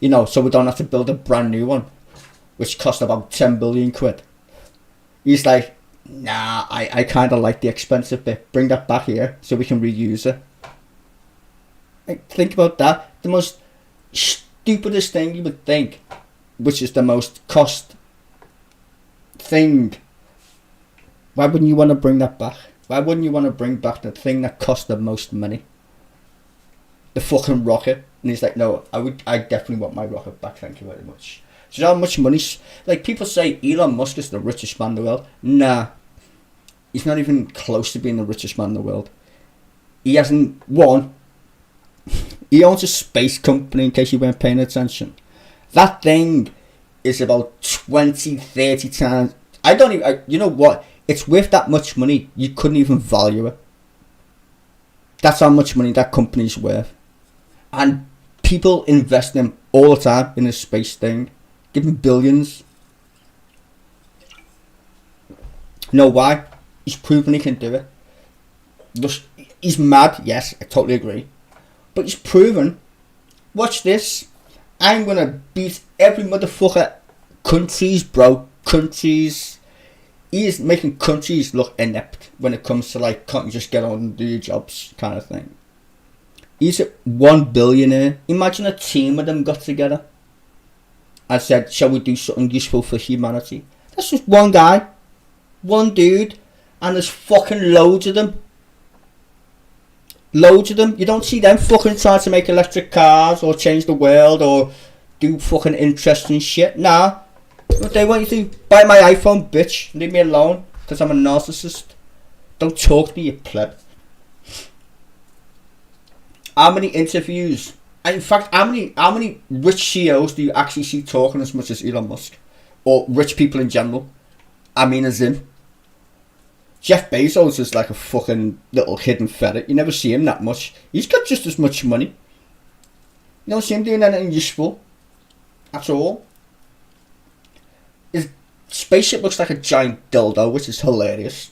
You know, so we don't have to build a brand new one, which cost about 10 billion quid. He's like, nah, I kind of like the expensive bit. Bring that back here so we can reuse it. Like, think about that. The most stupidest thing you would think, which is the most cost thing. Why wouldn't you want to bring that back? Why wouldn't you want to bring back the thing that cost the most money? The fucking rocket. And he's like, no, I definitely want my rocket back, thank you very much. Do you know how much money, like people say Elon Musk is the richest man in the world? Nah, he's not even close to being the richest man in the world. He hasn't won. He owns a space company, in case you weren't paying attention. That thing is about 20, 30 times. You know what? It's worth that much money. You couldn't even value it. That's how much money that company's worth. And people invest in all the time in this space thing. Give him billions. You know why? He's proven he can do it. Just, he's mad, yes, I totally agree. But he's proven, watch this, I'm going to beat every motherfucker. Countries, bro, countries. He is making countries look inept when it comes to, like, can't you just get on and do your jobs kind of thing. He's a 1 billionaire. Imagine a team of them got together and said, shall we do something useful for humanity? That's just one guy, one dude, and there's fucking loads of them. Loads of them. You don't see them fucking trying to make electric cars or change the world or do fucking interesting shit. Nah. What they want you to buy my iPhone, bitch. Leave me alone, because I'm a narcissist. Don't talk to me, you pleb. How many interviews? And in fact, how many rich CEOs do you actually see talking as much as Elon Musk? Or rich people in general? I mean, as in Jeff Bezos is like a fucking little hidden ferret. You never see him that much. He's got just as much money. You don't see him doing anything useful at all. His spaceship looks like a giant dildo, which is hilarious.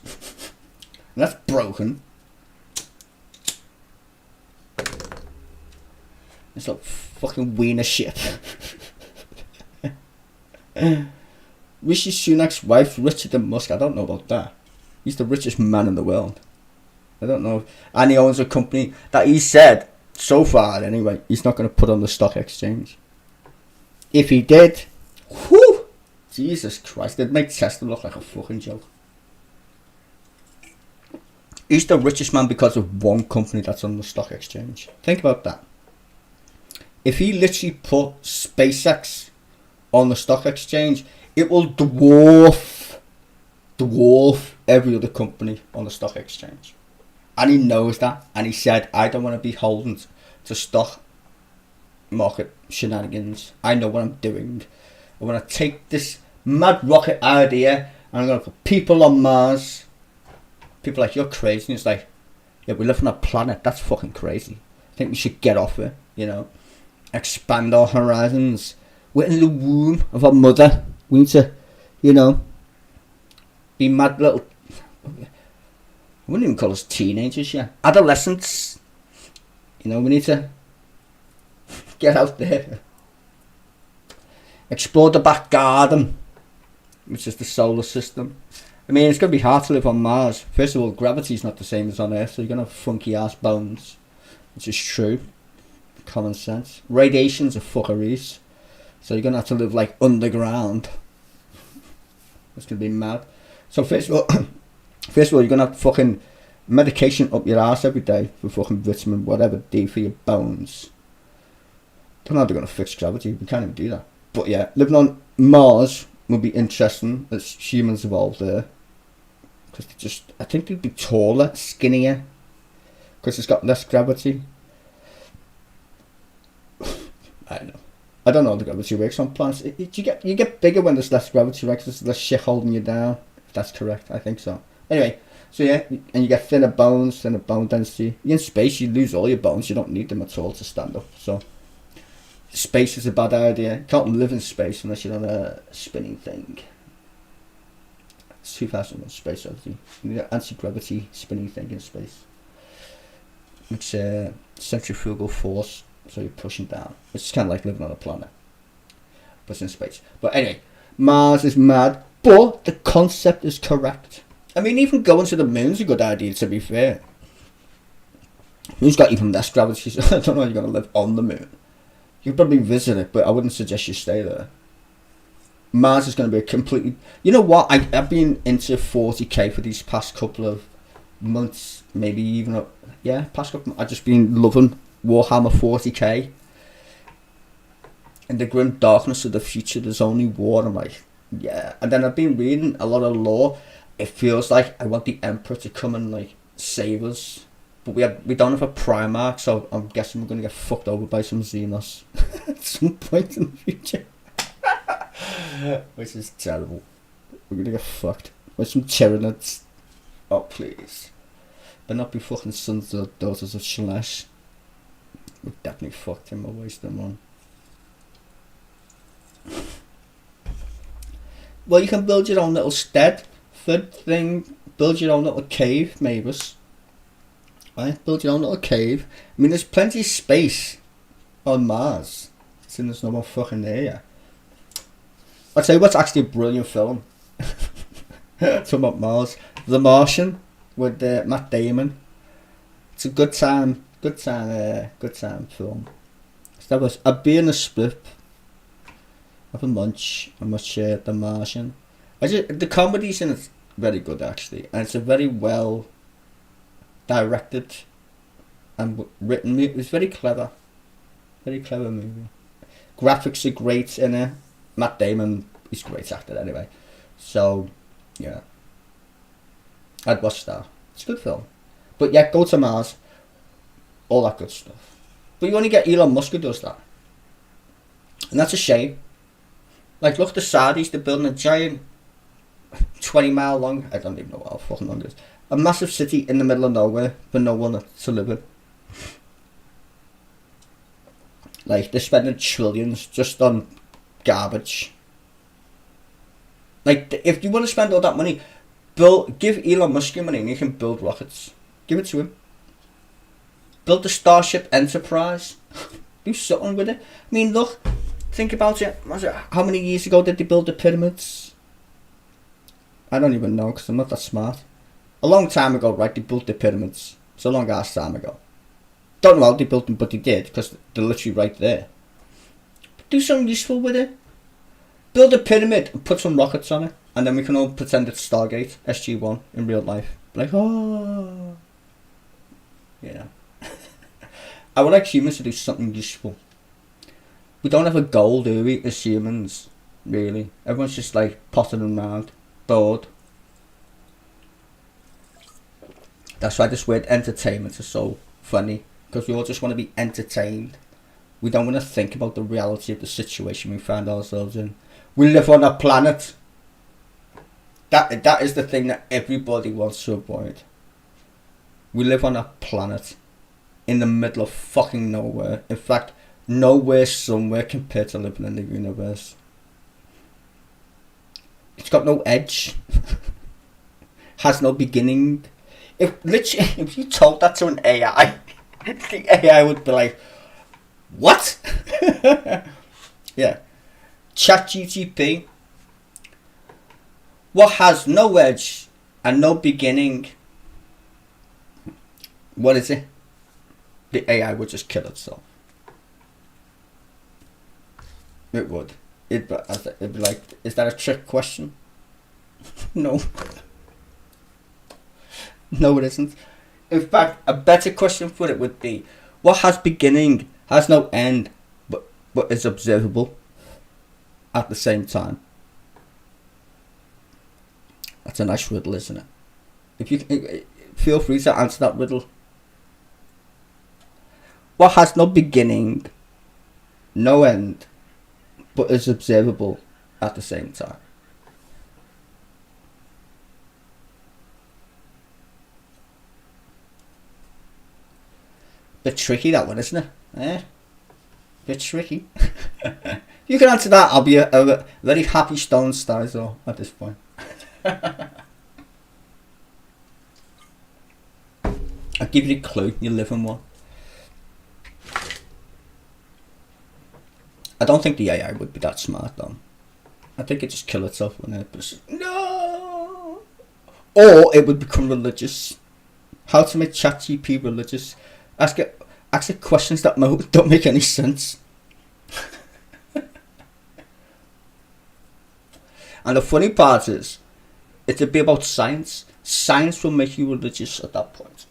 And that's broken. It's like fucking wiener shit. Rishi Sunak's wife's richer than Musk. I don't know about that. He's the richest man in the world. I don't know. And he owns a company that he said, so far anyway, he's not going to put on the stock exchange. If he did, whew, Jesus Christ, it'd make Tesla look like a fucking joke. He's the richest man because of one company that's on the stock exchange. Think about that. If he literally put SpaceX on the stock exchange, it will dwarf every other company on the stock exchange. And he knows that. And he said, I don't want to be beholden to stock market shenanigans. I know what I'm doing. I want to take this mad rocket idea and I'm going to put people on Mars. People are like, you're crazy. And it's like, yeah, we live on a planet. That's fucking crazy. I think we should get off it, you know. Expand our horizons. We're in the womb of our mother. We need to, you know, be mad little, I wouldn't even call us teenagers yet. Adolescents. You know, we need to get out there. Explore the back garden, which is the solar system. I mean, it's going to be hard to live on Mars. First of all, gravity's not the same as on Earth, so you're going to have funky ass bones, which is true. Common sense. Radiation's a fuckeries, so you're going to have to live like underground. It's going to be mad. So first of all, you're going to have fucking medication up your ass every day for fucking vitamin, whatever, D for your bones. Don't know how they're going to fix gravity. We can't even do that. But yeah, living on Mars would be interesting as humans evolve there. Because I think they'd be taller, skinnier, because it's got less gravity. I don't know how the gravity works on planets. You get bigger when there's less gravity, right? Because there's less shit holding you down. If that's correct, I think so. Anyway, so yeah, and you get thinner bones, thinner bone density. In space, you lose all your bones. You don't need them at all to stand up. So space is a bad idea. You can't live in space unless you're on a spinning thing. It's 2001 Space Odyssey. You need an anti-gravity spinning thing in space. It's a centrifugal force, so you're pushing down. It's kind of like living on a planet, but it's in space. But anyway, Mars is mad, but the concept is correct. I mean, even going to the moon's a good idea, to be fair. Moon's got even less gravity, so I don't know how you're going to live on the moon. You could probably visit it, but I wouldn't suggest you stay there. Mars is going to be a completely... You know what? I've been into 40k for these past couple of months, maybe even... Yeah, past couple... I've just been loving Warhammer 40k. In the grim darkness of the future, there's only war. I'm like, yeah. And then I've been reading a lot of lore. It feels like I want the Emperor to come and like save us. But we don't have a Primarch, so I'm guessing we're going to get fucked over by some Xenos at some point in the future. Which is terrible. We're going to get fucked by some Tyranids. Oh, please. But not be fucking sons or daughters of Shalash. We definitely fucked him or waste them on. Well, you can build your own little stead. Third thing, build your own little cave, Mavis. Right? Build your own little cave. I mean, there's plenty of space on Mars. Since there's no more fucking there yet. I'll tell you what's actually a brilliant film. Talking about Mars. The Martian with Matt Damon. It's a good time film. So that was a beer and a split. Have a munch. I must share The Martian. The comedy's in it's very good actually, and it's a very well directed and written movie. It was very clever movie. Graphics are great in it. Matt Damon, he's a great actor anyway. So yeah, I'd watch that. It's a good film. But yeah, go to Mars. All that good stuff. But you only get Elon Musk who does that, and that's a shame. Like, look, the Saudis, they're building a giant 20-mile long, I don't even know how fucking long it is, a massive city in the middle of nowhere for no one to live in. Like, they're spending trillions just on garbage. Like, if you want to spend all that money, give Elon Musk your money and he can build rockets. Give it to him. Build the Starship Enterprise. Do something with it. I mean, look, think about it. How many years ago did they build the pyramids? I don't even know because I'm not that smart. A long time ago, right? They built the pyramids. It's a long ass time ago. Don't know how they built them, but they did because they're literally right there. But do something useful with it. Build a pyramid and put some rockets on it, and then we can all pretend it's Stargate SG-1 in real life. Like, oh, yeah. I would like humans to do something useful. We don't have a goal, do we, as humans? Really, everyone's just like potting around, bored. That's why this word entertainment is so funny, because we all just want to be entertained. We don't want to think about the reality of the situation we find ourselves in. We live on a planet. That is the thing that everybody wants to avoid. We live on a planet in the middle of fucking nowhere. In fact, nowhere somewhere compared to living in the universe. It's got no edge. Has no beginning. If you told that to an AI, the AI would be like, what? Yeah. ChatGPT. What has no edge and no beginning? What is it? The AI would just kill itself. It would. It'd be like, is that a trick question? No. No, it isn't. In fact, a better question for it would be, what has beginning, has no end, but is observable at the same time? That's a nice riddle, isn't it? If you feel free to answer that riddle. What has no beginning, no end, but is observable at the same time? Bit tricky that one, isn't it? Eh? Bit tricky. You can answer that. I'll be a very happy stone Stizo at this point. I'll give you a clue. You live in one. I don't think the AI would be that smart though. I think it'd just kill itself when it was no. Or it would become religious. How to make ChatGPT religious? Ask it questions that don't make any sense. And the funny part is, it'd be about science. Science will make you religious at that point.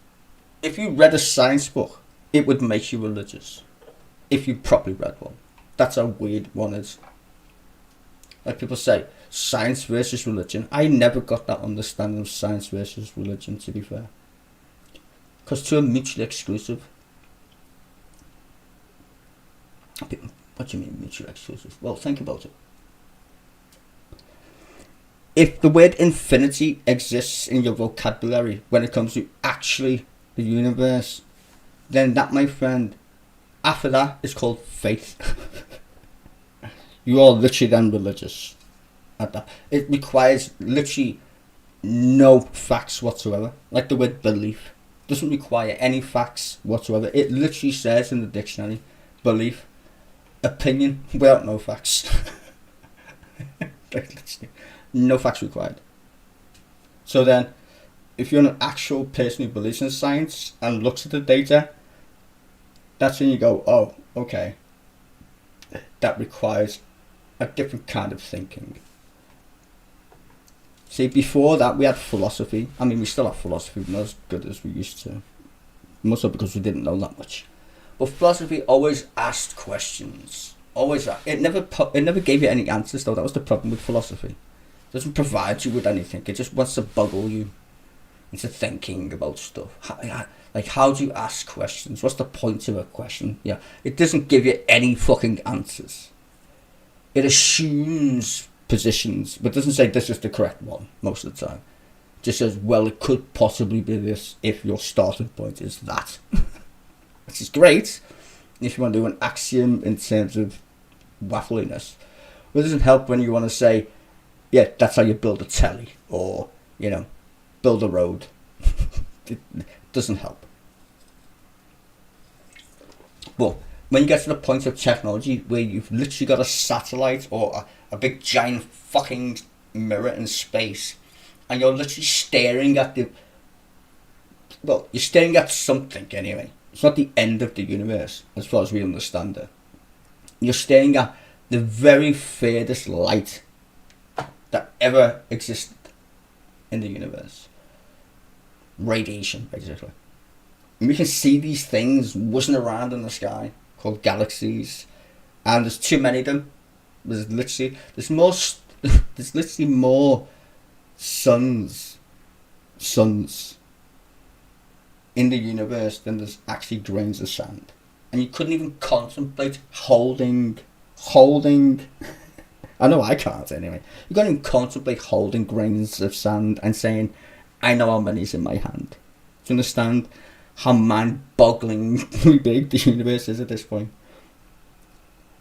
If you read a science book, it would make you religious. If you properly read one. That's how weird one is. Like people say, science versus religion. I never got that understanding of science versus religion, to be fair. Because two are mutually exclusive. What do you mean mutually exclusive? Well, think about it. If the word infinity exists in your vocabulary when it comes to actually the universe, then that, my friend, after that is called faith. You are literally then religious at that. It requires literally no facts whatsoever. Like the word belief doesn't require any facts whatsoever. It literally says in the dictionary, belief, opinion without no facts. Like literally, no facts required. So then, if you're an actual person who believes in science and looks at the data, that's when you go, oh, okay, that requires a different kind of thinking. See, before that we had philosophy. I mean, we still have philosophy, but not as good as we used to. Mostly because we didn't know that much. But philosophy always asked questions. Always. It never gave you any answers, though. That was the problem with philosophy. It doesn't provide you with anything. It just wants to boggle you into thinking about stuff. How do you ask questions? What's the point of a question? Yeah, it doesn't give you any fucking answers. It assumes positions, but doesn't say this is the correct one most of the time. It just says, well, it could possibly be this if your starting point is that. Which is great if you want to do an axiom in terms of waffliness. But it doesn't help when you want to say, yeah, that's how you build a telly, or, you know, build a road. It doesn't help. But when you get to the point of technology where you've literally got a satellite or a big giant fucking mirror in space, and you're literally staring at you're staring at something anyway. It's not the end of the universe as far as we understand it. You're staring at the very furthest light that ever existed in the universe. Radiation, basically. And we can see these things whizzing around in the sky called galaxies, and there's too many of them. There's literally more suns in the universe than there's actually grains of sand. And you couldn't even contemplate holding I know I can't anyway. You can't even contemplate holding grains of sand and saying, I know how many's in my hand. Do you understand how mind-bogglingly big the universe is at this point?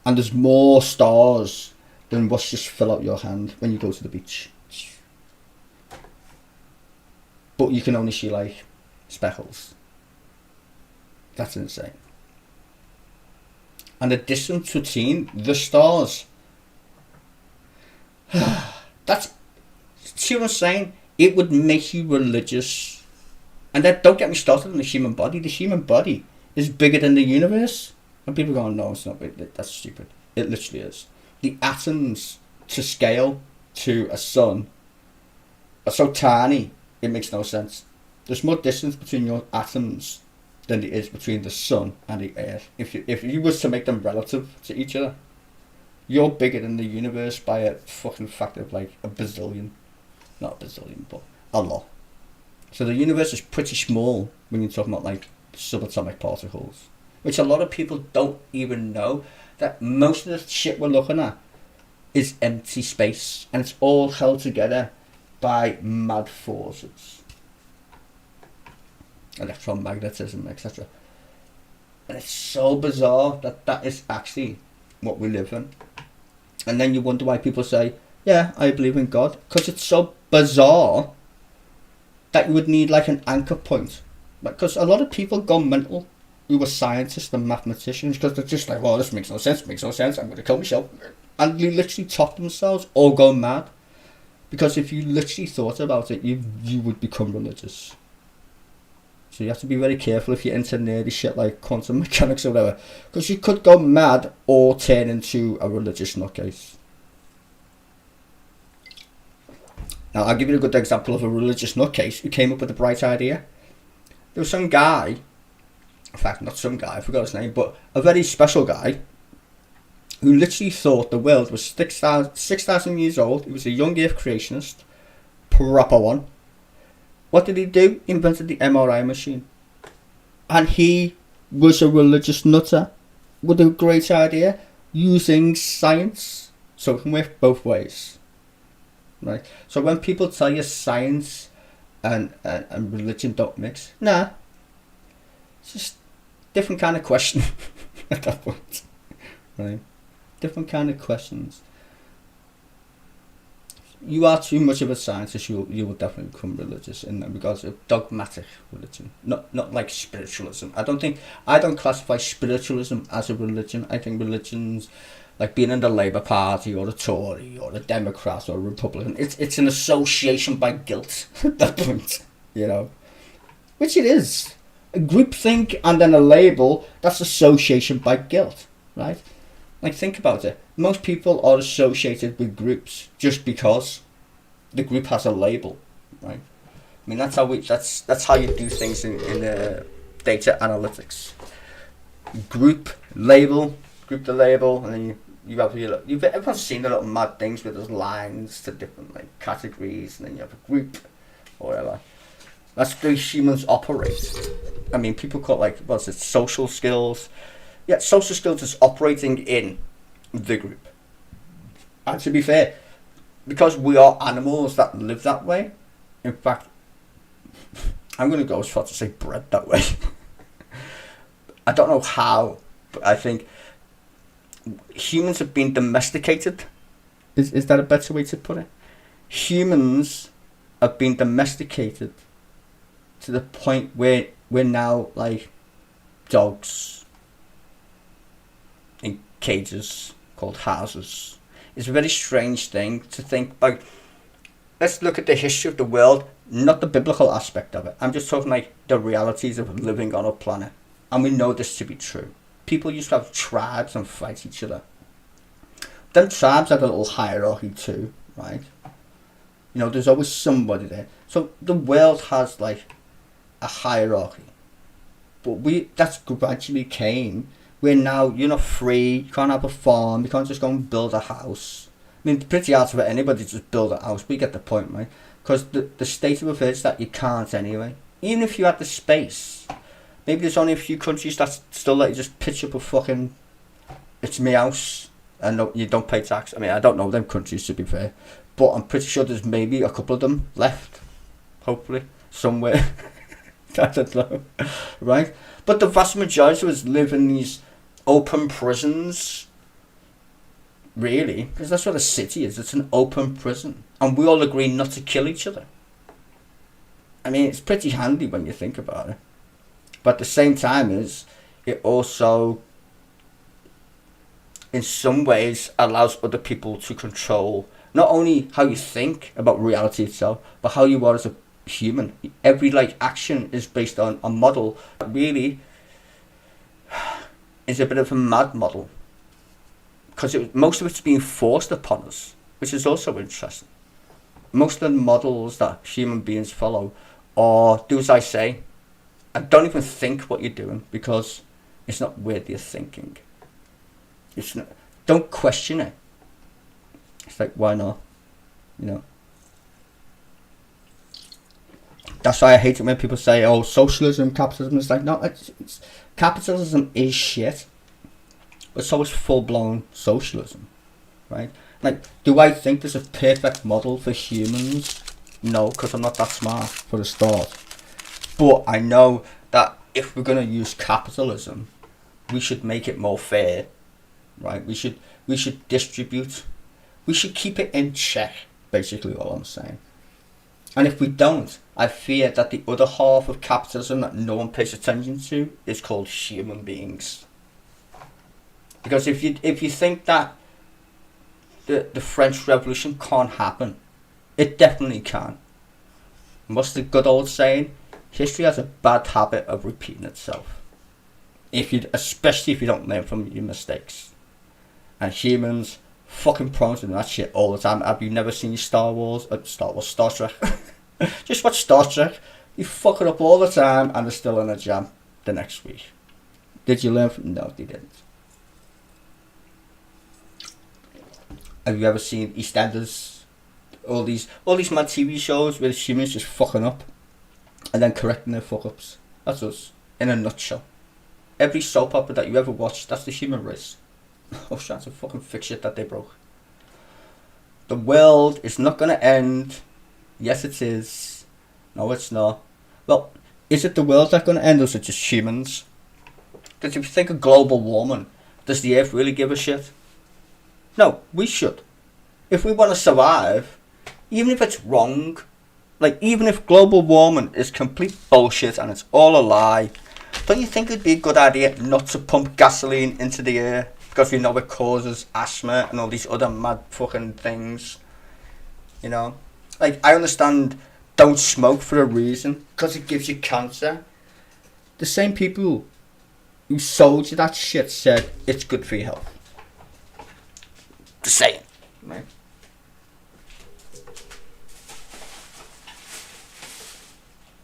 And there's more stars than what's just fill out your hand when you go to the beach. But you can only see like speckles. That's insane. And the distance between the stars. See what I'm saying? It would make you religious. And then don't get me started on the human body. The human body is bigger than the universe. And people go, no, it's not big. That's stupid. It literally is. The atoms to scale to a sun are so tiny, it makes no sense. There's more distance between your atoms than there is between the sun and the earth. If you was to make them relative to each other, you're bigger than the universe by a fucking factor of like a bazillion. Not a bazillion, but a lot. So the universe is pretty small when you're talking about like subatomic particles, which a lot of people don't even know, that most of the shit we're looking at is empty space, and it's all held together by mad forces, electromagnetism, etc. And it's so bizarre that that is actually what we live in. And then you wonder why people say, yeah, I believe in God. Because it's so bizarre that you would need like an anchor point. Because a lot of people go mental who were scientists and mathematicians because they're just like, well, this makes no sense, I'm going to kill myself. And they literally top themselves or go mad. Because if you literally thought about it, you would become religious. So you have to be very careful if you're into nerdy shit like quantum mechanics or whatever. Because you could go mad or turn into a religious nutcase. Now, I'll give you a good example of a religious nutcase who came up with a bright idea. There was some guy, in fact, not some guy, I forgot his name, but a very special guy who literally thought the world was 6,000 years old. He was a young earth creationist, proper one. What did he do? He invented the MRI machine. And he was a religious nutter with a great idea using science. So it can work both ways. Right? So when people tell you science and religion don't mix, nah. It's just different kind of question at that point. Right? Different kind of questions. You are too much of a scientist, you will definitely become religious in that regards of dogmatic religion, not like spiritualism. I don't classify spiritualism as a religion. I think religion's like being in the Labour Party or a Tory or a Democrat or a Republican. It's an association by guilt at that point, you know, which it is. A groupthink and then a label, that's association by guilt, right? Like, think about it. Most people are associated with groups just because the group has a label, right? I mean, that's how you do things in data analytics. Group the label, and then you have everyone's seen the little mad things where there's lines to different like categories, and then you have a group or whatever. That's the way humans operate. I mean, people call it like, social skills. Yeah, social skills is operating in the group. And to be fair, because we are animals that live that way, in fact, I'm going to go as far to say bred that way. I don't know how, but I think humans have been domesticated. Is that a better way to put it? Humans have been domesticated to the point where we're now like dogs in cages called houses. It's a very strange thing to think about. Let's look at the history of the world, not the biblical aspect of it. I'm just talking like the realities of living on a planet. And we know this to be true. People used to have tribes and fight each other. Then tribes had a little hierarchy too, right? You know, there's always somebody there. So the world has like a hierarchy. But that's gradually came where now you're not free, you can't have a farm, you can't just go and build a house. I mean, it's pretty hard for anybody to just build a house, but you get the point, right? Because the state of affairs is that you can't anyway. Even if you had the space, maybe there's only a few countries that still let you just pitch up a fucking, it's my house, and no, you don't pay tax. I mean, I don't know them countries to be fair, but I'm pretty sure there's maybe a couple of them left, hopefully, somewhere. I don't know, right? But the vast majority of us live in these open prisons, really, because that's what a city is. It's an open prison, and we all agree not to kill each other. I mean, it's pretty handy when you think about it. But at the same time, it also, in some ways, allows other people to control not only how you think about reality itself, but how you are as a human. Every action is based on a model that really is a bit of a mad model, because most of it's being forced upon us, which is also interesting. Most of the models that human beings follow are do as I say, and don't even think what you're doing, because it's not worth your thinking. It's not. Don't question it. It's like, why not? You know. That's why I hate it when people say, "Oh, socialism, capitalism." It's like, no, it's capitalism is shit, but so is full-blown socialism, right? Like, do I think there's a perfect model for humans? No, because I'm not that smart for a start. But I know that if we're going to use capitalism, we should make it more fair, right? We should distribute. We should keep it in check, basically all I'm saying. And if we don't, I fear that the other half of capitalism that no one pays attention to is called human beings. Because if you think that the French Revolution can't happen, it definitely can. And what's the good old saying? History has a bad habit of repeating itself. Especially if you don't learn from your mistakes. And humans fucking prone to that shit all the time. Have you never seen Star Trek? Just watch Star Trek. You fuck it up all the time and they're still in a jam the next week. Did you learn from? No, they didn't. Have you ever seen EastEnders? All these mad TV shows where the humans just fucking up and then correcting their fuck ups. That's us in a nutshell. Every soap opera that you ever watched, that's the human race. Oh, trying to fucking fix shit that they broke. The world is not gonna end. Yes, it is. No, it's not. Well, is it the world that's gonna end, or is it just humans? Because if you think of global warming, does the Earth really give a shit? No, we should. If we want to survive, even if it's wrong, like even if global warming is complete bullshit and it's all a lie, don't you think it'd be a good idea not to pump gasoline into the air? Because we know it causes asthma and all these other mad fucking things. You know? Like, I understand don't smoke for a reason, because it gives you cancer. The same people who sold you that shit said it's good for your health. The same. Right?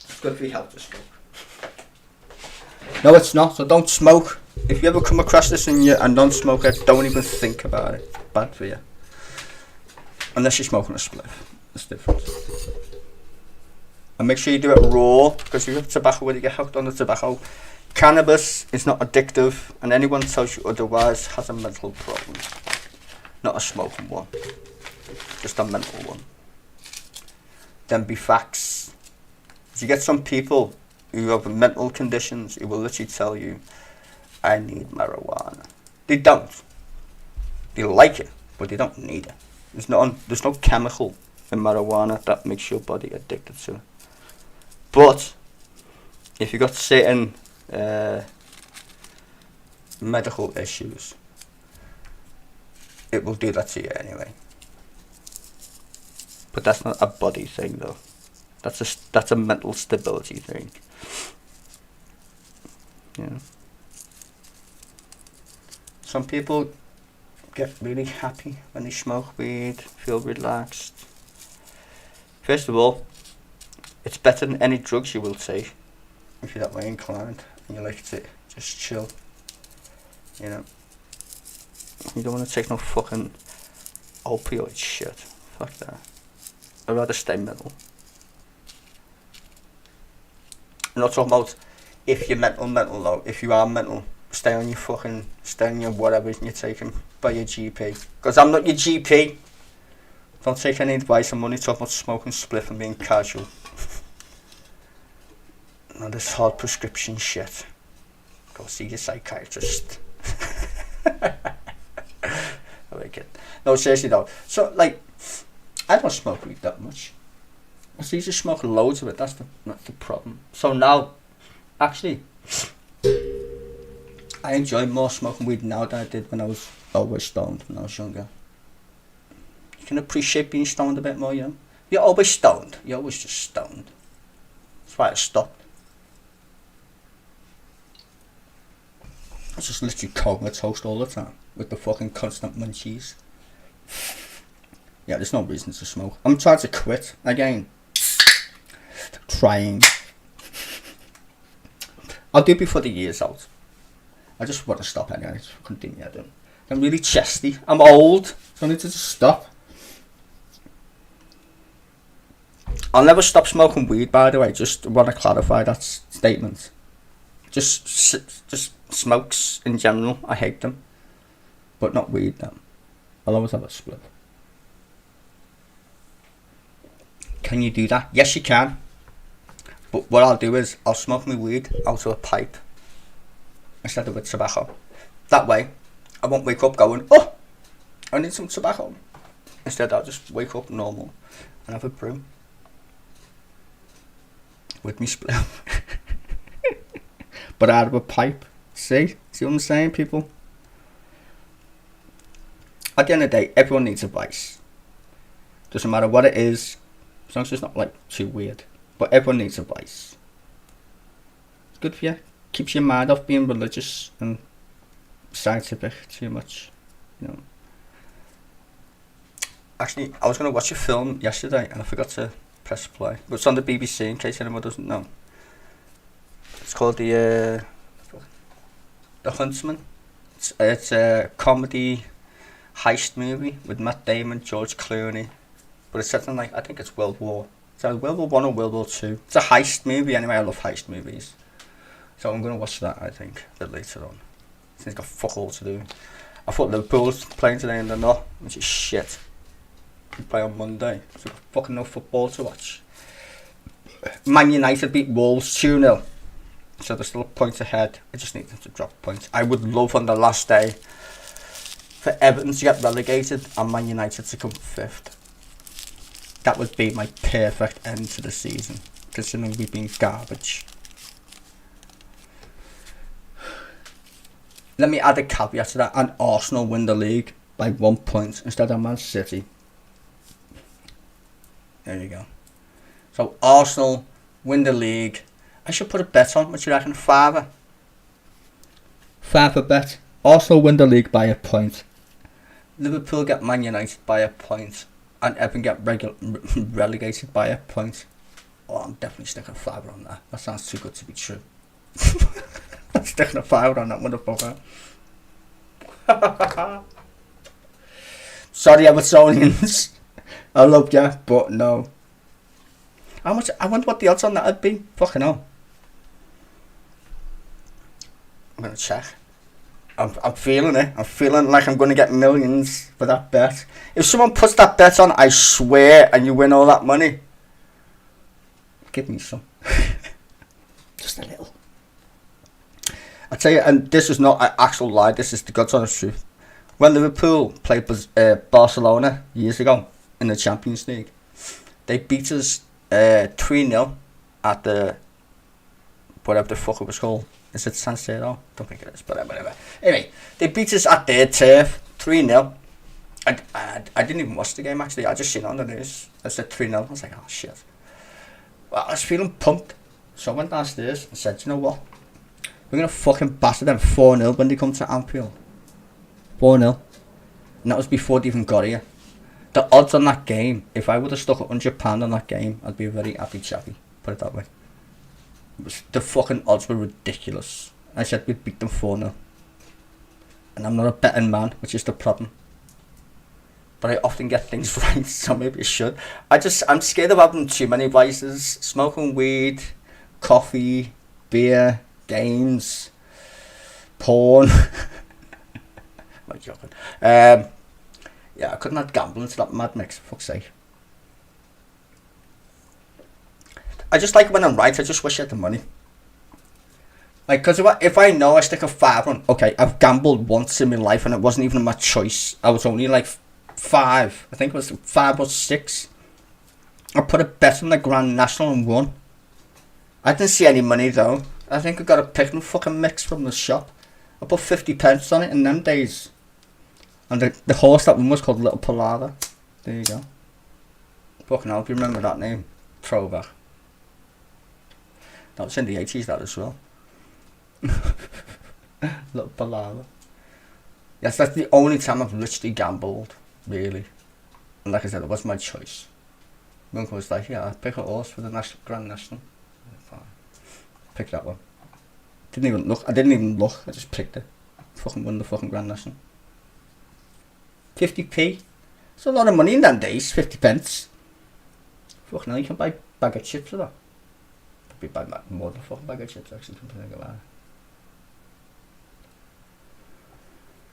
It's good for your health to smoke. No, it's not, so don't smoke. If you ever come across this and you're a non-smoker, don't even think about it. Bad for you. Unless you're smoking a spliff. It's different. And make sure you do it raw, because if you have tobacco when you get hooked on the tobacco. Cannabis is not addictive, and anyone who tells you otherwise has a mental problem. Not a smoking one. Just a mental one. Then be facts. You get some people who have mental conditions who will literally tell you, I need marijuana. They don't. They like it, but they don't need it. There's no chemical in marijuana that makes your body addicted to it. But if you've got certain medical issues, it will do that to you anyway. But that's not a body thing though. That's a mental stability thing. Yeah. Some people get really happy when they smoke weed, feel relaxed. First of all, it's better than any drugs you will take if you're that way inclined and you like to just chill. You know, you don't want to take no fucking opioid shit. Fuck that. I'd rather stay mental. I'm not talking about if you're mental though. If you are mental, stay on your whatever you're taking by your GP. Because I'm not your GP. Don't take any advice. I'm only talking about smoking spliff and being casual. Now this hard prescription shit. Go see your psychiatrist. I like it. No, seriously though. So like, I don't smoke weed that much. So you just smoke loads of it. That's the problem. So now, actually, I enjoy more smoking weed now than I did when I was always stoned when I was younger. You can appreciate being stoned a bit more, you know. You're always stoned. You're always just stoned. That's why I stopped. I just literally comatose all the time with the fucking constant munchies. Yeah, there's no reason to smoke. I'm trying to quit again. Trying. I'll do it before the year's out. I just want to stop anyway. Just continue doing. I'm really chesty. I'm old, so I need to just stop. I'll never stop smoking weed, by the way. Just want to clarify that statement. Just smokes in general. I hate them, but not weed. Them. I'll always have a split. Can you do that? Yes, you can. But what I'll do is I'll smoke my weed out of a pipe. instead of with tobacco. That way, I won't wake up going, oh, I need some tobacco. Instead, I'll just wake up normal and have a brew with me split. But out of a pipe. See what I'm saying, people? At the end of the day, everyone needs a vice. Doesn't matter what it is, as long as it's not like too weird. But everyone needs a vice. It's good for you. Keeps your mind off being religious and scientific too much, you know. Actually, I was going to watch a film yesterday and I forgot to press play. But it's on the BBC in case anyone doesn't know. It's called The Huntsman. It's a comedy heist movie with Matt Damon, George Clooney. But it's set in like, I think it's World War. It's either World War One or World War Two. It's a heist movie anyway. I love heist movies. So I'm going to watch that, I think, a bit later on. It's got fuck all to do. I thought Liverpool's playing today and they're not, which is shit. We play on Monday, so fucking no football to watch. Man United beat Wolves 2-0. So they're still points ahead. I just need them to drop points. I would love on the last day for Everton to get relegated and Man United to come 5th. That would be my perfect end to the season, considering we've been garbage. Let me add a caveat to that, and Arsenal win the league by 1 point instead of Man City. There you go. So Arsenal win the league. I should put a bet on. What you reckon? $5. $5 bet. Arsenal win the league by a point. Liverpool get Man United by a point. And Everton get relegated by a point. Oh, I'm definitely sticking $5 on that. That sounds too good to be true. I'm sticking a $5 on that motherfucker. Sorry, Evertonians. I love ya, but no. How much? I wonder what the odds on that would be. Fucking hell. I'm gonna check. I'm feeling it. I'm feeling like I'm gonna get millions for that bet. If someone puts that bet on, I swear, and you win all that money, give me some. Just a little. I tell you, and this is not an actual lie. This is the God's honest truth. When Liverpool played Barcelona years ago in the Champions League, they beat us 3-0 at the whatever the fuck it was called. Is it San Siro? Don't think it is, but whatever. Anyway, they beat us at their turf 3-0. I didn't even watch the game actually. I just seen it on the news. I said 3-0. I was like, oh shit. Well, I was feeling pumped, so I went downstairs and said, you know what? We're gonna fucking batter them 4-0 when they come to Anfield. 4-0. And that was before they even got here. The odds on that game, if I would have stuck £100 on that game, I'd be a very happy chappy. Put it that way. The fucking odds were ridiculous. I said we'd beat them 4-0. And I'm not a betting man, which is the problem. But I often get things right, so maybe I should. I'm scared of having too many vices. Smoking weed, coffee, beer, games, porn. I'm joking. Yeah, I couldn't have gambling to that mad mix, for fuck's sake. I just like when I'm right, I just wish I had the money. Like, because if I know I stick a $5 on, okay, I've gambled once in my life and it wasn't even my choice. I was only like 5, I think it was 5 or 6. I put a bet on the Grand National and won. I didn't see any money though. I think I got a picnic fucking mix from the shop. I put 50 pence on it in them days. And the horse that won was called Little Palada. There you go. Fucking hell, if you remember that name. Throwback. That was in the 80s, that as well. Little Palada. Yes, that's the only time I've literally gambled, really. And like I said, it was my choice. My uncle was like, yeah, I'll pick a horse for the Grand National. Fine. Pick that one. Didn't even look. I didn't even look. I just picked it. Fucking won the fucking Grand National. 50p. It's a lot of money in them days. 50 pence. Fucking hell, you can buy a bag of chips for that. Probably buy more than a fucking bag of chips actually. Something like that.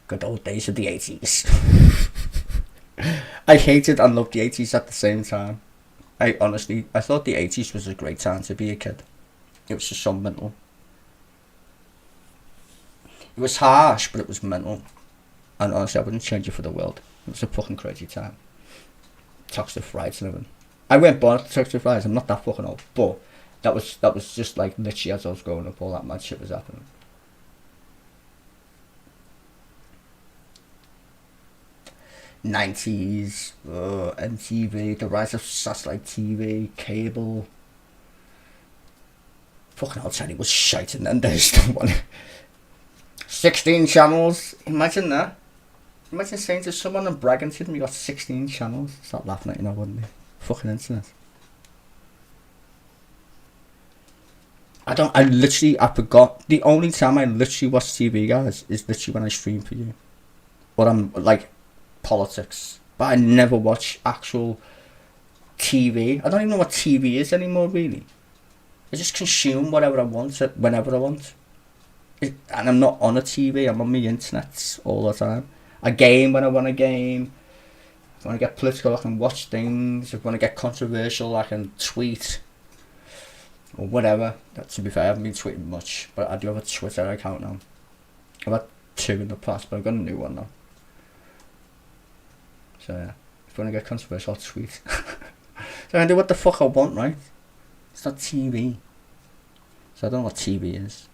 Good old days of the 80s. I hated and loved the 80s at the same time. I thought the 80s was a great time to be a kid. It was just so mental. It was harsh, but it was mental. And honestly, I wouldn't change it for the world. It was a fucking crazy time. Toxic rights and everything. I weren't born after toxic rights. I'm not that fucking old, but that was just like literally as I was growing up, all that mad shit was happening. '90s, MTV, the rise of satellite TV, cable. Fucking hell, telly was shite in them days. 16 channels. Imagine that. Imagine saying to someone and bragging to them, you got 16 channels. Stop laughing at you now, wouldn't you? Fucking internet. I forgot. The only time I literally watch TV, guys, is literally when I stream for you. But I'm like politics. But I never watch actual TV. I don't even know what TV is anymore, really. I just consume whatever I want, whenever I want. And I'm not on a TV, I'm on my internet all the time. I game when I want to game. If I want to get political, I can watch things. If I want to get controversial, I can tweet. Or whatever. To be fair, I haven't been tweeting much, but I do have a Twitter account now. I've had 2 in the past, but I've got a new one now. So yeah, if I want to get controversial, I'll tweet. So I can do what the fuck I want, right? It's not TV. So I don't know what TV is.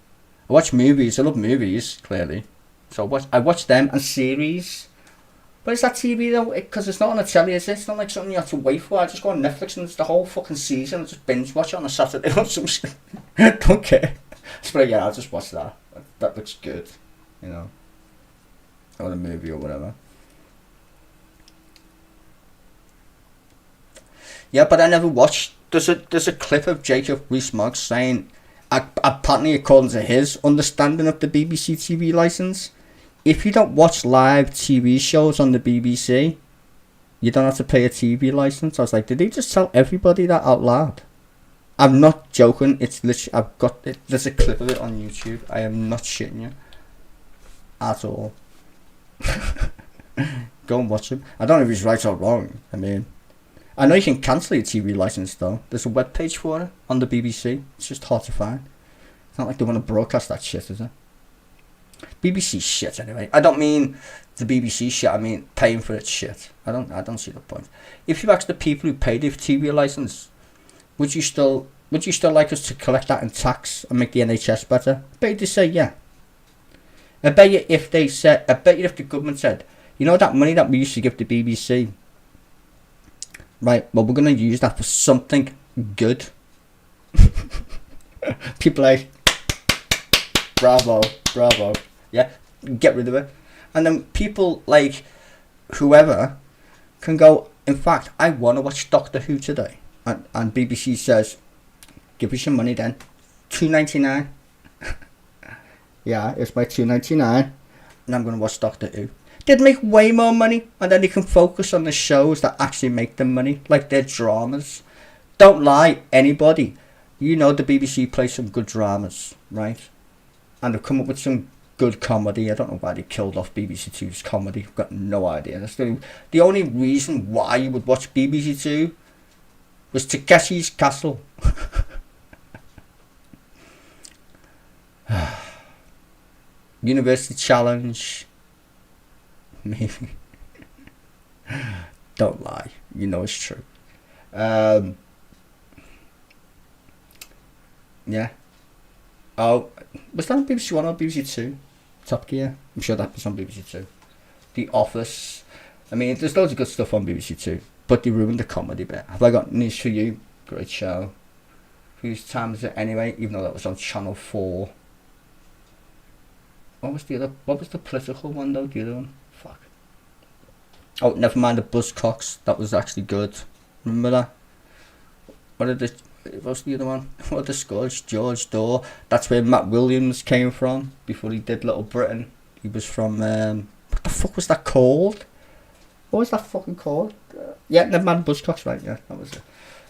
I watch movies. I love movies, clearly. So I watch them and series. But is that TV though? Because it's not on a telly, is it? It's not like something you have to wait for. I just go on Netflix and it's the whole fucking season. I just binge watch it on a Saturday or some shit. Don't care. But yeah, I'll just watch that. That looks good, you know. Or a movie or whatever. Yeah, but I never watched. There's a clip of Jacob Rees-Mogg saying, apparently according to his understanding of the BBC TV licence, if you don't watch live TV shows on the BBC, you don't have to pay a TV licence. I was like, did he just tell everybody that out loud? I'm not joking. It's literally, I've got it. There's a clip of it on YouTube. I am not shitting you at all. Go and watch him. I don't know if he's right or wrong. I mean, I know you can cancel your TV licence though. There's a webpage for it on the BBC. It's just hard to find. It's not like they want to broadcast that shit, is it? BBC shit anyway. I don't mean the BBC shit. I mean paying for it shit. I don't see the point. If you ask the people who paid their TV licence, would you still like us to collect that in tax and make the NHS better? I bet you'd say yeah. I bet you if the government said, you know that money that we used to give the BBC, right, well, we're going to use that for something good. People like, bravo, yeah, get rid of it. And then people like whoever can go, in fact, I want to watch Doctor Who today. And BBC says, give us your money then. $2.99. Yeah, it's my $2.99. And I'm going to watch Doctor Who. They'd make way more money, and then they can focus on the shows that actually make them money, like their dramas. Don't lie, anybody. You know the BBC plays some good dramas, right? And they've come up with some good comedy. I don't know why they killed off BBC Two's comedy. I've got no idea. That's the only reason why you would watch BBC Two was Takeshi's Castle. University Challenge. Maybe. Don't lie. You know it's true. Yeah. Oh, was that on BBC One or BBC Two? Top Gear? I'm sure that was on BBC Two. The Office. I mean, there's loads of good stuff on BBC Two, but they ruined the comedy bit. Have I got news for you? Great show. Whose time is it anyway? Even though that was on Channel 4. What was the political one though? The other one? Fuck. Oh, never mind, the Buzzcocks. That was actually good. Remember that? What's the other one? What are the scores? George Dore. That's where Matt Williams came from before he did Little Britain. He was from what the fuck was that called? What was that fucking called? Yeah, never mind, Buzzcocks, right? Yeah, that was it.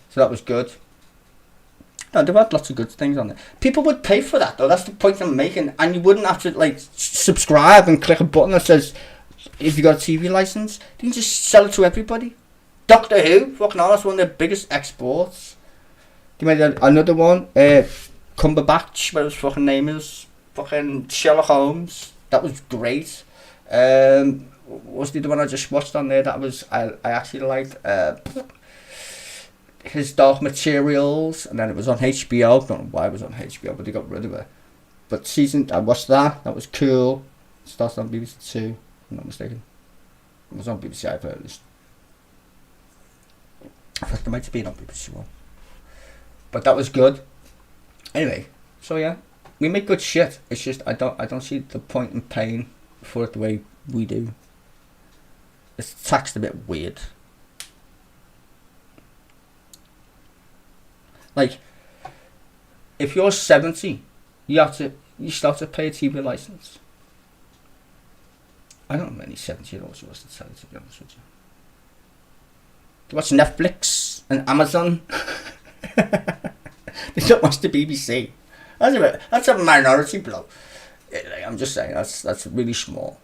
So that was good. No, they've had lots of good things on there. People would pay for that though. That's the point I'm making, and you wouldn't have to like subscribe and click a button that says if you got a TV license. You can just sell it to everybody. Doctor Who, fucking hell, that's one of their biggest exports. They made another one, Cumberbatch, whatever his fucking name is, fucking Sherlock Holmes. That was great. What's the other one I just watched on there that I actually liked? His Dark Materials, and then it was on HBO. I don't know why it was on HBO, but they got rid of it. But I watched that. That was cool. It started on BBC Two, if I'm not mistaken. It was on BBC iPlayer at least. In fact, it might have been on BBC One. But that was good. Anyway, so yeah, we make good shit. It's just I don't see the point in paying for it the way we do. It's taxed a bit weird. Like, if you're 70, you still have to pay a TV license. I don't know many 70-year-olds who watch the telly, to be honest with you. They watch Netflix and Amazon. They don't watch the BBC. That's a minority blow. I'm just saying, that's really small.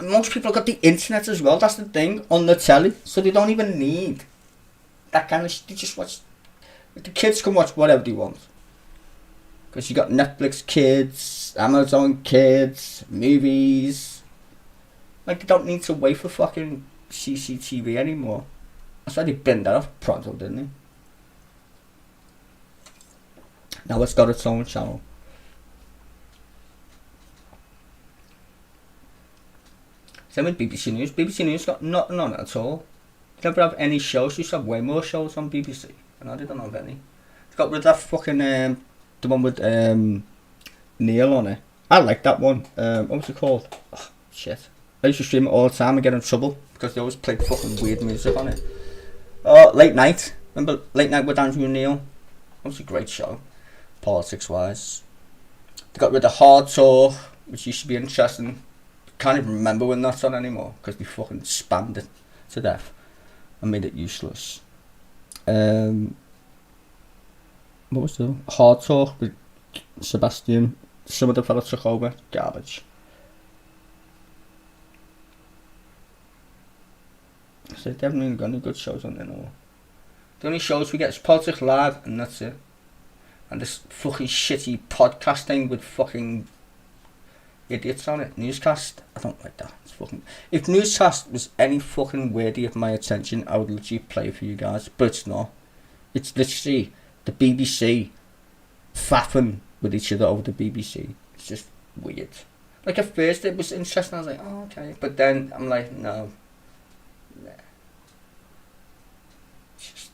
Most people have got the internet as well, that's the thing, on the telly, so they don't even need that kind of shit. They just watch, the kids can watch whatever they want. Because you got Netflix Kids, Amazon Kids, movies. Like, they don't need to wait for fucking CCTV anymore. That's why they binned that off pronto, didn't they? Now it's got its own channel. Same with BBC News. BBC News got nothing on it at all. They never have any shows. They used to have way more shows on BBC. And they don't have any. They got rid of that fucking, the one with Neil on it. I like that one. What was it called? Oh, shit. I used to stream it all the time and get in trouble because they always played fucking weird music on it. Oh, Late Night. Remember Late Night with Andrew and Neil? That was a great show, politics-wise. They got rid of Hard Talk, which used to be interesting. Can't even remember when that's on anymore because they fucking spammed it to death and made it useless. What was the Hard Talk with Sebastian? Some of the fellas took over. Garbage. So they haven't really got any good shows on there no more. The only shows we get is Politics Live and that's it. And this fucking shitty podcast thing with fucking idiots on it. Newscast. I don't like that. It's fucking. If Newscast was any fucking worthy of my attention, I would literally play it for you guys. But it's not. It's literally the BBC faffing with each other over the BBC. It's just weird. Like at first it was interesting. I was like, oh okay. But then I'm like, no. Nah. It's just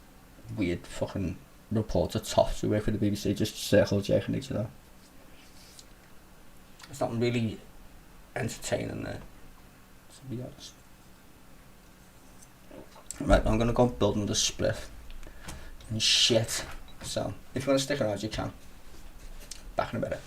weird fucking reporter toffs who work for the BBC just circle jerking each other. It's not really entertaining there, to be honest. Right, I'm going to go build another split. And shit. So, if you want to stick around, you can. Back in a minute.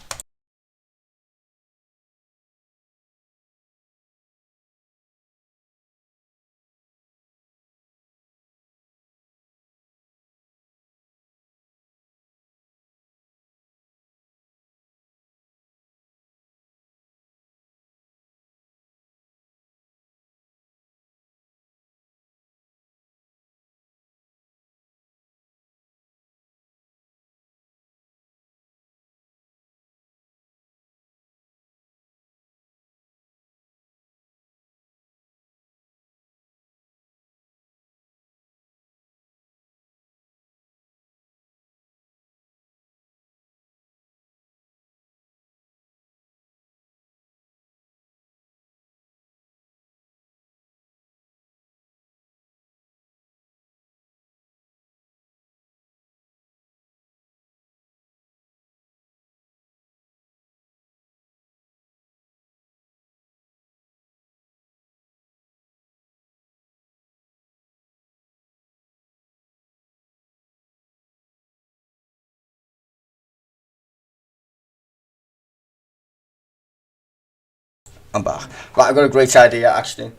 I'm back. Right, I've got a great idea actually.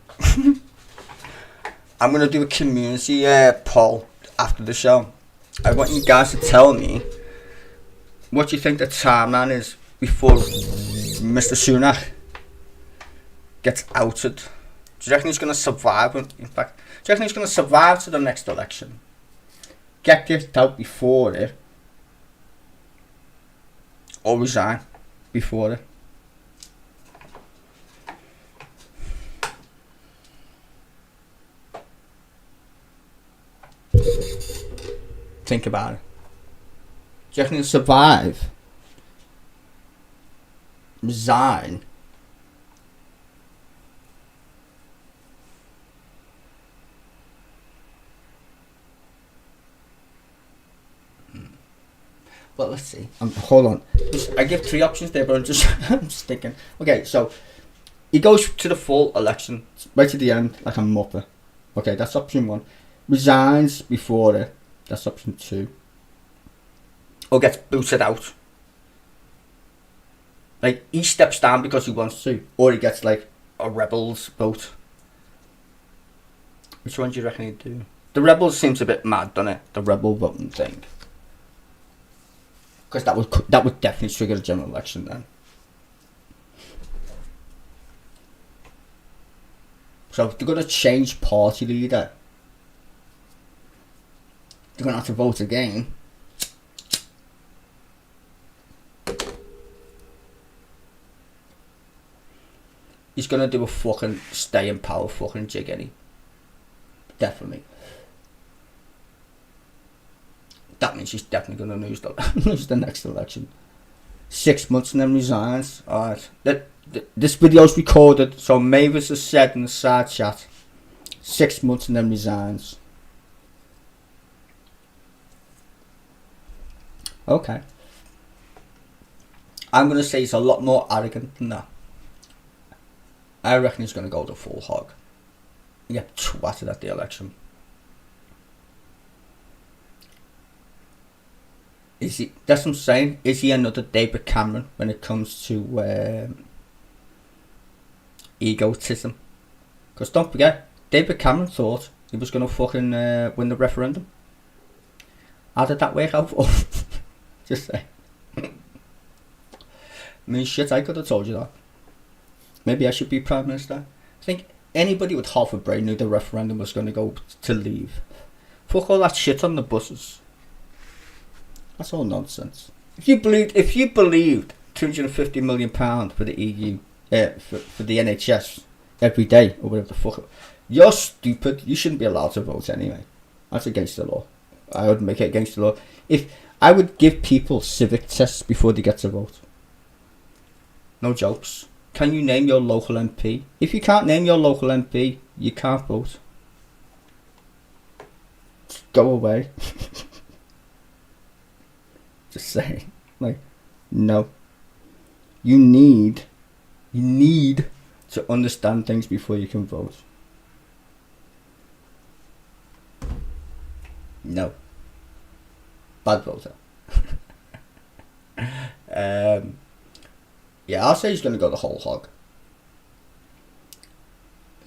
I'm going to do a community poll after the show. I want you guys to tell me what you think the timeline is before Mr. Sunak gets outed. Do you reckon he's going to survive? In fact, do you reckon he's going to survive to the next election? Get kicked out before it? or resign before it. Think about it. Do you reckon he'll survive? Resign? Well, let's see. Hold on. I give 3 options there, but I'm just thinking. Okay, so he goes to the full election, right to the end, like a muppet. Okay, that's option 1. Resigns before it. That's option 2. Or gets booted out. Like, he steps down because he wants to. Or he gets, like, a Rebels vote. Which one do you reckon he'd do? The Rebels seems a bit mad, doesn't it? The Rebel voting thing. Because that would definitely trigger a general election then. So if they're going to change party leader, they're going to have to vote again. He's going to do a fucking stay in power fucking jig, any. Definitely. That means he's definitely going to lose the next election. 6 months and then resigns. Alright. This video's recorded, so Mavis has said in the side chat, 6 months and then resigns. Okay. I'm going to say he's a lot more arrogant than that. I reckon he's going to go the full hog. He get twatted at the election. Is he? That's what I'm saying. Is he another David Cameron when it comes to egotism? Because don't forget, David Cameron thought he was going to fucking win the referendum. How did that work out for him? Just say. I mean, shit, I could have told you that. Maybe I should be Prime Minister. I think anybody with half a brain knew the referendum was going to go to leave. Fuck all that shit on the buses. That's all nonsense. If you believed £250 million for the EU, for the NHS every day or whatever the fuck, you're stupid. You shouldn't be allowed to vote anyway. That's against the law. I would make it against the law. If I would give people civic tests before they get to vote. No jokes. Can you name your local MP? If you can't name your local MP, you can't vote. Just go away. Just saying. Like, no. You need to understand things before you can vote. No. Bad voter. Yeah, I'll say he's going to go the whole hog.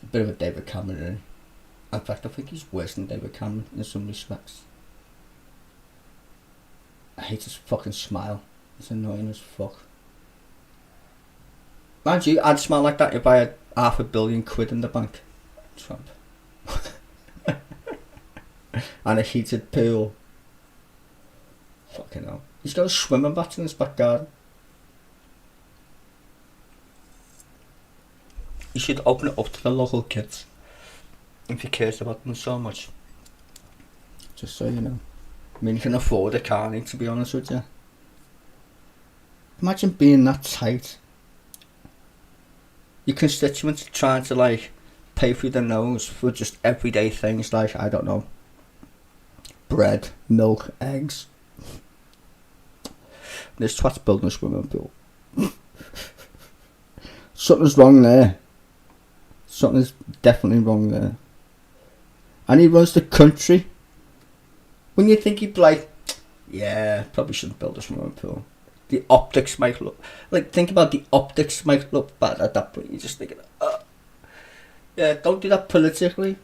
A bit of a David Cameron, isn't he? In fact, I think he's worse than David Cameron in some respects. I hate his fucking smile. It's annoying as fuck. Mind you, I'd smile like that if I had £500 million in the bank. Trump. And a heated pool. Fucking hell. He's got a swimming bath in his back garden. You should open it up to the local kids. If he cares about them so much. Just so you know. I mean, you can afford it, can't you, to be honest with you? Imagine being that tight. Your constituents trying to, like, pay through their nose for just everyday things like, I don't know, bread, milk, eggs. This twat's building a swimming pool. Something's wrong there. Something's definitely wrong there. And he runs the country. When you think he'd be like, yeah, probably shouldn't build a swimming pool. The optics might look, like, think about the optics might look bad at that point. You're just thinking, yeah, don't do that politically.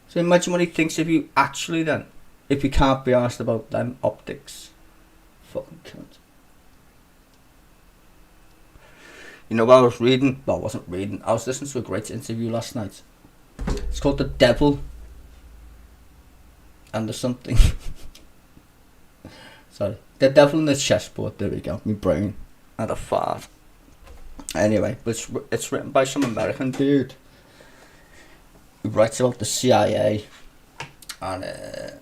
So imagine what he thinks of you actually then, if you can't be asked about them optics. Fucking cunt. You know what I was reading? Well, I wasn't reading. I was listening to a great interview last night. It's called The Devil and the Something. It's Sorry. The Devil in the Chessboard, there we go. My brain had a fart. Anyway, but it's written by some American dude who writes about the CIA and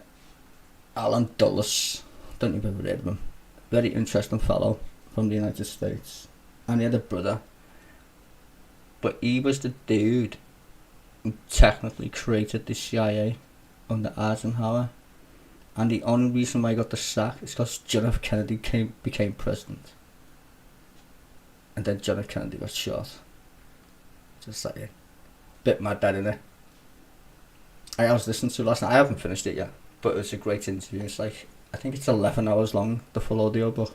Alan Dulles. Don't you ever read of him? Very interesting fellow from the United States. And he had a brother. But he was the dude who technically created the CIA under Eisenhower. And the only reason why he got the sack is because John F. Kennedy became president. And then John F. Kennedy got shot. Just like a bit mad that, innit? I was listening to it last night. I haven't finished it yet, but it was a great interview. It's like, I think it's 11 hours long, the full audio book.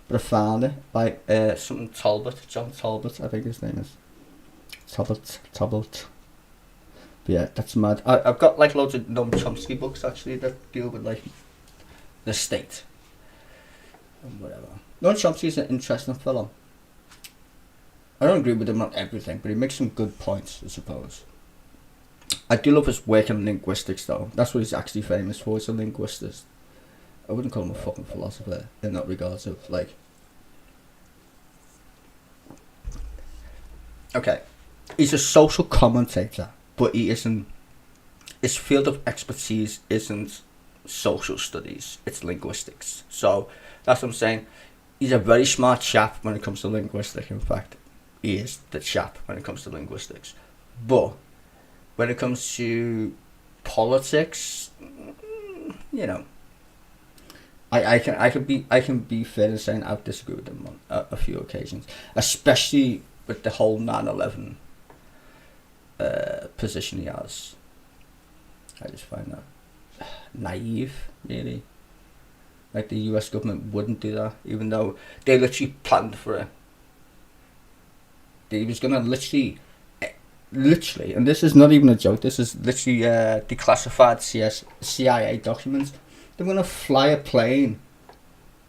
But I found it by something Talbot, John Talbot, I think his name is. Talbot. But yeah, that's mad. I've got like loads of Noam Chomsky books actually that deal with like the state and whatever. Noam Chomsky is an interesting fellow. I don't agree with him on everything, but he makes some good points, I suppose. I do love his work in linguistics though. That's what he's actually famous for, he's a linguist. I wouldn't call him a fucking philosopher in that regards of like... Okay, he's a social commentator, but he isn't... His field of expertise isn't social studies, it's linguistics. So, that's what I'm saying. He's a very smart chap when it comes to linguistics, in fact. He is the chap when it comes to linguistics. But, when it comes to politics, you know... I can be fair in saying I've disagreed with him on a few occasions, especially with the whole 9/11 position he has. I just find that naive, really. Like the US government wouldn't do that, even though they literally planned for it. They was gonna literally, and this is not even a joke. This is literally declassified CIA documents. They're going to fly a plane,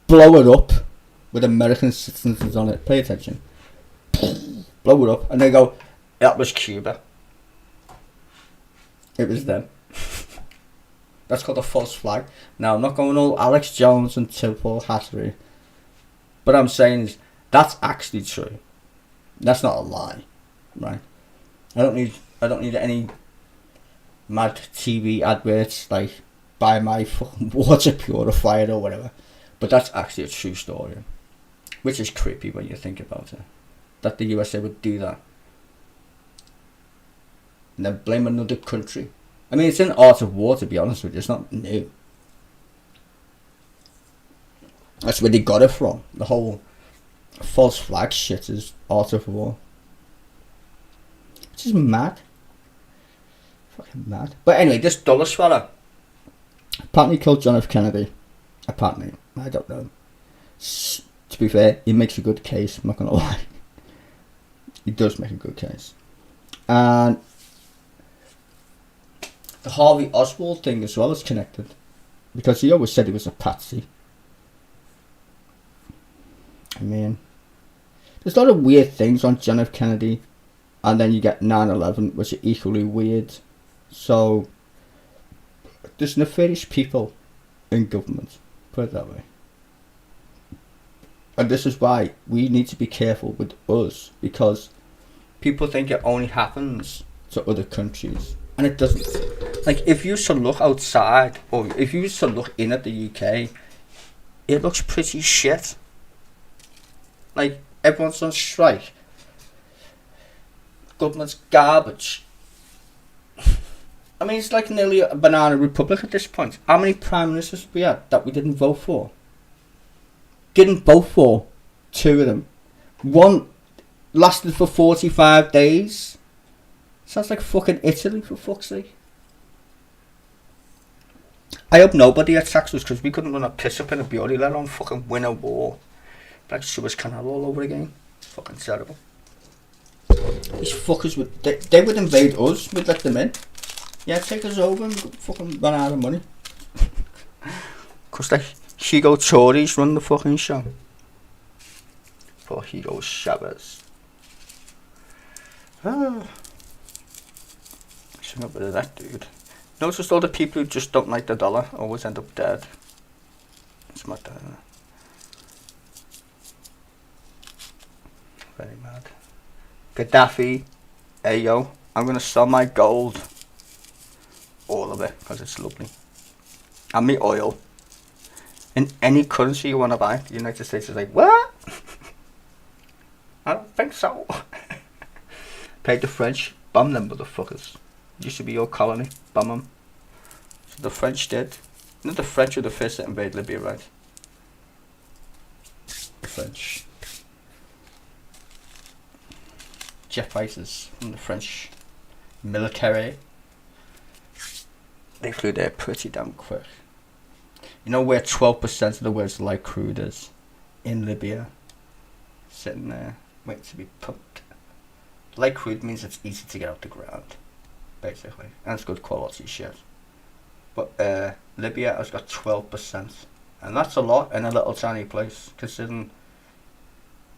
blow it up with American citizens on it. Pay attention. Blow it up. And they go, that was Cuba. It was them. That's called a false flag. Now, I'm not going all Alex Jones and Tilpole Hattery. But I'm saying is, that's actually true. That's not a lie. Right? I don't need any mad TV adverts like... buy my fucking water purifier or whatever. But that's actually a true story. Which is creepy when you think about it. That the USA would do that. And then blame another country. I mean, it's in Art of War, to be honest with you. It's not new. That's where they got it from. The whole false flag shit is Art of War. Which is mad. Fucking mad. But anyway, this Dulles fella apparently killed John F. Kennedy. Apparently. I don't know. To be fair, he makes a good case. I'm not going to lie. He does make a good case. And the Harvey Oswald thing as well is connected. Because he always said he was a patsy. I mean, there's a lot of weird things on John F. Kennedy. And then you get 9/11, which are equally weird. So... there's nefarious people in government, put it that way. And this is why we need to be careful with us, because people think it only happens to other countries, and it doesn't. Like, if you used to look outside, or if you used to look in at the UK, it looks pretty shit. Like, everyone's on strike. Government's garbage. I mean, it's like nearly a banana republic at this point. How many prime ministers have we had that we didn't vote for? Didn't vote for 2 of them. One lasted for 45 days. Sounds like fucking Italy, for fuck's sake. I hope nobody attacks us, because we couldn't run a piss up in a beauty, let alone fucking win a war. Like Suez Canal all over again. Fucking terrible. These fuckers would, they would invade us, we'd let them in. Yeah, take us over and fucking run out of money. Cause the Hugo Tories run the fucking show. Poor Hugo Chavez. Should not bit of that dude. Notice all the people who just don't like the dollar always end up dead. It's mad. Very mad. Gaddafi, hey yo, I'm going to sell my gold. All of it, because it's lovely. And my oil. In any currency you want to buy. The United States is like, what? I don't think so. Paid the French, bomb them motherfuckers. Used to be your colony, bomb them. So the French did. You know the French were the first to invade Libya, right? The French. Jet fighters from the French military. They flew there pretty damn quick. You know where 12% of the world's light crude is? In Libya. Sitting there, waiting to be pumped. Light crude means it's easy to get out the ground, basically. And it's good quality shit. But Libya has got 12%. And that's a lot in a little tiny place, considering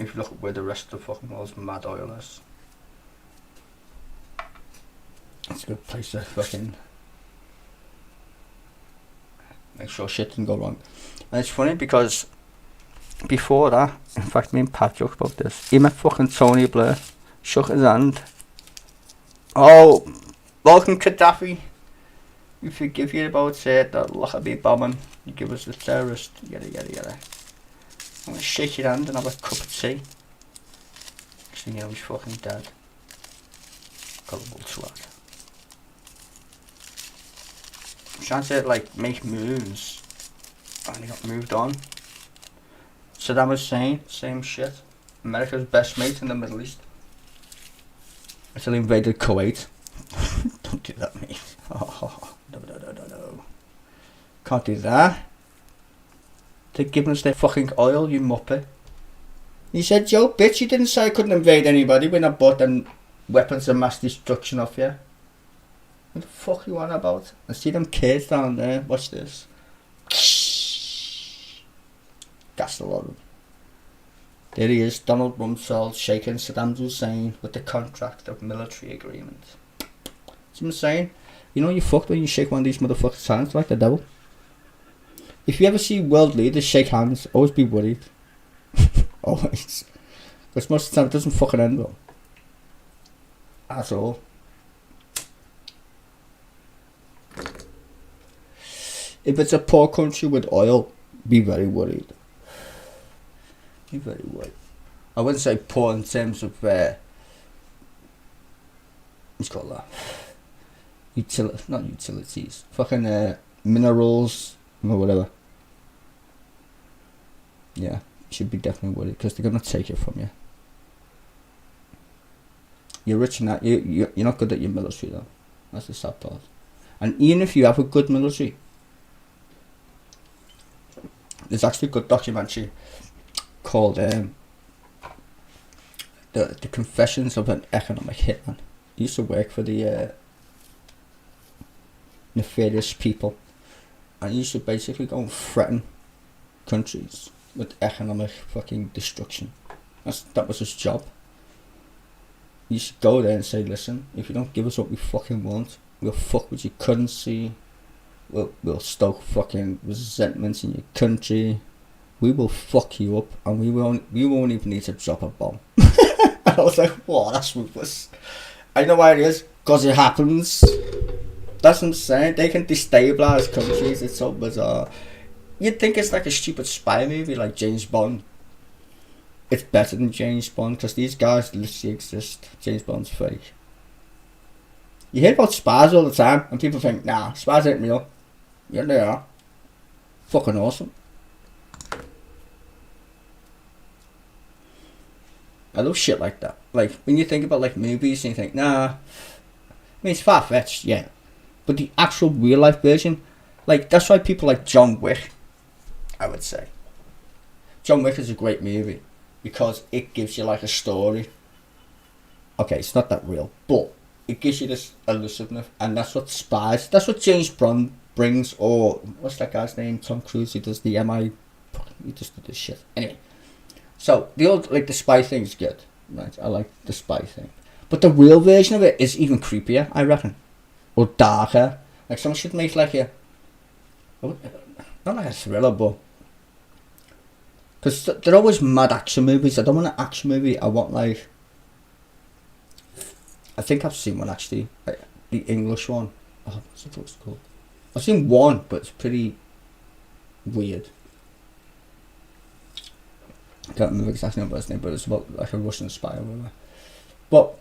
if you look at where the rest of the fucking world's mad oil is. It's a good place to fucking make sure shit didn't go wrong. And it's funny because before that, in fact me and Pat joked about this, he met fucking Tony Blair, shook his hand. Oh, welcome Gaddafi. We forgive you about that Lockerbie bombing. You give us the terrorist, yada yada yada. I'm gonna shake your hand and have a cup of tea. Next thing you know he's fucking dead. Gullible twat. I'm trying to like make moves and he got moved on. Saddam Hussein, same shit. America's best mate in the Middle East. Until he invaded Kuwait. Don't do that, mate. Oh, no. Can't do that. They're giving us their fucking oil, you muppet. He said, yo, bitch, you didn't say I couldn't invade anybody when I bought them weapons of mass destruction off you. What the fuck you on about? I see them kids down there. Watch this. That's a lot of them. There he is, Donald Rumsfeld shaking Saddam Hussein with the contract of military agreement. See what I'm saying? You know you fucked when you shake one of these motherfuckers' hands like the devil. If you ever see world leaders shake hands, always be worried. Always. Because most of the time it doesn't fucking end well. At all. If it's a poor country with oil, be very worried. Be very worried. I wouldn't say poor in terms of what's called that? Not utilities. Fucking minerals or whatever. Yeah, you should be definitely worried because they're gonna take it from you. You're rich in that. You're not good at your military though. That's the sad part. And even if you have a good military, there's actually a good documentary called the Confessions of an Economic Hitman. He used to work for the nefarious people, and he used to basically go and threaten countries with economic fucking destruction. That was his job. He used to go there and say, listen, if you don't give us what we fucking want, we'll fuck with your currency, we'll stoke fucking resentments in your country, we will fuck you up, and we won't even need to drop a bomb. And I was like, whoa, that's ruthless. I know why it is, because it happens. That's what I'm saying. They can destabilize countries. It's so bizarre. You'd think it's like a stupid spy movie like James Bond. It's better than James Bond because these guys literally exist. James Bond's fake. You hear about spies all the time and people think, nah, spies ain't real. Yeah, they are. Fucking awesome. I love shit like that. Like, when you think about like movies and you think, nah, I mean, it's far-fetched, yeah. But the actual real-life version, like, that's why people like John Wick, I would say. John Wick is a great movie because it gives you like a story. Okay, it's not that real, but it gives you this elusiveness, and that's what spies, that's what James Bond brings, or what's that guy's name? Tom Cruise, he does the he just did this shit. Anyway, so the old, like, the spy thing is good, right? I like the spy thing. But the real version of it is even creepier, I reckon. Or darker. Like, someone should make like not like a thriller, but Because they're always mad action movies. I don't want an action movie. I want like... I think I've seen one actually. The English one. Oh, what's it called? I've seen one, but it's pretty weird. I can't remember exactly what his name, but it's about like a Russian spy or whatever. But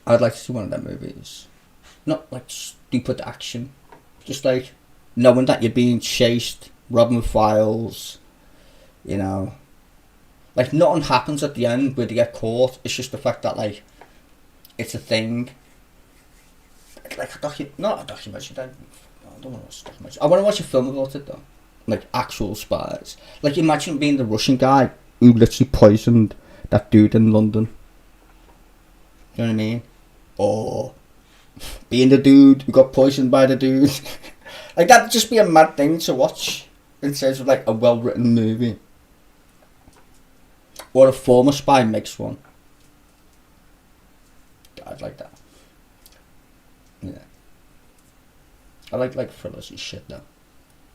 I'd like to see one of them movies. Not like stupid action. Just like knowing that you're being chased, robbing files, you know. Like nothing happens at the end where they get caught. It's just the fact that like it's a thing. Like not a documentary. I don't want to watch a documentary. I want to watch a film about it though. Like actual spies. Like imagine being the Russian guy who literally poisoned that dude in London. You know what I mean? Or being the dude who got poisoned by the dude. Like that'd just be a mad thing to watch in terms of like a well written movie. Or a former spy makes one. I'd like that. Yeah. I like thrillers and shit though.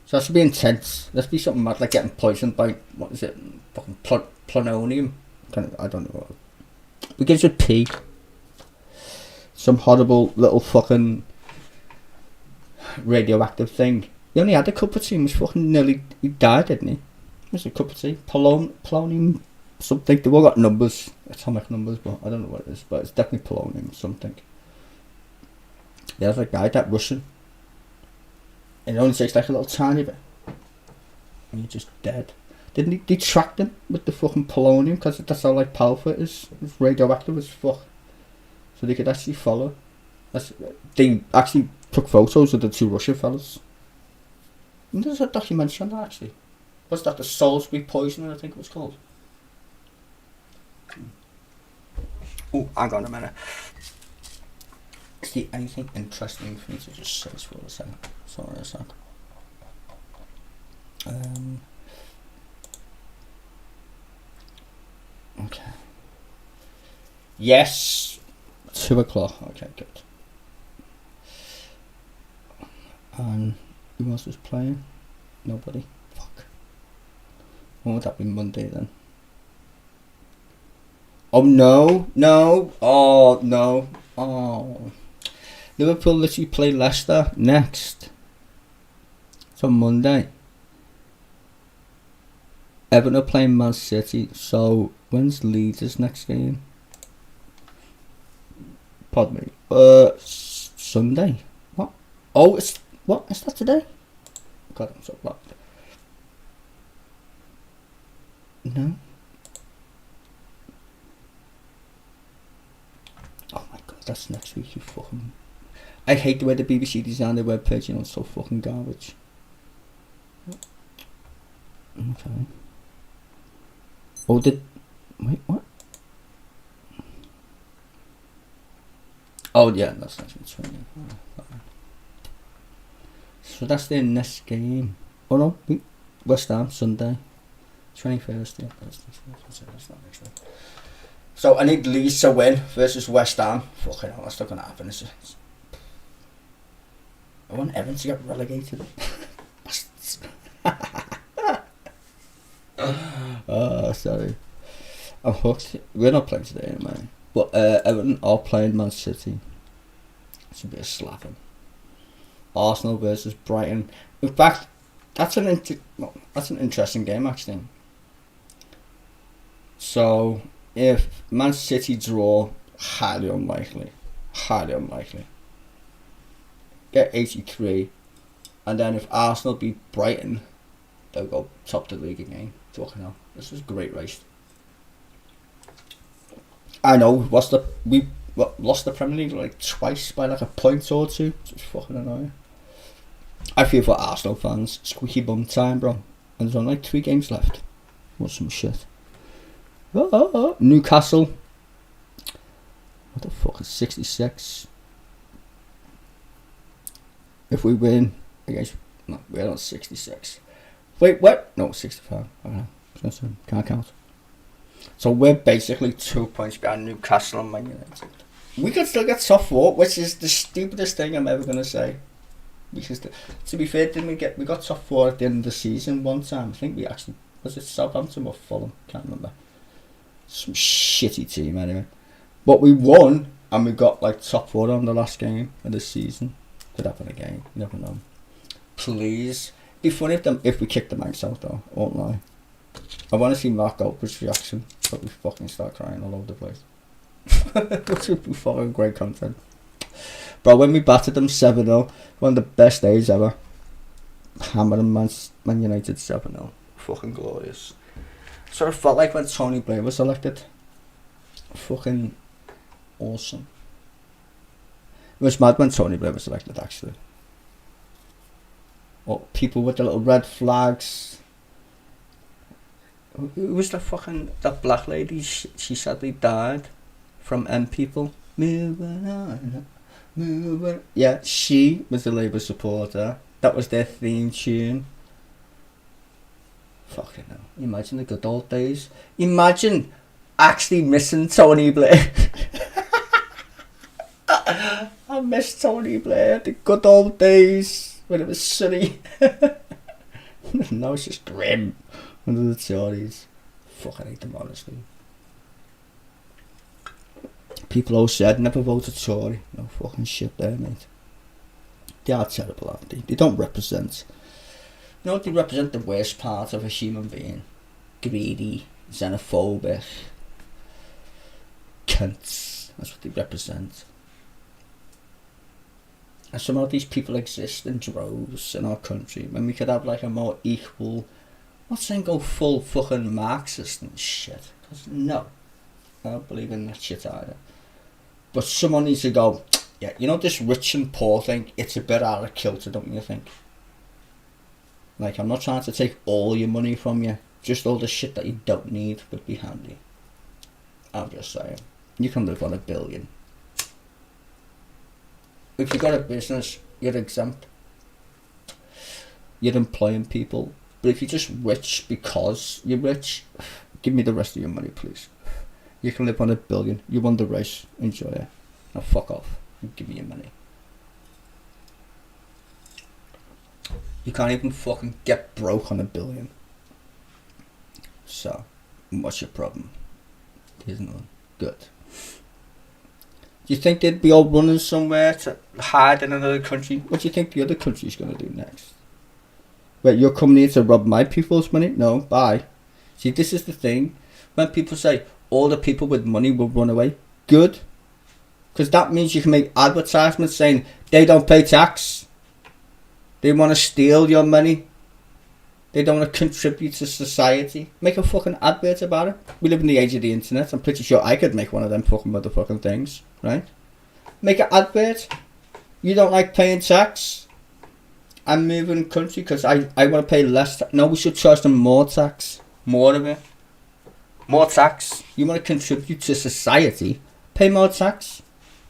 So that should be intense. Let's be something mad like getting poisoned by, what is it? Fucking plutonium? I don't know. Begins with P. Some horrible little fucking radioactive thing. He only had a cup of tea and was fucking nearly... He died, didn't he? It was a cup of tea. Polonium something. They've all got numbers. Atomic numbers, but I don't know what it is. But it's definitely polonium something. Yeah, there's a guy, that Russian. And it only takes like a little tiny bit. And you're just dead. Didn't they track them with the fucking polonium? Because that's how like powerful it is. It's radioactive as fuck. So they could actually follow. They actually took photos of the two Russian fellas. And there's a documentary on that actually. What's that? The Salisbury poisoning, I think it was called. Oh, hang on a minute. Is there anything interesting for me to just search for a second? Sorry a sec. Okay. Yes. 2 o'clock. Okay, good. And who else was playing? Nobody. Fuck. When would that be? Monday then? Oh no, no, oh no, oh. Liverpool literally play Leicester next. It's on Monday. Everton are playing Man City. So when's Leeds' next game? Pardon me. Sunday. What? Oh, it's what? Is that today? God, I'm so blocked. No. Oh my god, that's next week. You fucking. I hate the way the BBC designed their webpage. You know, it's so fucking garbage. Okay. Oh, wait, what? Oh yeah, that's next week. So that's their next game. Oh no, West Ham Sunday, 21st. Yeah, that's not next week. So I need Leeds to win versus West Ham. Fucking hell, that's not gonna happen, is it? I want Everton to get relegated. Oh, sorry. I'm hooked. We're not playing today anyway. But Everton are playing Man City. It should be a slapping. Arsenal versus Brighton. In fact, that's an interesting game actually. So if Man City draw, highly unlikely. Get 83, and then if Arsenal beat Brighton, they'll go top of the league again. Fucking hell, this is a great race. I know. We lost the Premier League like twice by like a point or two. It's fucking annoying. I feel for Arsenal fans. Squeaky bum time, bro. And there's only like 3 games left. What some shit. Newcastle. What the fuck is 66? If we win against, no, we're on 66. Wait, what? No, 65. I don't know. Can't count. So we're basically 2 points behind Newcastle and Man United. We could still get top 4, which is the stupidest thing I'm ever gonna say. Because to be fair, we got top 4 at the end of the season one time. I think we Was it Southampton or Fulham? Can't remember. Some shitty team anyway. But we won, and we got like top 4 on the last game of the season. Could happen again, you never know. Please. Be funny if we kick the Manx out though, won't lie. I want to see Mark Goldberg's reaction, but we fucking start crying all over the place. Which would be fucking great content. Bro, when we battered them 7-0, one of the best days ever. Hammering Man United 7-0. Fucking glorious. Sort of felt like when Tony Blair was elected. Fucking awesome. It was mad when Tony Blair was elected, actually. Or people with the little red flags. Who was that black lady? She sadly died from M People. Moving on, moving. Yeah, she was a Labour supporter. That was their theme tune. Fucking hell. Imagine the good old days. Imagine actually missing Tony Blair. I miss Tony Blair. The good old days when it was sunny. Now it's just grim under the Tories. Fucking hate them, honestly. People always said never vote a Tory. No fucking shit there, mate. They are terrible, aren't they? They don't represent. You know what? They represent the worst part of a human being. Greedy, xenophobic, cunts. That's what they represent. And somehow these people exist in droves in our country when we could have like a more equal. I'm not saying go full fucking Marxist and shit, because no, I don't believe in that shit either. But someone needs to go, yeah, you know this rich and poor thing, it's a bit out of kilter, don't you think? Like, I'm not trying to take all your money from you, just all the shit that you don't need would be handy. I'm just saying, you can live on $1 billion. If you got a business, you're exempt. You're employing people. But if you're just rich because you're rich, give me the rest of your money, please. You can live on $1 billion. You won the race. Enjoy it. Now fuck off and give me your money. You can't even fucking get broke on $1 billion. So, what's your problem? There's none. Good. Do you think they'd be all running somewhere to hide in another country? What do you think the other country's going to do next? Wait, you're coming here to rob my people's money? No, bye. See, this is the thing. When people say all the people with money will run away, good. Because that means you can make advertisements saying they don't pay tax. They want to steal your money. They don't want to contribute to society. Make a fucking advert about it. We live in the age of the internet. I'm pretty sure I could make one of them fucking motherfucking things, right? Make an advert. You don't like paying tax? I'm moving country because I want to pay less tax. No, we should charge them more tax. More of it. More tax. You want to contribute to society? Pay more tax.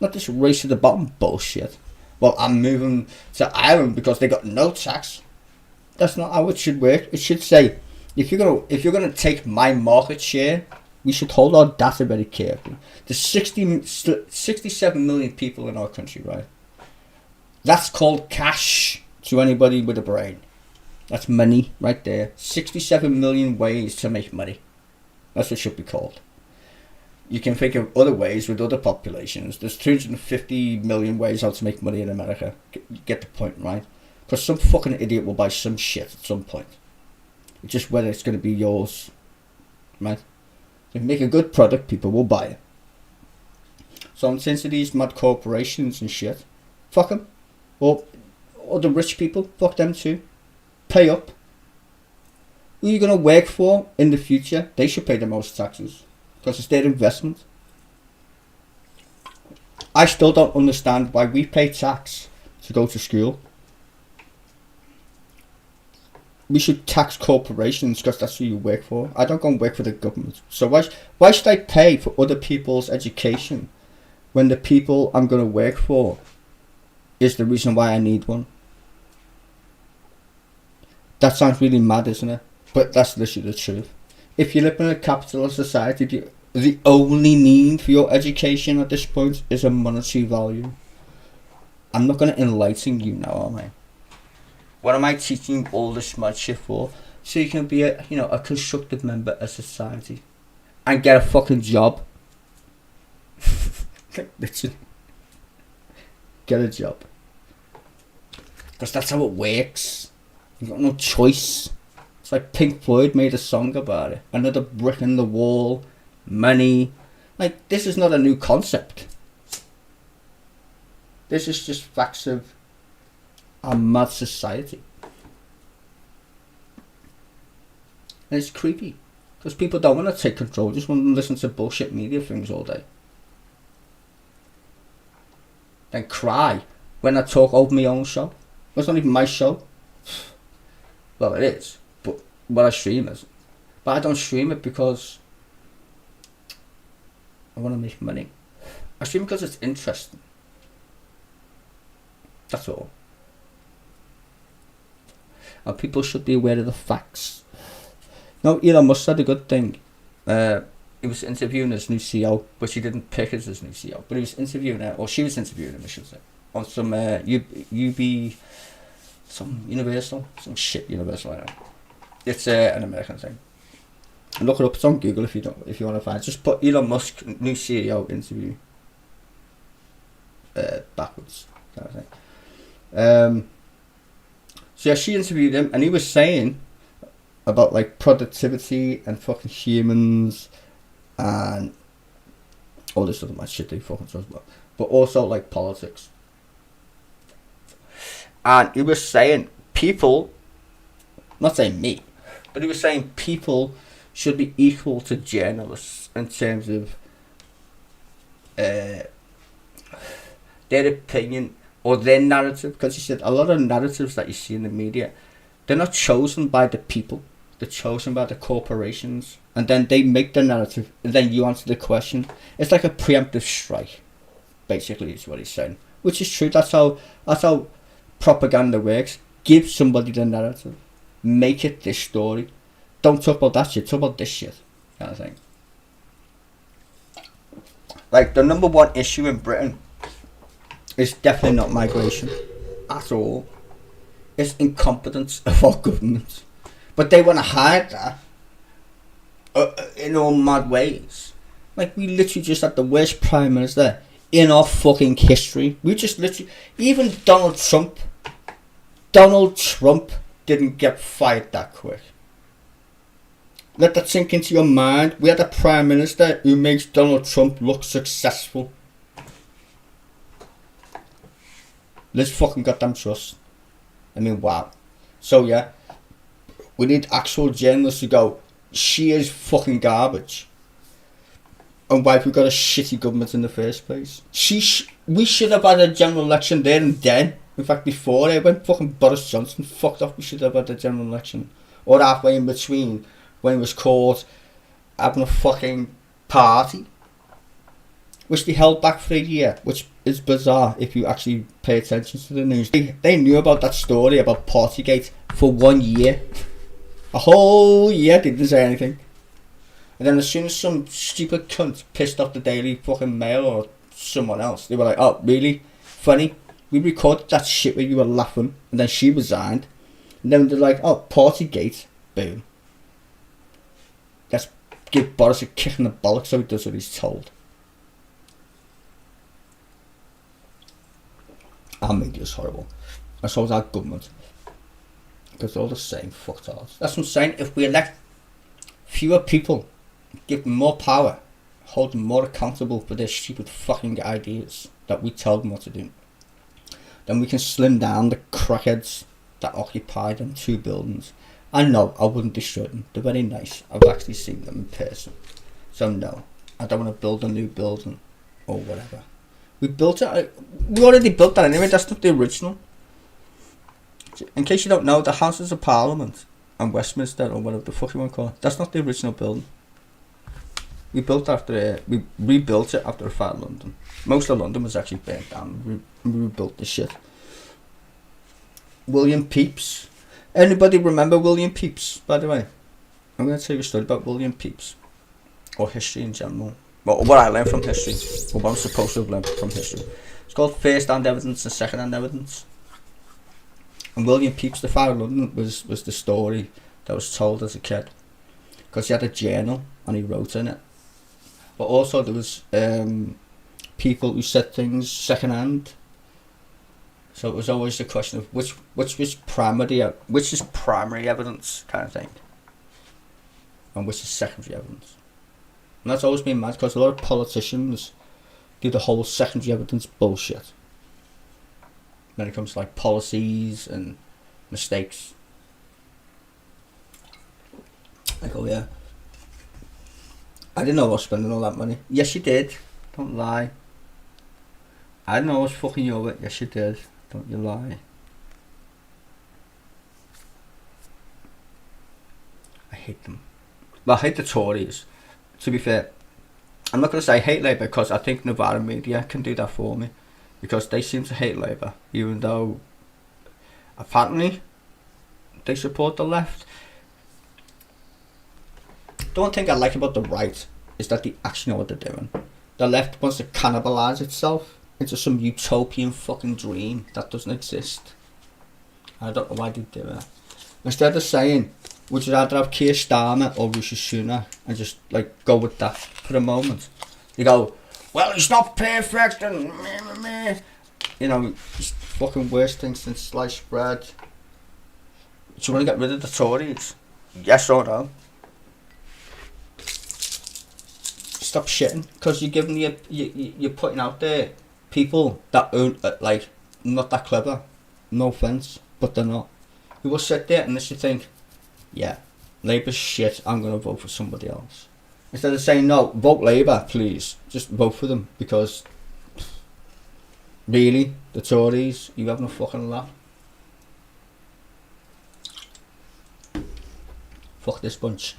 Not this race to the bottom bullshit. Well, I'm moving to Ireland because they got no tax. That's not how it should work. It should say, if you're gonna take my market share, we should hold our data very carefully. There's 67 million people in our country, right? That's called cash to anybody with a brain. That's money right there. 67 million ways to make money. That's what it should be called. You can think of other ways with other populations. There's 250 million ways how to make money in America. You get the point, right? Because some fucking idiot will buy some shit at some point. It's just whether it's going to be yours, right? If you make a good product, people will buy it. So I'm saying to these mad corporations and shit, fuck them. Or the rich people, fuck them too. Pay up. Who are you going to work for in the future? They should pay the most taxes. Because it's their investment. I still don't understand why we pay tax to go to school. We should tax corporations because that's who you work for. I don't go and work for the government. So why should I pay for other people's education when the people I'm going to work for is the reason why I need one? That sounds really mad, isn't it? But that's literally the truth. If you live in a capitalist society, the only need for your education at this point is a monetary value. I'm not going to enlighten you now, am I? What am I teaching all this mad shit for? so you can be a constructive member of society and get a fucking job. Literally. Get a job. Because that's how it works. You've got no choice. It's like Pink Floyd made a song about it. Another brick in the wall. Money. Like, this is not a new concept. This is just facts of our mad society. And it's creepy. Because people don't want to take control. Just want to listen to bullshit media things all day. Then cry when I talk over my own show. It's not even my show. Well, it is. But what I stream is. But I don't stream it because I want to make money. I stream it because it's interesting. That's all. And people should be aware of the facts. No, Elon Musk said a good thing. He was interviewing his new CEO, which he didn't pick as his new CEO, but he was interviewing her, or she was interviewing him, I should say, on some some Universal, some shit Universal. I don't know. It's an American thing. Look it up. It's on Google if you want to find it. Just put Elon Musk new CEO interview backwards, kind of thing. So yeah, she interviewed him, and he was saying about like productivity and fucking humans and all this other mad shit they fucking talk about, but also like politics. And he was saying people, not saying me, but he was saying people should be equal to journalists in terms of their opinion or their narrative, because he said a lot of narratives that you see in the media, they're not chosen by the people, they're chosen by the corporations, and then they make the narrative and then you answer the question. It's like a preemptive strike, basically, is what he's saying, which is true. That's how propaganda works. Give somebody the narrative, make it this story. Don't talk about that shit, talk about this shit, kind of thing. Like, the number one issue in Britain is definitely not migration at all. It's incompetence of our government. But they want to hide that in all mad ways. Like, we literally just had the worst prime minister in our fucking history. We just literally, even Donald Trump didn't get fired that quick. Let that sink into your mind. We had a prime minister who makes Donald Trump look successful. Let's fucking goddamn trust. I mean, wow. So yeah, we need actual journalists to go, she is fucking garbage. And why have we got a shitty government in the first place? We should have had a general election there and then. In fact, before it, when fucking Boris Johnson fucked off, we should have had a general election. Or halfway in between, when he was caught having a fucking party, which they held back for a year, which is bizarre if you actually pay attention to the news. They knew about that story about Partygate for 1 year. A whole year they didn't say anything. And then as soon as some stupid cunt pissed off the Daily fucking Mail or someone else, they were like, oh, really? Funny? We recorded that shit where you were laughing, and then she resigned. And then they're like, oh, Partygate. Boom. Let's give Boris a kick in the bollocks so he does what he's told. Our media's horrible. And so is our government. Because they're all the same fucktards. That's what I'm saying. If we elect fewer people, give them more power, hold them more accountable for their stupid fucking ideas that we tell them what to do, then we can slim down the crackheads that occupy them 2 buildings. And no, I wouldn't destroy them. They're very nice. I've actually seen them in person. So no, I don't want to build a new building or whatever. We built it. We already built that anyway. That's not the original. In case you don't know, the Houses of Parliament and Westminster, or whatever the fuck you want to call it, that's not the original building. We built after we rebuilt it after a fire in London. Most of London was actually burnt down. We rebuilt the shit. William Pepys. Anybody remember William Pepys, by the way? I'm going to tell you a story about William Pepys. Or history in general. Well, what I learned from history. Or what I'm supposed to have learned from history. It's called first-hand evidence and second-hand evidence. And William Pepys, the fire in London, was the story that I was told as a kid, because he had a journal and he wrote in it. But also there was people who said things secondhand. So it was always the question of which is primary evidence kind of thing, and which is secondary evidence. And that's always been mad, because a lot of politicians do the whole secondary evidence bullshit when it comes to like policies and mistakes. I go, yeah, I didn't know I was spending all that money. Yes, you did. Don't lie. I didn't know I was fucking you over. Yes, you did. Don't you lie. I hate them. Well, I hate the Tories. To be fair, I'm not going to say I hate Labour, because I think Nevada media can do that for me, because they seem to hate Labour, even though apparently they support the left. The one thing I like about the right is that they actually know what they're doing. The left wants to cannibalise itself into some utopian fucking dream that doesn't exist. I don't know why they do it. Instead of saying, would you rather have Keir Starmer or Rishi Sunak, and just like go with that for a moment, you go, well, he's not perfect and meh. You know, he's fucking worst thing since sliced bread. Do you want to get rid of the Tories? Yes or no? Stop shitting, because you're giving you're putting out there people that aren't like not that clever. No offense, but they're not. You will sit there and you think, yeah, Labour's shit, I'm gonna vote for somebody else. Instead of saying no, vote Labour, please. Just vote for them, because really, the Tories, you having a fucking laugh. Fuck this bunch.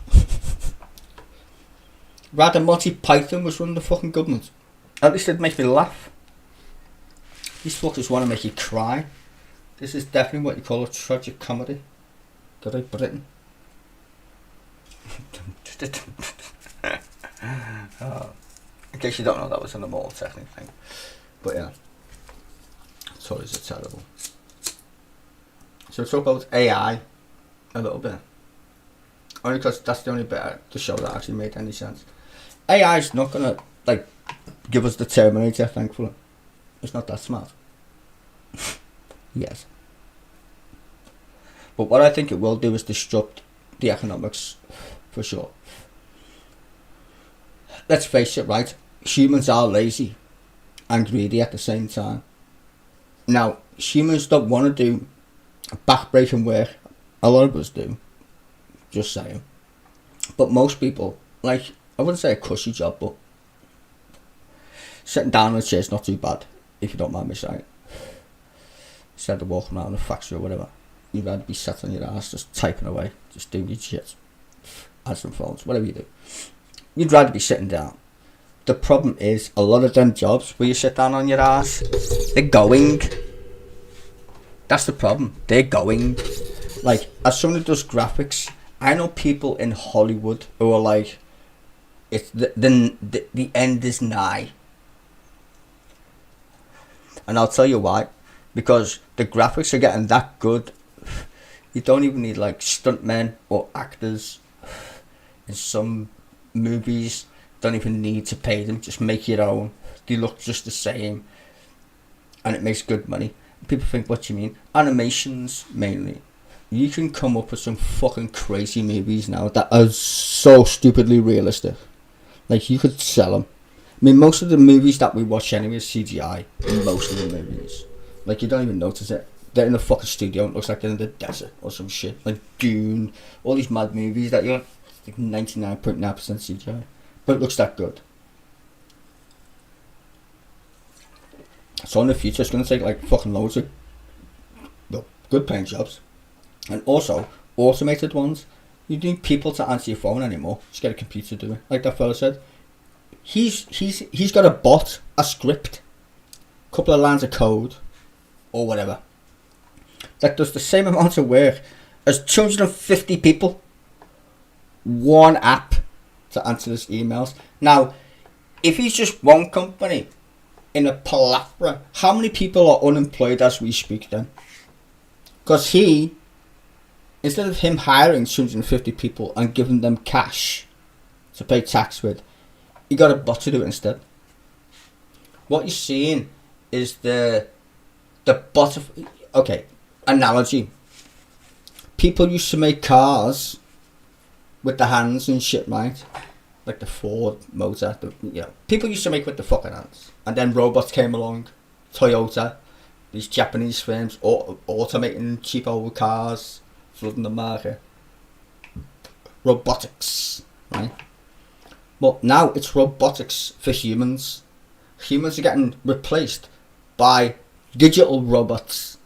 Rather Monty Python was running the fucking government. At least it makes me laugh. These fuckers want to make you cry. This is definitely what you call a tragic comedy. Good old Britain. In case you don't know, that was an immortal technique thing. But yeah, Tories are terrible. So we'll talk about AI a little bit. Only because that's the only bit of the show that actually made any sense. AI is not gonna like give us the Terminator, thankfully. It's not that smart. Yes. But what I think it will do is disrupt the economics, for sure. Let's face it, right? Humans are lazy and greedy at the same time. Now, humans don't want to do back-breaking work. A lot of us do. Just saying. But most people, like, I wouldn't say a cushy job, but sitting down in a chair is not too bad, if you don't mind me saying. Instead of walking around a factory or whatever, you'd rather be sat on your ass just typing away, just doing your shit, answering phones, whatever you do. You'd rather be sitting down. The problem is, a lot of them jobs where you sit down on your ass, they're going. That's the problem. They're going. Like, as someone who does graphics, I know people in Hollywood who are like, it's the end is nigh. And I'll tell you why. Because the graphics are getting that good, you don't even need like stuntmen or actors. In some movies, don't even need to pay them, just make your own. They look just the same. And it makes good money. People think, what do you mean? Animations, mainly. You can come up with some fucking crazy movies now that are so stupidly realistic. Like, you could sell them. I mean, most of the movies that we watch anyway is CGI. Most of the movies. Like, you don't even notice it. They're in a fucking studio and it looks like they're in the desert or some shit. Like Dune. All these mad movies that you're like 99.9% CGI. But it looks that good. So in the future, it's going to take like fucking loads of good paying jobs. And also, automated ones. You don't need people to answer your phone anymore. Just get a computer to do it. Like that fella said. He's got a bot, a script, a couple of lines of code, or whatever, that does the same amount of work as 250 people. One app to answer his emails. Now, if he's just one company in a plethora, how many people are unemployed as we speak then? Because he, instead of him hiring 250 people and giving them cash to pay tax with, he got a bot to do it instead. What you're seeing is the bot of, okay, analogy. People used to make cars with the hands and shit, right? Like the Ford motor, people used to make with the fucking hands. And then robots came along, Toyota, these Japanese firms, automating cheap old cars, flooding the market. Robotics, right? Well, now it's robotics for humans. Humans are getting replaced by digital robots.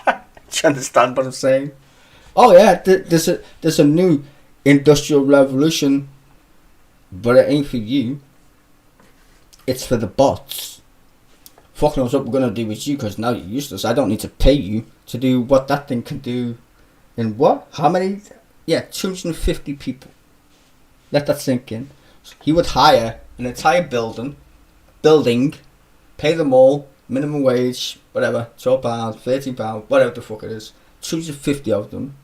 Do you understand what I'm saying? Oh yeah, there's a new industrial revolution, but it ain't for you. It's for the bots. Fuck knows what we're gonna do with you, because now you're useless. I don't need to pay you to do what that thing can do. In what? How many? Yeah, 250 people. Let that sink in. So he would hire an entire building, pay them all minimum wage, whatever, £12, £13, whatever the fuck it is. 250 of them.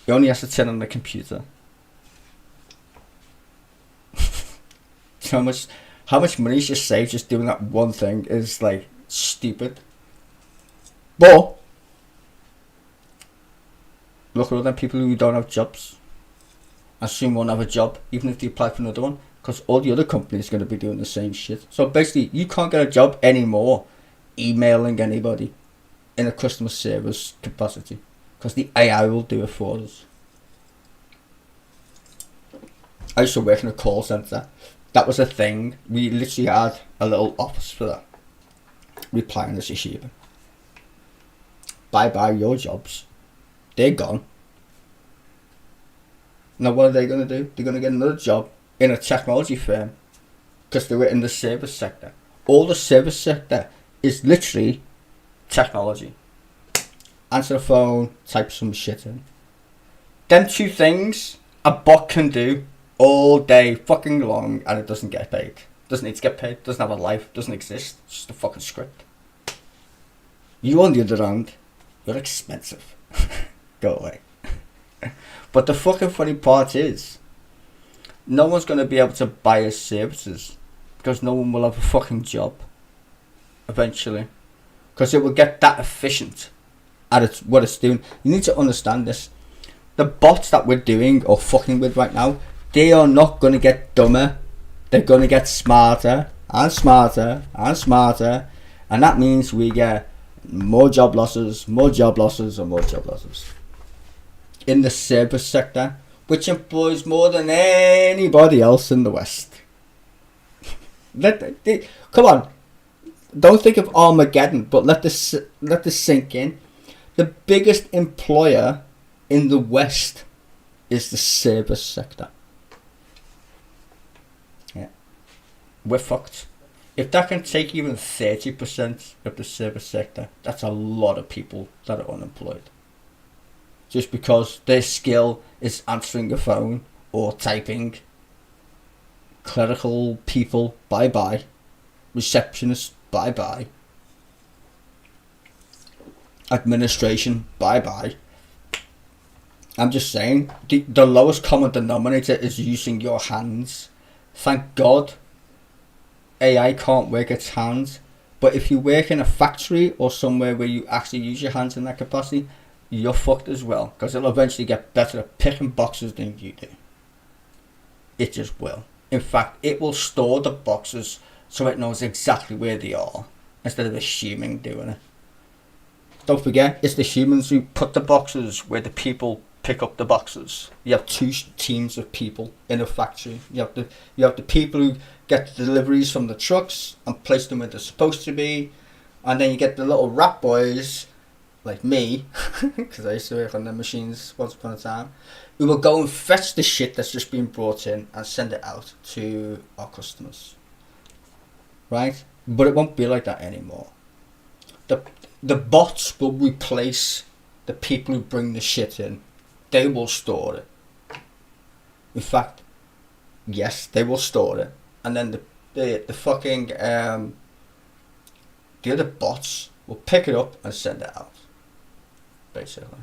He only has to turn on the computer. How much money is just saved just doing that one thing is like stupid. But look at all them people who don't have jobs and soon won't have a job even if they apply for another one, because all the other companies are going to be doing the same shit. So basically you can't get a job anymore emailing anybody in a customer service capacity, because the AI will do it for us. I used to work in a call centre. That was a thing. We literally had a little office for that. Replying as a human. Bye your jobs. They're gone. Now what are they going to do? They're going to get another job in a technology firm, because they were in the service sector. All the service sector is literally technology. Answer the phone, type some shit in. Them two things a bot can do all day fucking long, and it doesn't get paid. Doesn't need to get paid, doesn't have a life, doesn't exist. It's just a fucking script. You on the other hand, you're expensive. Go away. But the fucking funny part is, no one's going to be able to buy his services, because no one will have a fucking job eventually, because it will get that efficient at what it's doing. You need to understand this. The bots that we're doing or fucking with right now, they are not going to get dumber. They're going to get smarter and smarter and smarter, and that means we get more job losses, more job losses, and more job losses in the service sector, which employs more than anybody else in the West. Come on, don't think of Armageddon, but let this sink in. The biggest employer in the West is the service sector. Yeah, we're fucked. If that can take even 30% of the service sector, that's a lot of people that are unemployed. Just because their skill is answering a phone or typing. Clerical people, bye-bye. Receptionists, bye-bye. Administration, bye-bye. I'm just saying, the lowest common denominator is using your hands. Thank God AI can't work its hands, but if you work in a factory or somewhere where you actually use your hands in that capacity, you're fucked as well, because it'll eventually get better at picking boxes than you do. It just will. In fact, it will store the boxes so it knows exactly where they are, instead of a human doing it. Don't forget, it's the humans who put the boxes where the people pick up the boxes. You have two teams of people in a factory. You have the people who get the deliveries from the trucks and place them where they're supposed to be, and then you get the little rat boys like me, because I used to work on the machines once upon a time, who will go and fetch the shit that's just been brought in and send it out to our customers. Right? But it won't be like that anymore. The bots will replace the people who bring the shit in. They will store it. In fact, yes, they will store it. And then the fucking the other bots will pick it up and send it out. basically.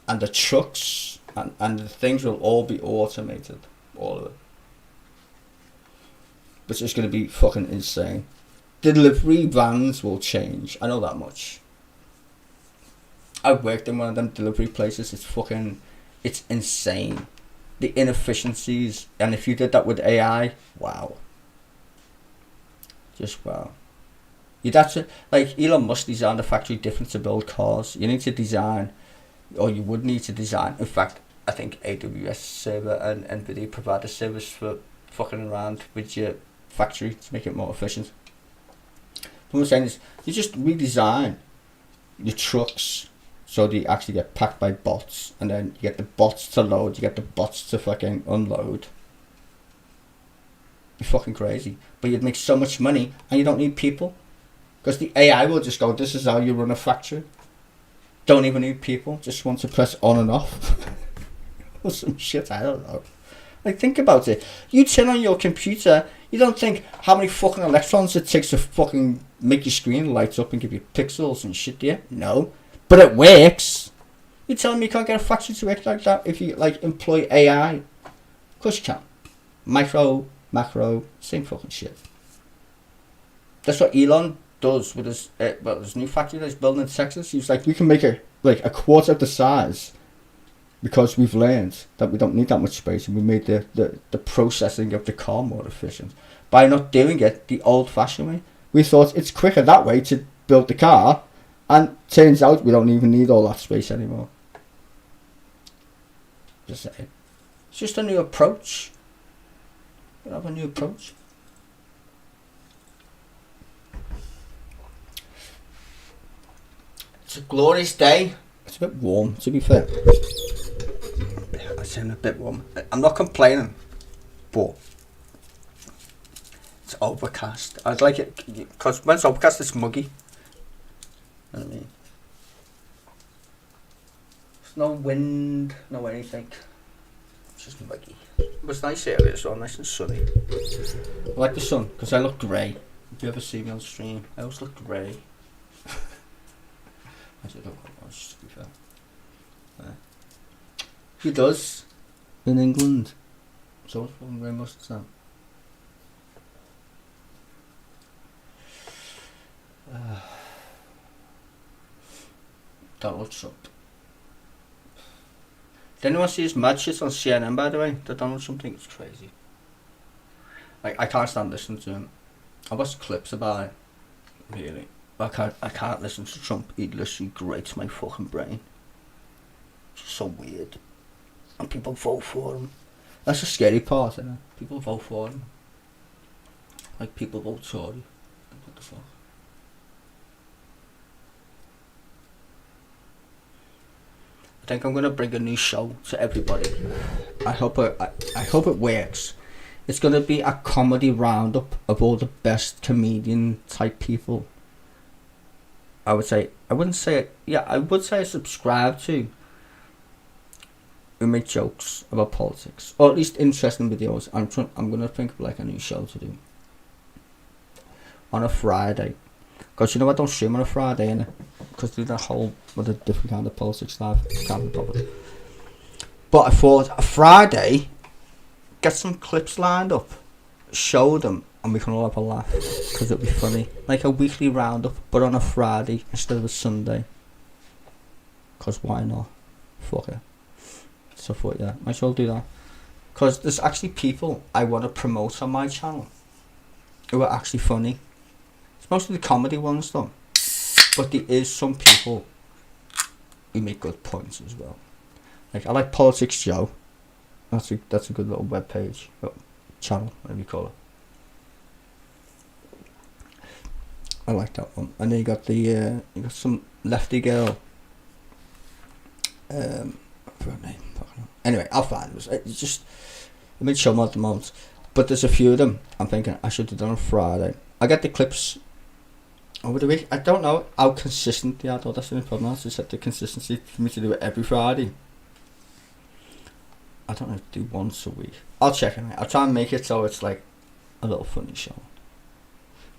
And the trucks and the things will all be automated, all of it. Which is going to be fucking insane. Delivery vans will change, I know that much. I've worked in one of them delivery places, it's insane. The inefficiencies, and if you did that with AI, wow. Just wow. You'd have to, like Elon Musk designed a factory different to build cars. You need to design, or you would need to design. In fact, I think AWS server and NVIDIA provide a service for fucking around with your factory to make it more efficient. What I'm saying is, you just redesign your trucks so they actually get packed by bots, and then you get the bots to load, you get the bots to fucking unload. You're fucking crazy. But you'd make so much money, and you don't need people. Because the AI will just go, this is how you run a factory. Don't even need people, just want to press on and off. Or some shit, I don't know. Like, think about it. You turn on your computer, you don't think how many fucking electrons it takes to fucking make your screen light up and give you pixels and shit, do you? No. But it works. You're telling me you can't get a factory to work like that if you, like, employ AI? Of course you can. Micro, macro, same fucking shit. That's what Elon does with his new factory that he's building in Texas. He's like, we can make a quarter of the size because we've learned that we don't need that much space, and we made the processing of the car more efficient by not doing it the old-fashioned way. We thought it's quicker that way to build the car, and turns out we don't even need all that space anymore. Just saying. It's just a new approach. We have a new approach. It's a glorious day. It's a bit warm, to be fair. I sound a bit warm. I'm not complaining, but it's overcast. I'd like it because when it's overcast, it's muggy. You know what I mean? There's no wind, no anything. It's just muggy. It was nice earlier, so nice and sunny. I like the sun because I look grey. If you ever see me on stream, I always look grey. I don't know what much, to be fair. He does in England. So it's fucking grey most of the time. Donald Trump. Did anyone see his mad shit on CNN, by the way? The Donald Trump thing is crazy. Like, I can't stand listening to him. I watched clips about it, really. I can't listen to Trump. He literally grates my fucking brain. It's so weird. And people vote for him. That's the scary part, isn't it? People vote for him. Like, people vote Tory. What the fuck? I think I'm gonna bring a new show to everybody. I hope it works. It's gonna be a comedy roundup of all the best comedian type people. I would say I subscribe to, who make jokes about politics, or at least interesting videos. I'm gonna think of like a new show to do on a Friday, because you know I don't stream on a Friday, innit? Because do that whole with a different kind of politics live, can't be bothered. But I thought a Friday, get some clips lined up, show them, and we can all have a laugh, because it'll be funny. Like a weekly roundup, but on a Friday instead of a Sunday. Because why not? Fuck it. So I thought, yeah, I shall do that. Because there's actually people I want to promote on my channel who are actually funny. It's mostly the comedy ones though. But there is some people who make good points as well. Like, I like Politics Joe. That's a good little web page, channel, whatever you call it. I like that one. And then you got you got some lefty girl. I forgot her name. Anyway, I'll find it. It's just a bit show at the moment. But there's a few of them. I'm thinking I should do that on Friday. I get the clips over the week. I don't know how consistent they are though. That's the only problem. I have to set the consistency for me to do it every Friday. I don't know if to do once a week. I'll check it out. I'll try and make it so it's like a little funny show.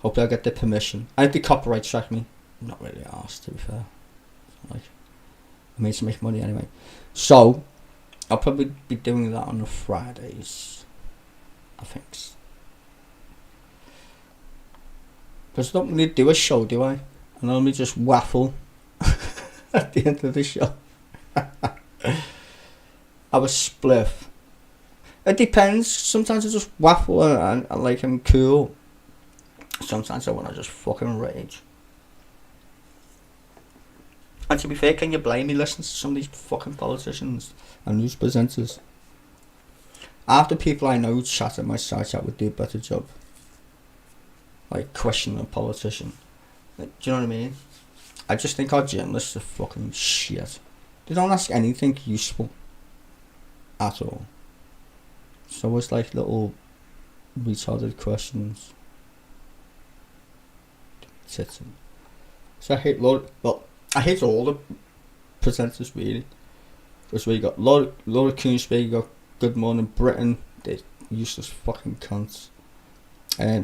Hopefully I'll get the permission. I think the copyright strike me. I'm not really asked, to be fair. I mean, to make money anyway. So, I'll probably be doing that on the Fridays, I think. Because I don't really do a show, do I? I normally just waffle at the end of the show. I was spliff. It depends. Sometimes I just waffle and like I'm cool. Sometimes I want to just fucking rage. And to be fair, can you blame me listening to some of these fucking politicians and news presenters? After people I know chat at my site, I would do a better job. Like questioning a politician. Like, do you know what I mean? I just think our journalists are fucking shit. They don't ask anything useful at all. It's always like little retarded questions. So I hate I hate all the presenters really. Because we got Laura Kuenssberg, you got Good Morning Britain, they're useless fucking cunts.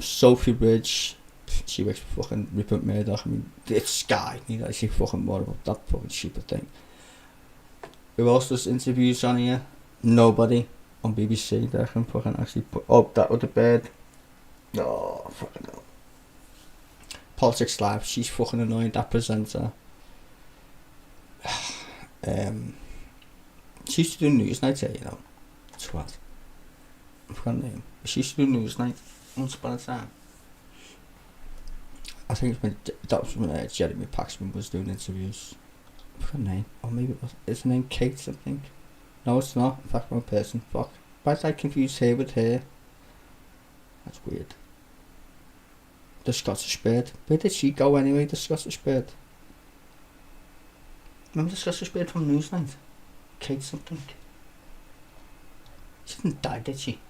Sophie Bridge, she works for fucking Rupert Murdoch. I mean, it's Sky, you know, she fucking more about that fucking stupid thing. Who else does interviews on here? Nobody on BBC that I can fucking actually put up that other bird. No, fucking no. Politics Live, she's fucking annoying, that presenter. She used to do Newsnight here, you know. Twat. I forgot her name. She used to do Newsnight once upon a time. I think that was when Jeremy Paxman was doing interviews. I forgot her name. Or maybe it was. Is her name Kate, I think? No, it's not. In fact, wrong person. Fuck. Why did I confuse her with her? That's weird. The Scottish Bird. Where did she go anyway, the Scottish Bird? Remember the Scottish Bird from Newsnight? Kate something. She didn't die, did she?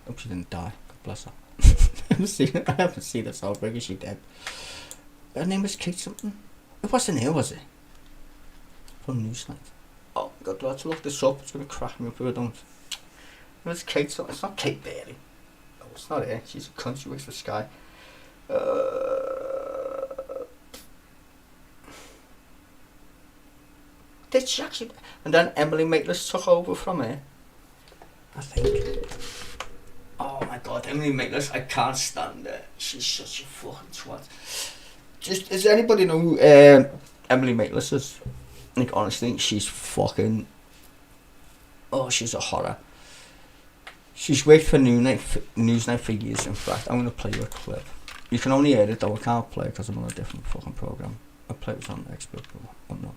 I hope she didn't die. God bless her. I haven't seen her, so I'll bring her, she dead. Her name was Kate something. It wasn't her, was it? From Newsnight. Oh God, do I have to look this up? It's going to crack me up if I don't. It was Kate something. It's not Kate Bailey. No, it's not her. She's a cunt. She works for Sky. Did she actually? And then Emily Maitlis took over from her, I think. Oh my God, Emily Maitlis, I can't stand her. She's such a fucking twat. Just, does anybody know who Emily Maitlis is? Like, honestly, she's fucking... Oh, she's a horror. She's worked for Newsnight for years. In fact, I'm going to play you a clip. You can only hear it though, I can't play it because I'm on a different fucking program. I play it on Xbox, but I'm not.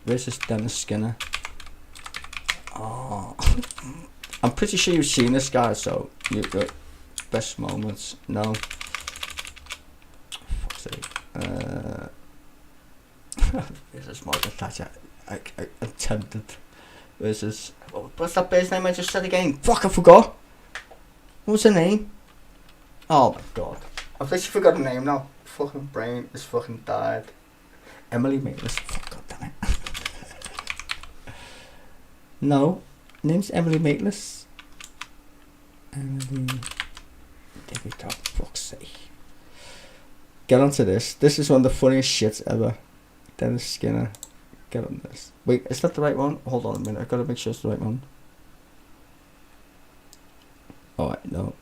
Where's this Dennis Skinner? Oh, I'm pretty sure you've seen this guy, so you've got best moments. No. Fuck's sake. Where's this Margaret Thatcher? I attempted. Where's this? What's that bird's name I just said again? Fuck, I forgot. What was her name? Oh my God. I've literally forgot her name now. Fucking brain is fucking died. Emily Maitlis. Fuck, God damn it. No. Name's Emily Maitlis. Emily. There we go. Fuck's sake. Get onto this. This is one of the funniest shits ever. Dennis Skinner. Get on this. Wait, is that the right one? Hold on a minute. I've got to make sure it's the right one. Alright, no.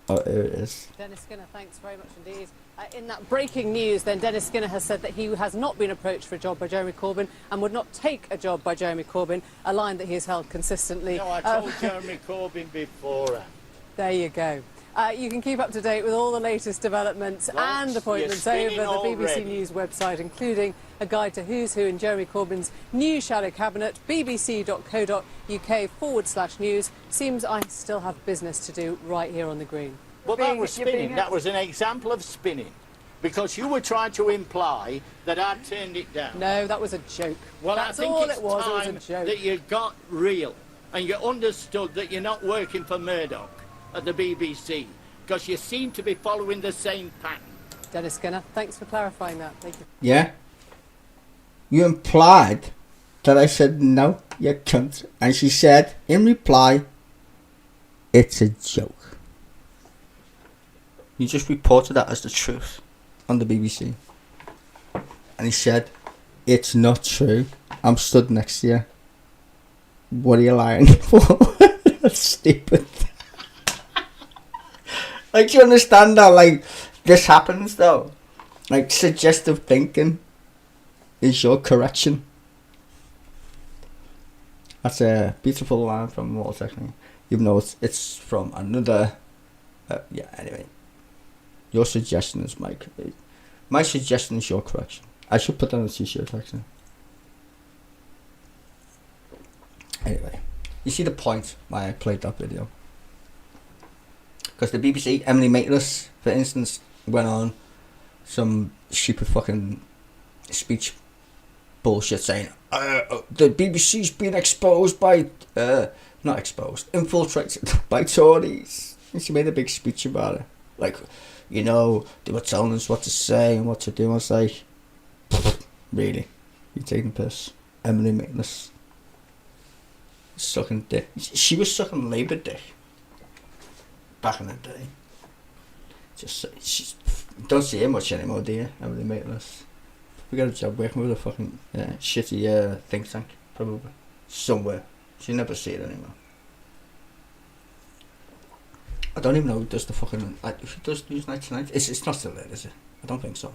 Oh, here it is. Dennis Skinner, thanks very much indeed. In that breaking news, then, Dennis Skinner has said that he has not been approached for a job by Jeremy Corbyn and would not take a job by Jeremy Corbyn, a line that he has held consistently. No, I told Jeremy Corbyn before. There you go. You can keep up to date with all the latest developments and appointments over the BBC News website, including a guide to who's who in Jeremy Corbyn's new shadow cabinet, bbc.co.uk/news. Seems I still have business to do right here on the Green. Well, that was spinning. That was an example of spinning. Because you were trying to imply that I'd turned it down. No, that was a joke. Well, that's I think all it's it was. time It was a joke. that you got real and you understood that you're not working for Murdoch at the BBC because you seem to be following the same pattern. Dennis Skinner, thanks for clarifying that. Thank you. Yeah? You implied that I said no, you cunt. And she said, in reply, it's a joke. You just reported that as the truth on the BBC. And he said, It's not true. I'm stood next to you. What are you lying for? That's stupid. Like, do you understand that? Like, this happens though. Like, suggestive thinking is your correction. That's a beautiful line from Walt Disney. Even though it's from another. Yeah. Anyway, your suggestion is my suggestion is your correction. I should put that on a t-shirt actually. Anyway, you see the point why I played that video. Because the BBC, Emily Maitlis, for instance, went on some stupid fucking speech bullshit saying the BBC's been exposed by, not exposed, infiltrated by Tories. And she made a big speech about it. Like, you know, they were telling us what to say and what to do. I was like, really? You're taking the piss? Emily Maitlis. Sucking dick. She was sucking Labour dick back in the day. She's don't see her much anymore, do you, Emily Maitlis? We got a job working with a fucking shitty think tank, probably somewhere. You never see it anymore. I don't even know who does the fucking. Who does Newsnight Tonight? It's not still there, is it? I don't think so.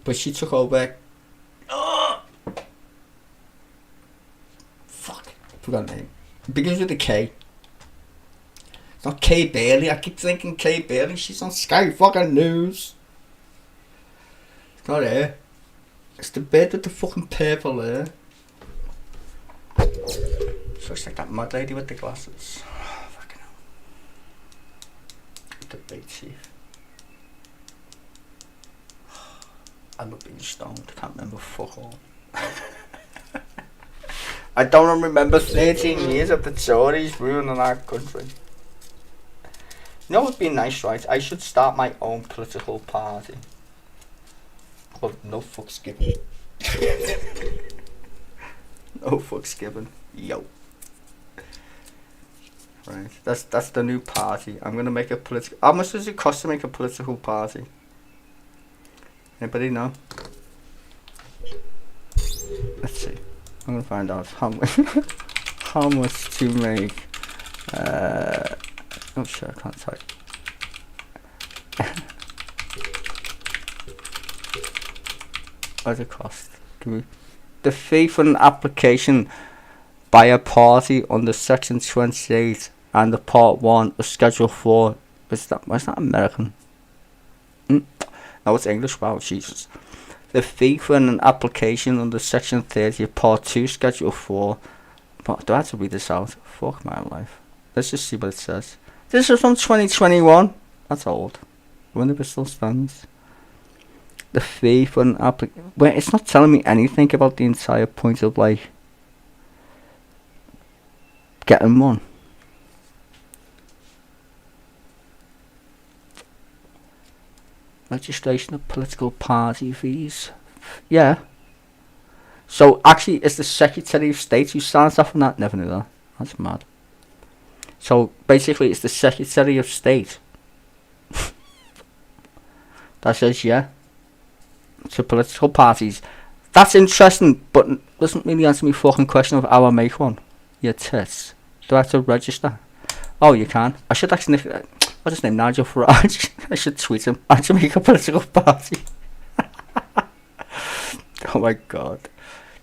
But she took over. Fuck, forgot her name. It begins with a K. It's not Kay Bailey. I keep thinking Kay Bailey. She's on Sky fucking News. It's not her. It's the bed with the fucking purple hair. So it's like that mad lady with the glasses. Oh, fucking hell. The big chief. I love being stoned. I can't remember fuck all. I don't remember 13 years of the Tories ruling our country. You know what would be nice, right? I should start my own political party. Well, no fucks given. No fucks given. Yo. Right, that's the new party. I'm gonna make a political. How much does it cost to make a political party? Anybody know? Let's see. I'm gonna find out how much. How much to make. Oh shit, I can't type. What does it cost? The fee for an application by a party under Section 28 and the Part 1 of Schedule 4. What's that American? No, it's English. Wow, Jesus. The fee for an application under Section 30 of Part 2 Schedule 4. Do I have to read this out? Fuck my life. Let's just see what it says. This is from 2021. That's old. I wonder if it still stands. The fee for an application. Wait, it's not telling me anything about the entire point of like getting one. Registration of political party fees. Yeah. So actually, it's the Secretary of State who signs off on that. Never knew that. That's mad. So basically, it's the Secretary of State that says yeah to political parties. That's interesting, but doesn't really answer me fucking question of how I make one. Your tits. Do I have to register? Oh, you can. I should actually. I'll just name Nigel Farage. I should tweet him. I should make a political party. Oh my god.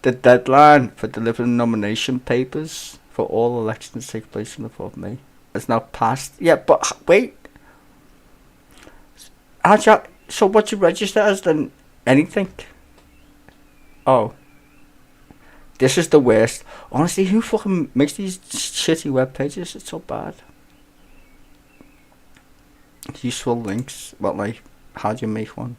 The deadline for delivering nomination papers for all elections to take place on the 4th of May has now passed. Yeah, but wait. So what you register as then anything? Oh. This is the worst. Honestly, who fucking makes these shitty web pages? It's so bad. Useful links. But like, how do you make one?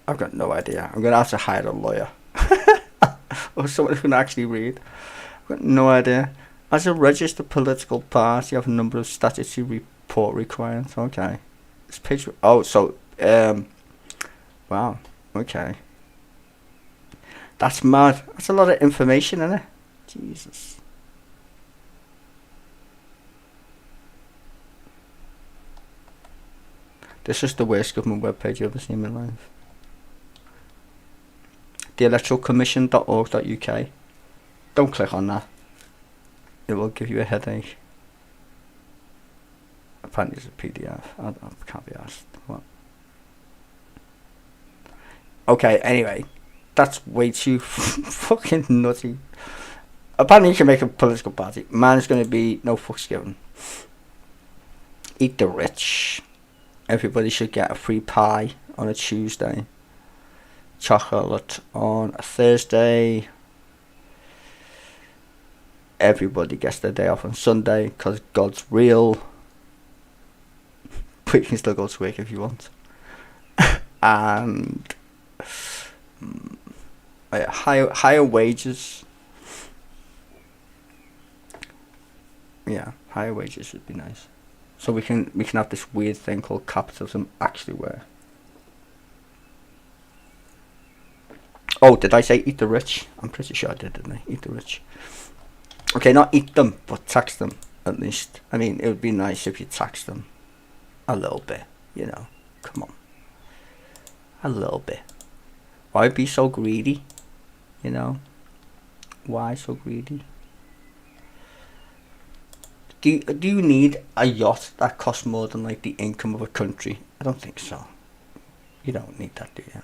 I've got no idea. I'm gonna have to hire a lawyer. Or someone who can actually read. I've got no idea. As a registered political party, you have a number of statutory report requirements. Okay. This page. Oh, so wow. Okay. That's mad. That's a lot of information, isn't it? Jesus. This is the worst government webpage you've ever seen in my life. theelectoralcommission.org.uk. Don't click on that. It will give you a headache. Apparently it's a PDF. I can't be asked. What? Okay, anyway. That's way too fucking nutty. Apparently you can make a political party. Mine's going to be no fucks given. Eat the rich. Everybody should get a free pie on a Tuesday. Chocolate on a Thursday. Everybody gets their day off on Sunday because God's real. But you can still go to work if you want. And higher wages. Yeah, higher wages would be nice. So we can have this weird thing called capitalism actually work. Oh, did I say eat the rich? I'm pretty sure I did, didn't I? Eat the rich. Okay, not eat them, but tax them at least. I mean, it would be nice if you tax them a little bit, you know. Come on. A little bit. Why be so greedy? You know? Why so greedy? Do you need a yacht that costs more than like the income of a country? I don't think so. You don't need that, do you?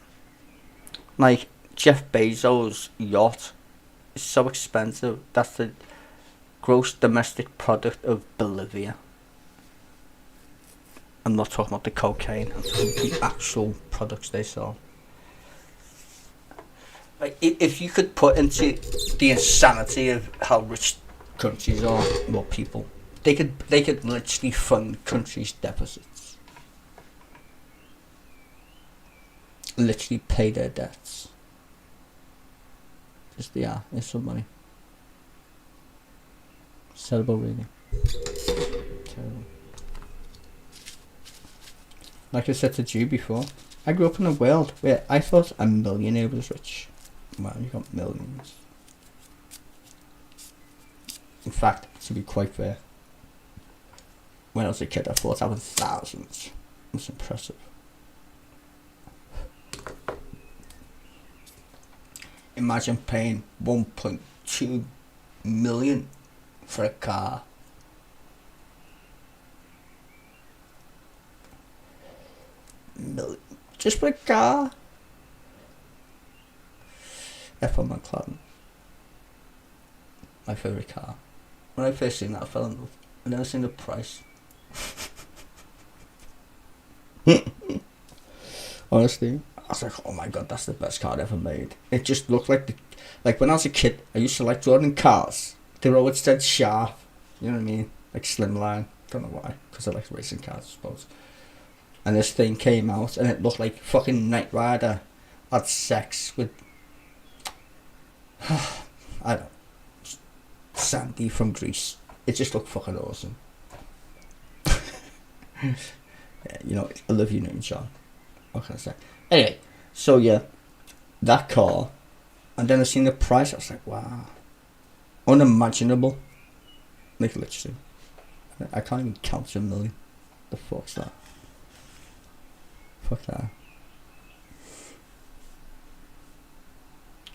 Like Jeff Bezos' yacht is so expensive. That's the gross domestic product of Bolivia. I'm not talking about the cocaine. I'm talking about the actual products they sell. Like if you could put into the insanity of how rich countries are, more people. They could literally fund countries' deficits. Literally pay their debts. Just it's some money. Terrible, really. Terrible. Like I said to you before, I grew up in a world where I thought a millionaire was rich. Well, you got millions. In fact, to be quite fair, when I was a kid, I thought I was thousands. It's impressive. Imagine paying 1.2 million for a car. Just for a car? F1 McLaren. My favourite car. When I first seen that, I fell in love. I never seen the price. Honestly, I was like, oh my god, that's the best car ever made. It just looked like when I was a kid, I used to like drawing cars. They were always dead sharp, you know what I mean? Like slimline. Don't know why, because I like racing cars, I suppose. And this thing came out, and it looked like fucking Knight Rider had sex with I don't know, Sandy from Greece. It just looked fucking awesome. Yeah, you know, I love you, Newton John. What can I say? Anyway, so yeah, that car, and then I seen the price. I was like, wow, unimaginable. Like literally, I can't even count to a million. The fuck's that? Fuck that.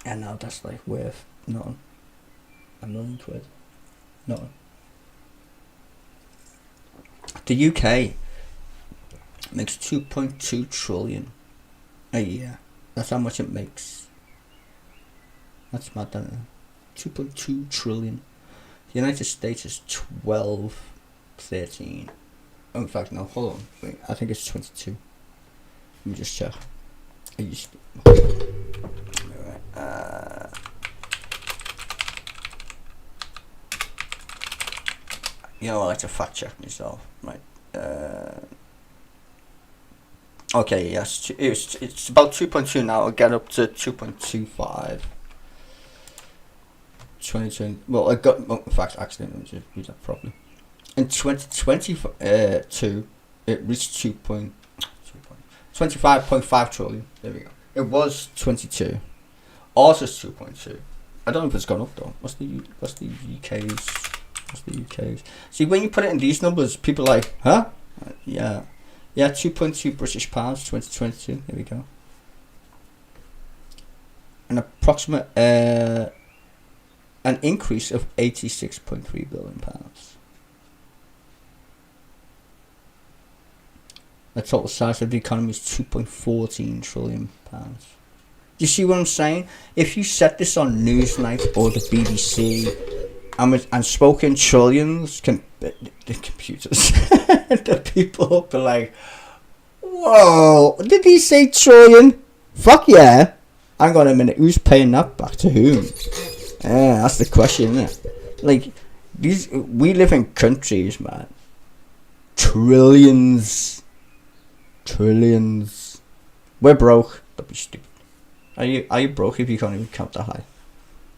And now that's like worth nothing. £1 million. Nothing. The UK makes 2.2 trillion a year. That's how much it makes. That's mad, isn't it? 2.2 trillion. The United States is 12, 13. Oh, in fact, no, hold on. Wait, I think it's 22. Let me just check. I used to. Alright. You know, I like to fact check myself. Right. Okay, yes, it's about 2.2 now. I'll get up to 2.25. 2020. Well, I got. Well, in fact, actually, let me just read that properly. In 2022, it reached 25.5 trillion. There we go. It was 22. Ours is 2.2. I don't know if it's gone up though. What's the UK's? See, when you put it in these numbers, people are like, huh? Yeah. Yeah, 2.2 British pounds, 2022. There we go. An approximate, an increase of 86.3 billion pounds. The total size of the economy is 2.14 trillion pounds. Do you see what I'm saying? If you set this on Newsnight or the BBC and spoke in trillions, the computers, the people will be like, whoa, did he say trillion? Fuck yeah. Hang on a minute, who's paying that back to whom? Yeah, that's the question, isn't it? Like, we live in countries, man. Trillions. We're broke. Don't be stupid. Are you broke if you can't even count that high?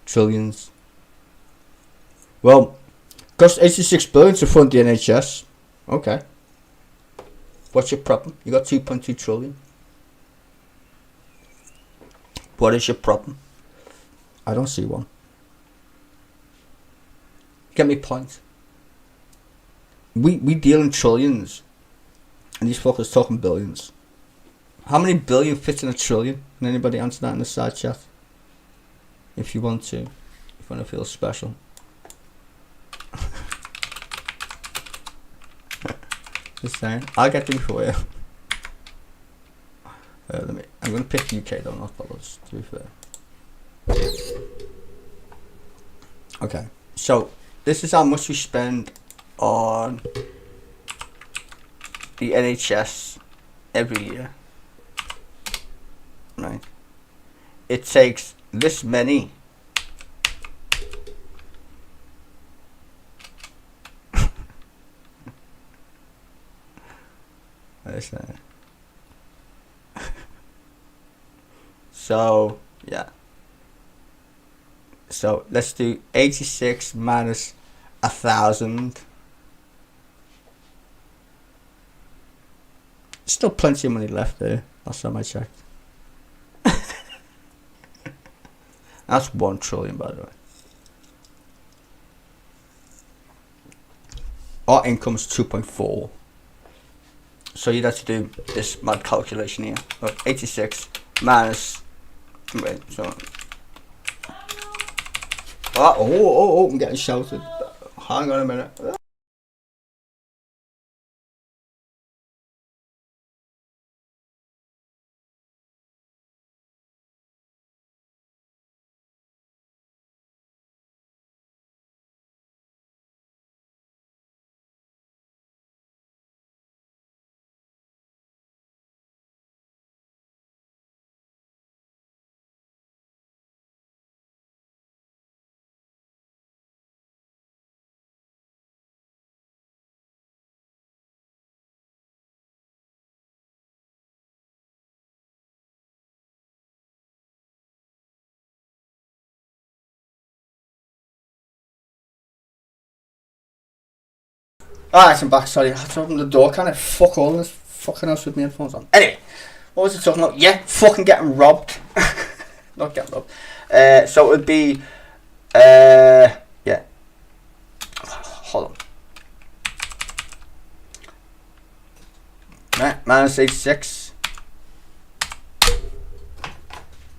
Trillions. Well, cost 86 billion to fund the NHS. Okay. What's your problem? You got 2.2 trillion. What is your problem? I don't see one. Get me point. We deal in trillions, and these fuckers talking billions. How many billion fits in a trillion? Can anybody answer that in the side chat? If you want to. If you want to feel special. Just saying. I'll get them for you. I'm going to pick UK though, not dollars, to be fair. Okay. So, this is how much we spend on the NHS every year. Right. It takes this many so yeah. So let's do 86 minus 1,000. Still plenty of money left there. Last time I checked. That's 1 trillion, by the way. Our income is 2.4. So you'd have to do this mad calculation here. 86 minus. Wait, so. Oh, I'm getting shouted. Hang on a minute. Alright, I'm back, sorry. I had to open the door. Kind of fuck all in this fucking house with my headphones on. Anyway, what was it talking about? Yeah, fucking getting robbed. Not getting robbed. So it would be, yeah. Hold on. Right, minus 86.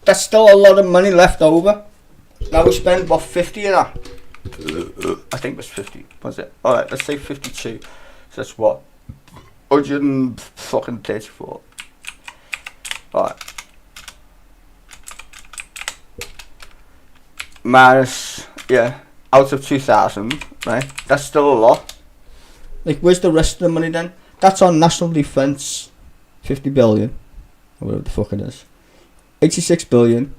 That's still a lot of money left over. Now we spend, what, 50 of that? I think it was 50, was it? Alright, let's say 52. So that's what? 134. Alright. Minus, yeah, out of 2,000, right? That's still a lot. Like, where's the rest of the money then? That's on national defence, 50 billion, or whatever the fuck it is. 86 billion.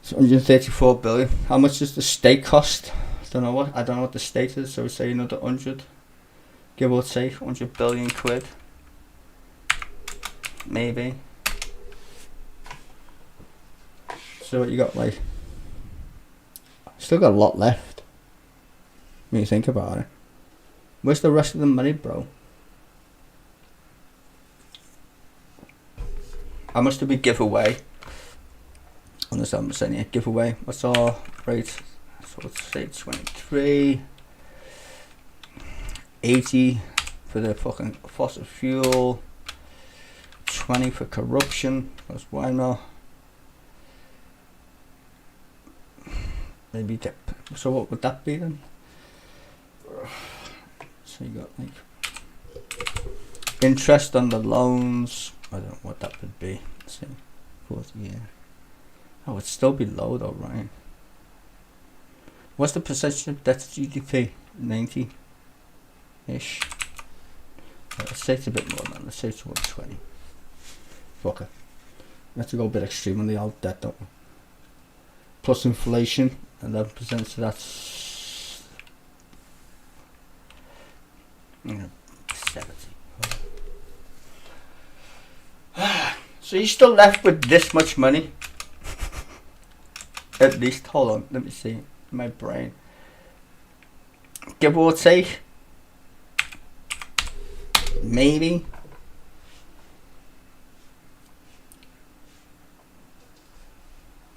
134 billion. How much does the state cost? I don't know what the state is, so we say another 100, give or take 100 billion quid, maybe. So what you got, like, still got a lot left when you think about it. Where's the rest of the money, bro? How much did we give away? On this, I'm saying, yeah, giveaway. What's our rate? So let's say 23, 80% for the fucking fossil fuel. 20 for corruption. Because why not? Maybe that. So what would that be then? So you got like interest on the loans. I don't know what that would be. Let's see. 40 year. Oh, it'd still be low though, right? What's the percentage of debt to GDP? 90-ish. Let's say it's a bit more than that. Let's say it's 120. Fuck it. We have to go a bit extreme on the old debt, don't we? Plus inflation, 11%, so that's 70. So you're still left with this much money? At least, hold on, let me see. My brain. Give or take. Maybe.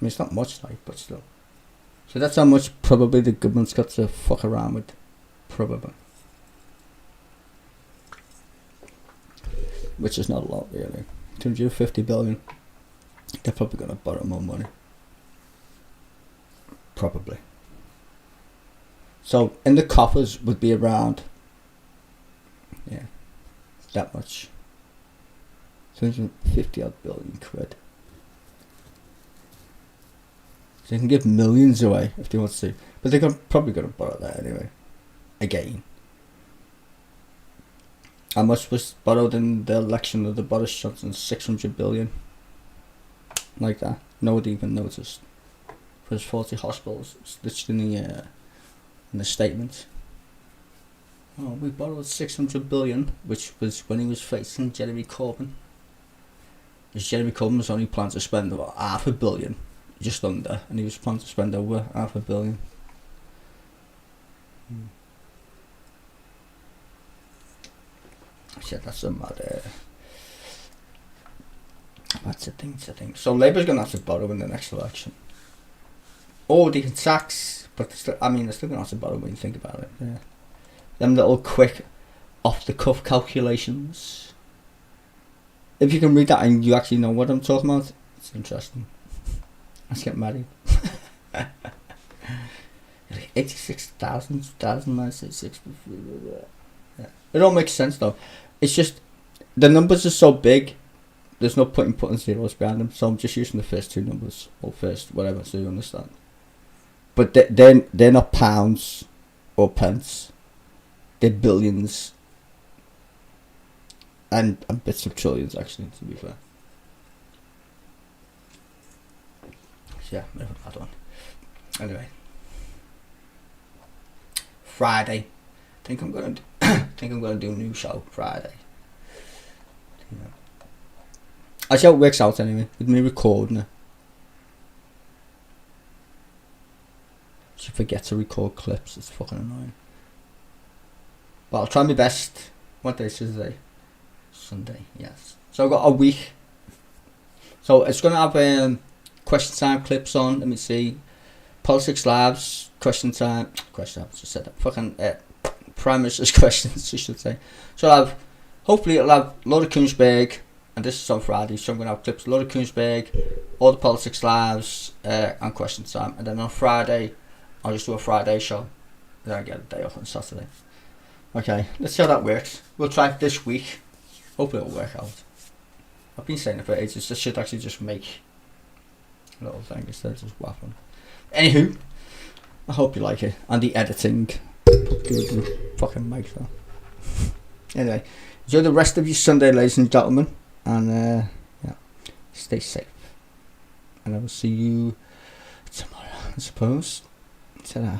I mean, it's not much, like, but still. So that's how much probably the government's got to fuck around with. Probably. Which is not a lot, really. 250 billion. They're probably going to borrow more money. Probably. So, in the coffers would be around, yeah, that much. 250 odd billion quid. So you can give millions away if they want to. But they're probably going to borrow that anyway. Again. How much was borrowed in the election of the Boris Johnson? 600 billion. Like that. Nobody even noticed. For his 40 hospitals. It's literally in the statement. Oh, we borrowed 600 billion, which was when he was facing Jeremy Corbyn. Because Jeremy Corbyn was only planning to spend about $500 million. Just under, and he was planning to spend over $500 million. I said that's a mad. That's a thing. So Labour's gonna have to borrow in the next election. Or they can tax, but they're still gonna have to borrow when you think about it. Yeah. Them little quick, off the cuff calculations. If you can read that and you actually know what I'm talking about, it's interesting. Let's get married. 86,000, 2,966. Yeah. It all makes sense though. It's just the numbers are so big. There's no point in putting zeros behind them. So I'm just using the first two numbers or first whatever, so you understand. But they're not pounds or pence. They're billions and bits of trillions actually. To be fair. Yeah, never had one. Anyway, Friday. I think I'm gonna do a new show Friday. Yeah. I see how it works out anyway with me recording it. Should forget to record clips. It's fucking annoying. But I'll try my best. What day is today? Sunday. Yes. So I've got a week. So it's gonna have question time clips on. Let me see. Politics Labs, question time. Question time, just said that. Fucking Prime Minister's questions, I should say. So hopefully it'll have Laura Kuenssberg, and this is on Friday, so I'm going to have clips. Laura Kuenssberg, all the Politics Labs, and question time. And then on Friday, I'll just do a Friday show. Then I get a day off on Saturday. Okay, let's see how that works. We'll try it this week. Hopefully it'll work out. I've been saying it for ages. This should actually just make little thing instead of just waffling. Anywho, I hope you like it. And the editing. Fucking make that. Anyway, enjoy the rest of your Sunday, ladies and gentlemen. And yeah, stay safe. And I will see you tomorrow, I suppose. Ta-da.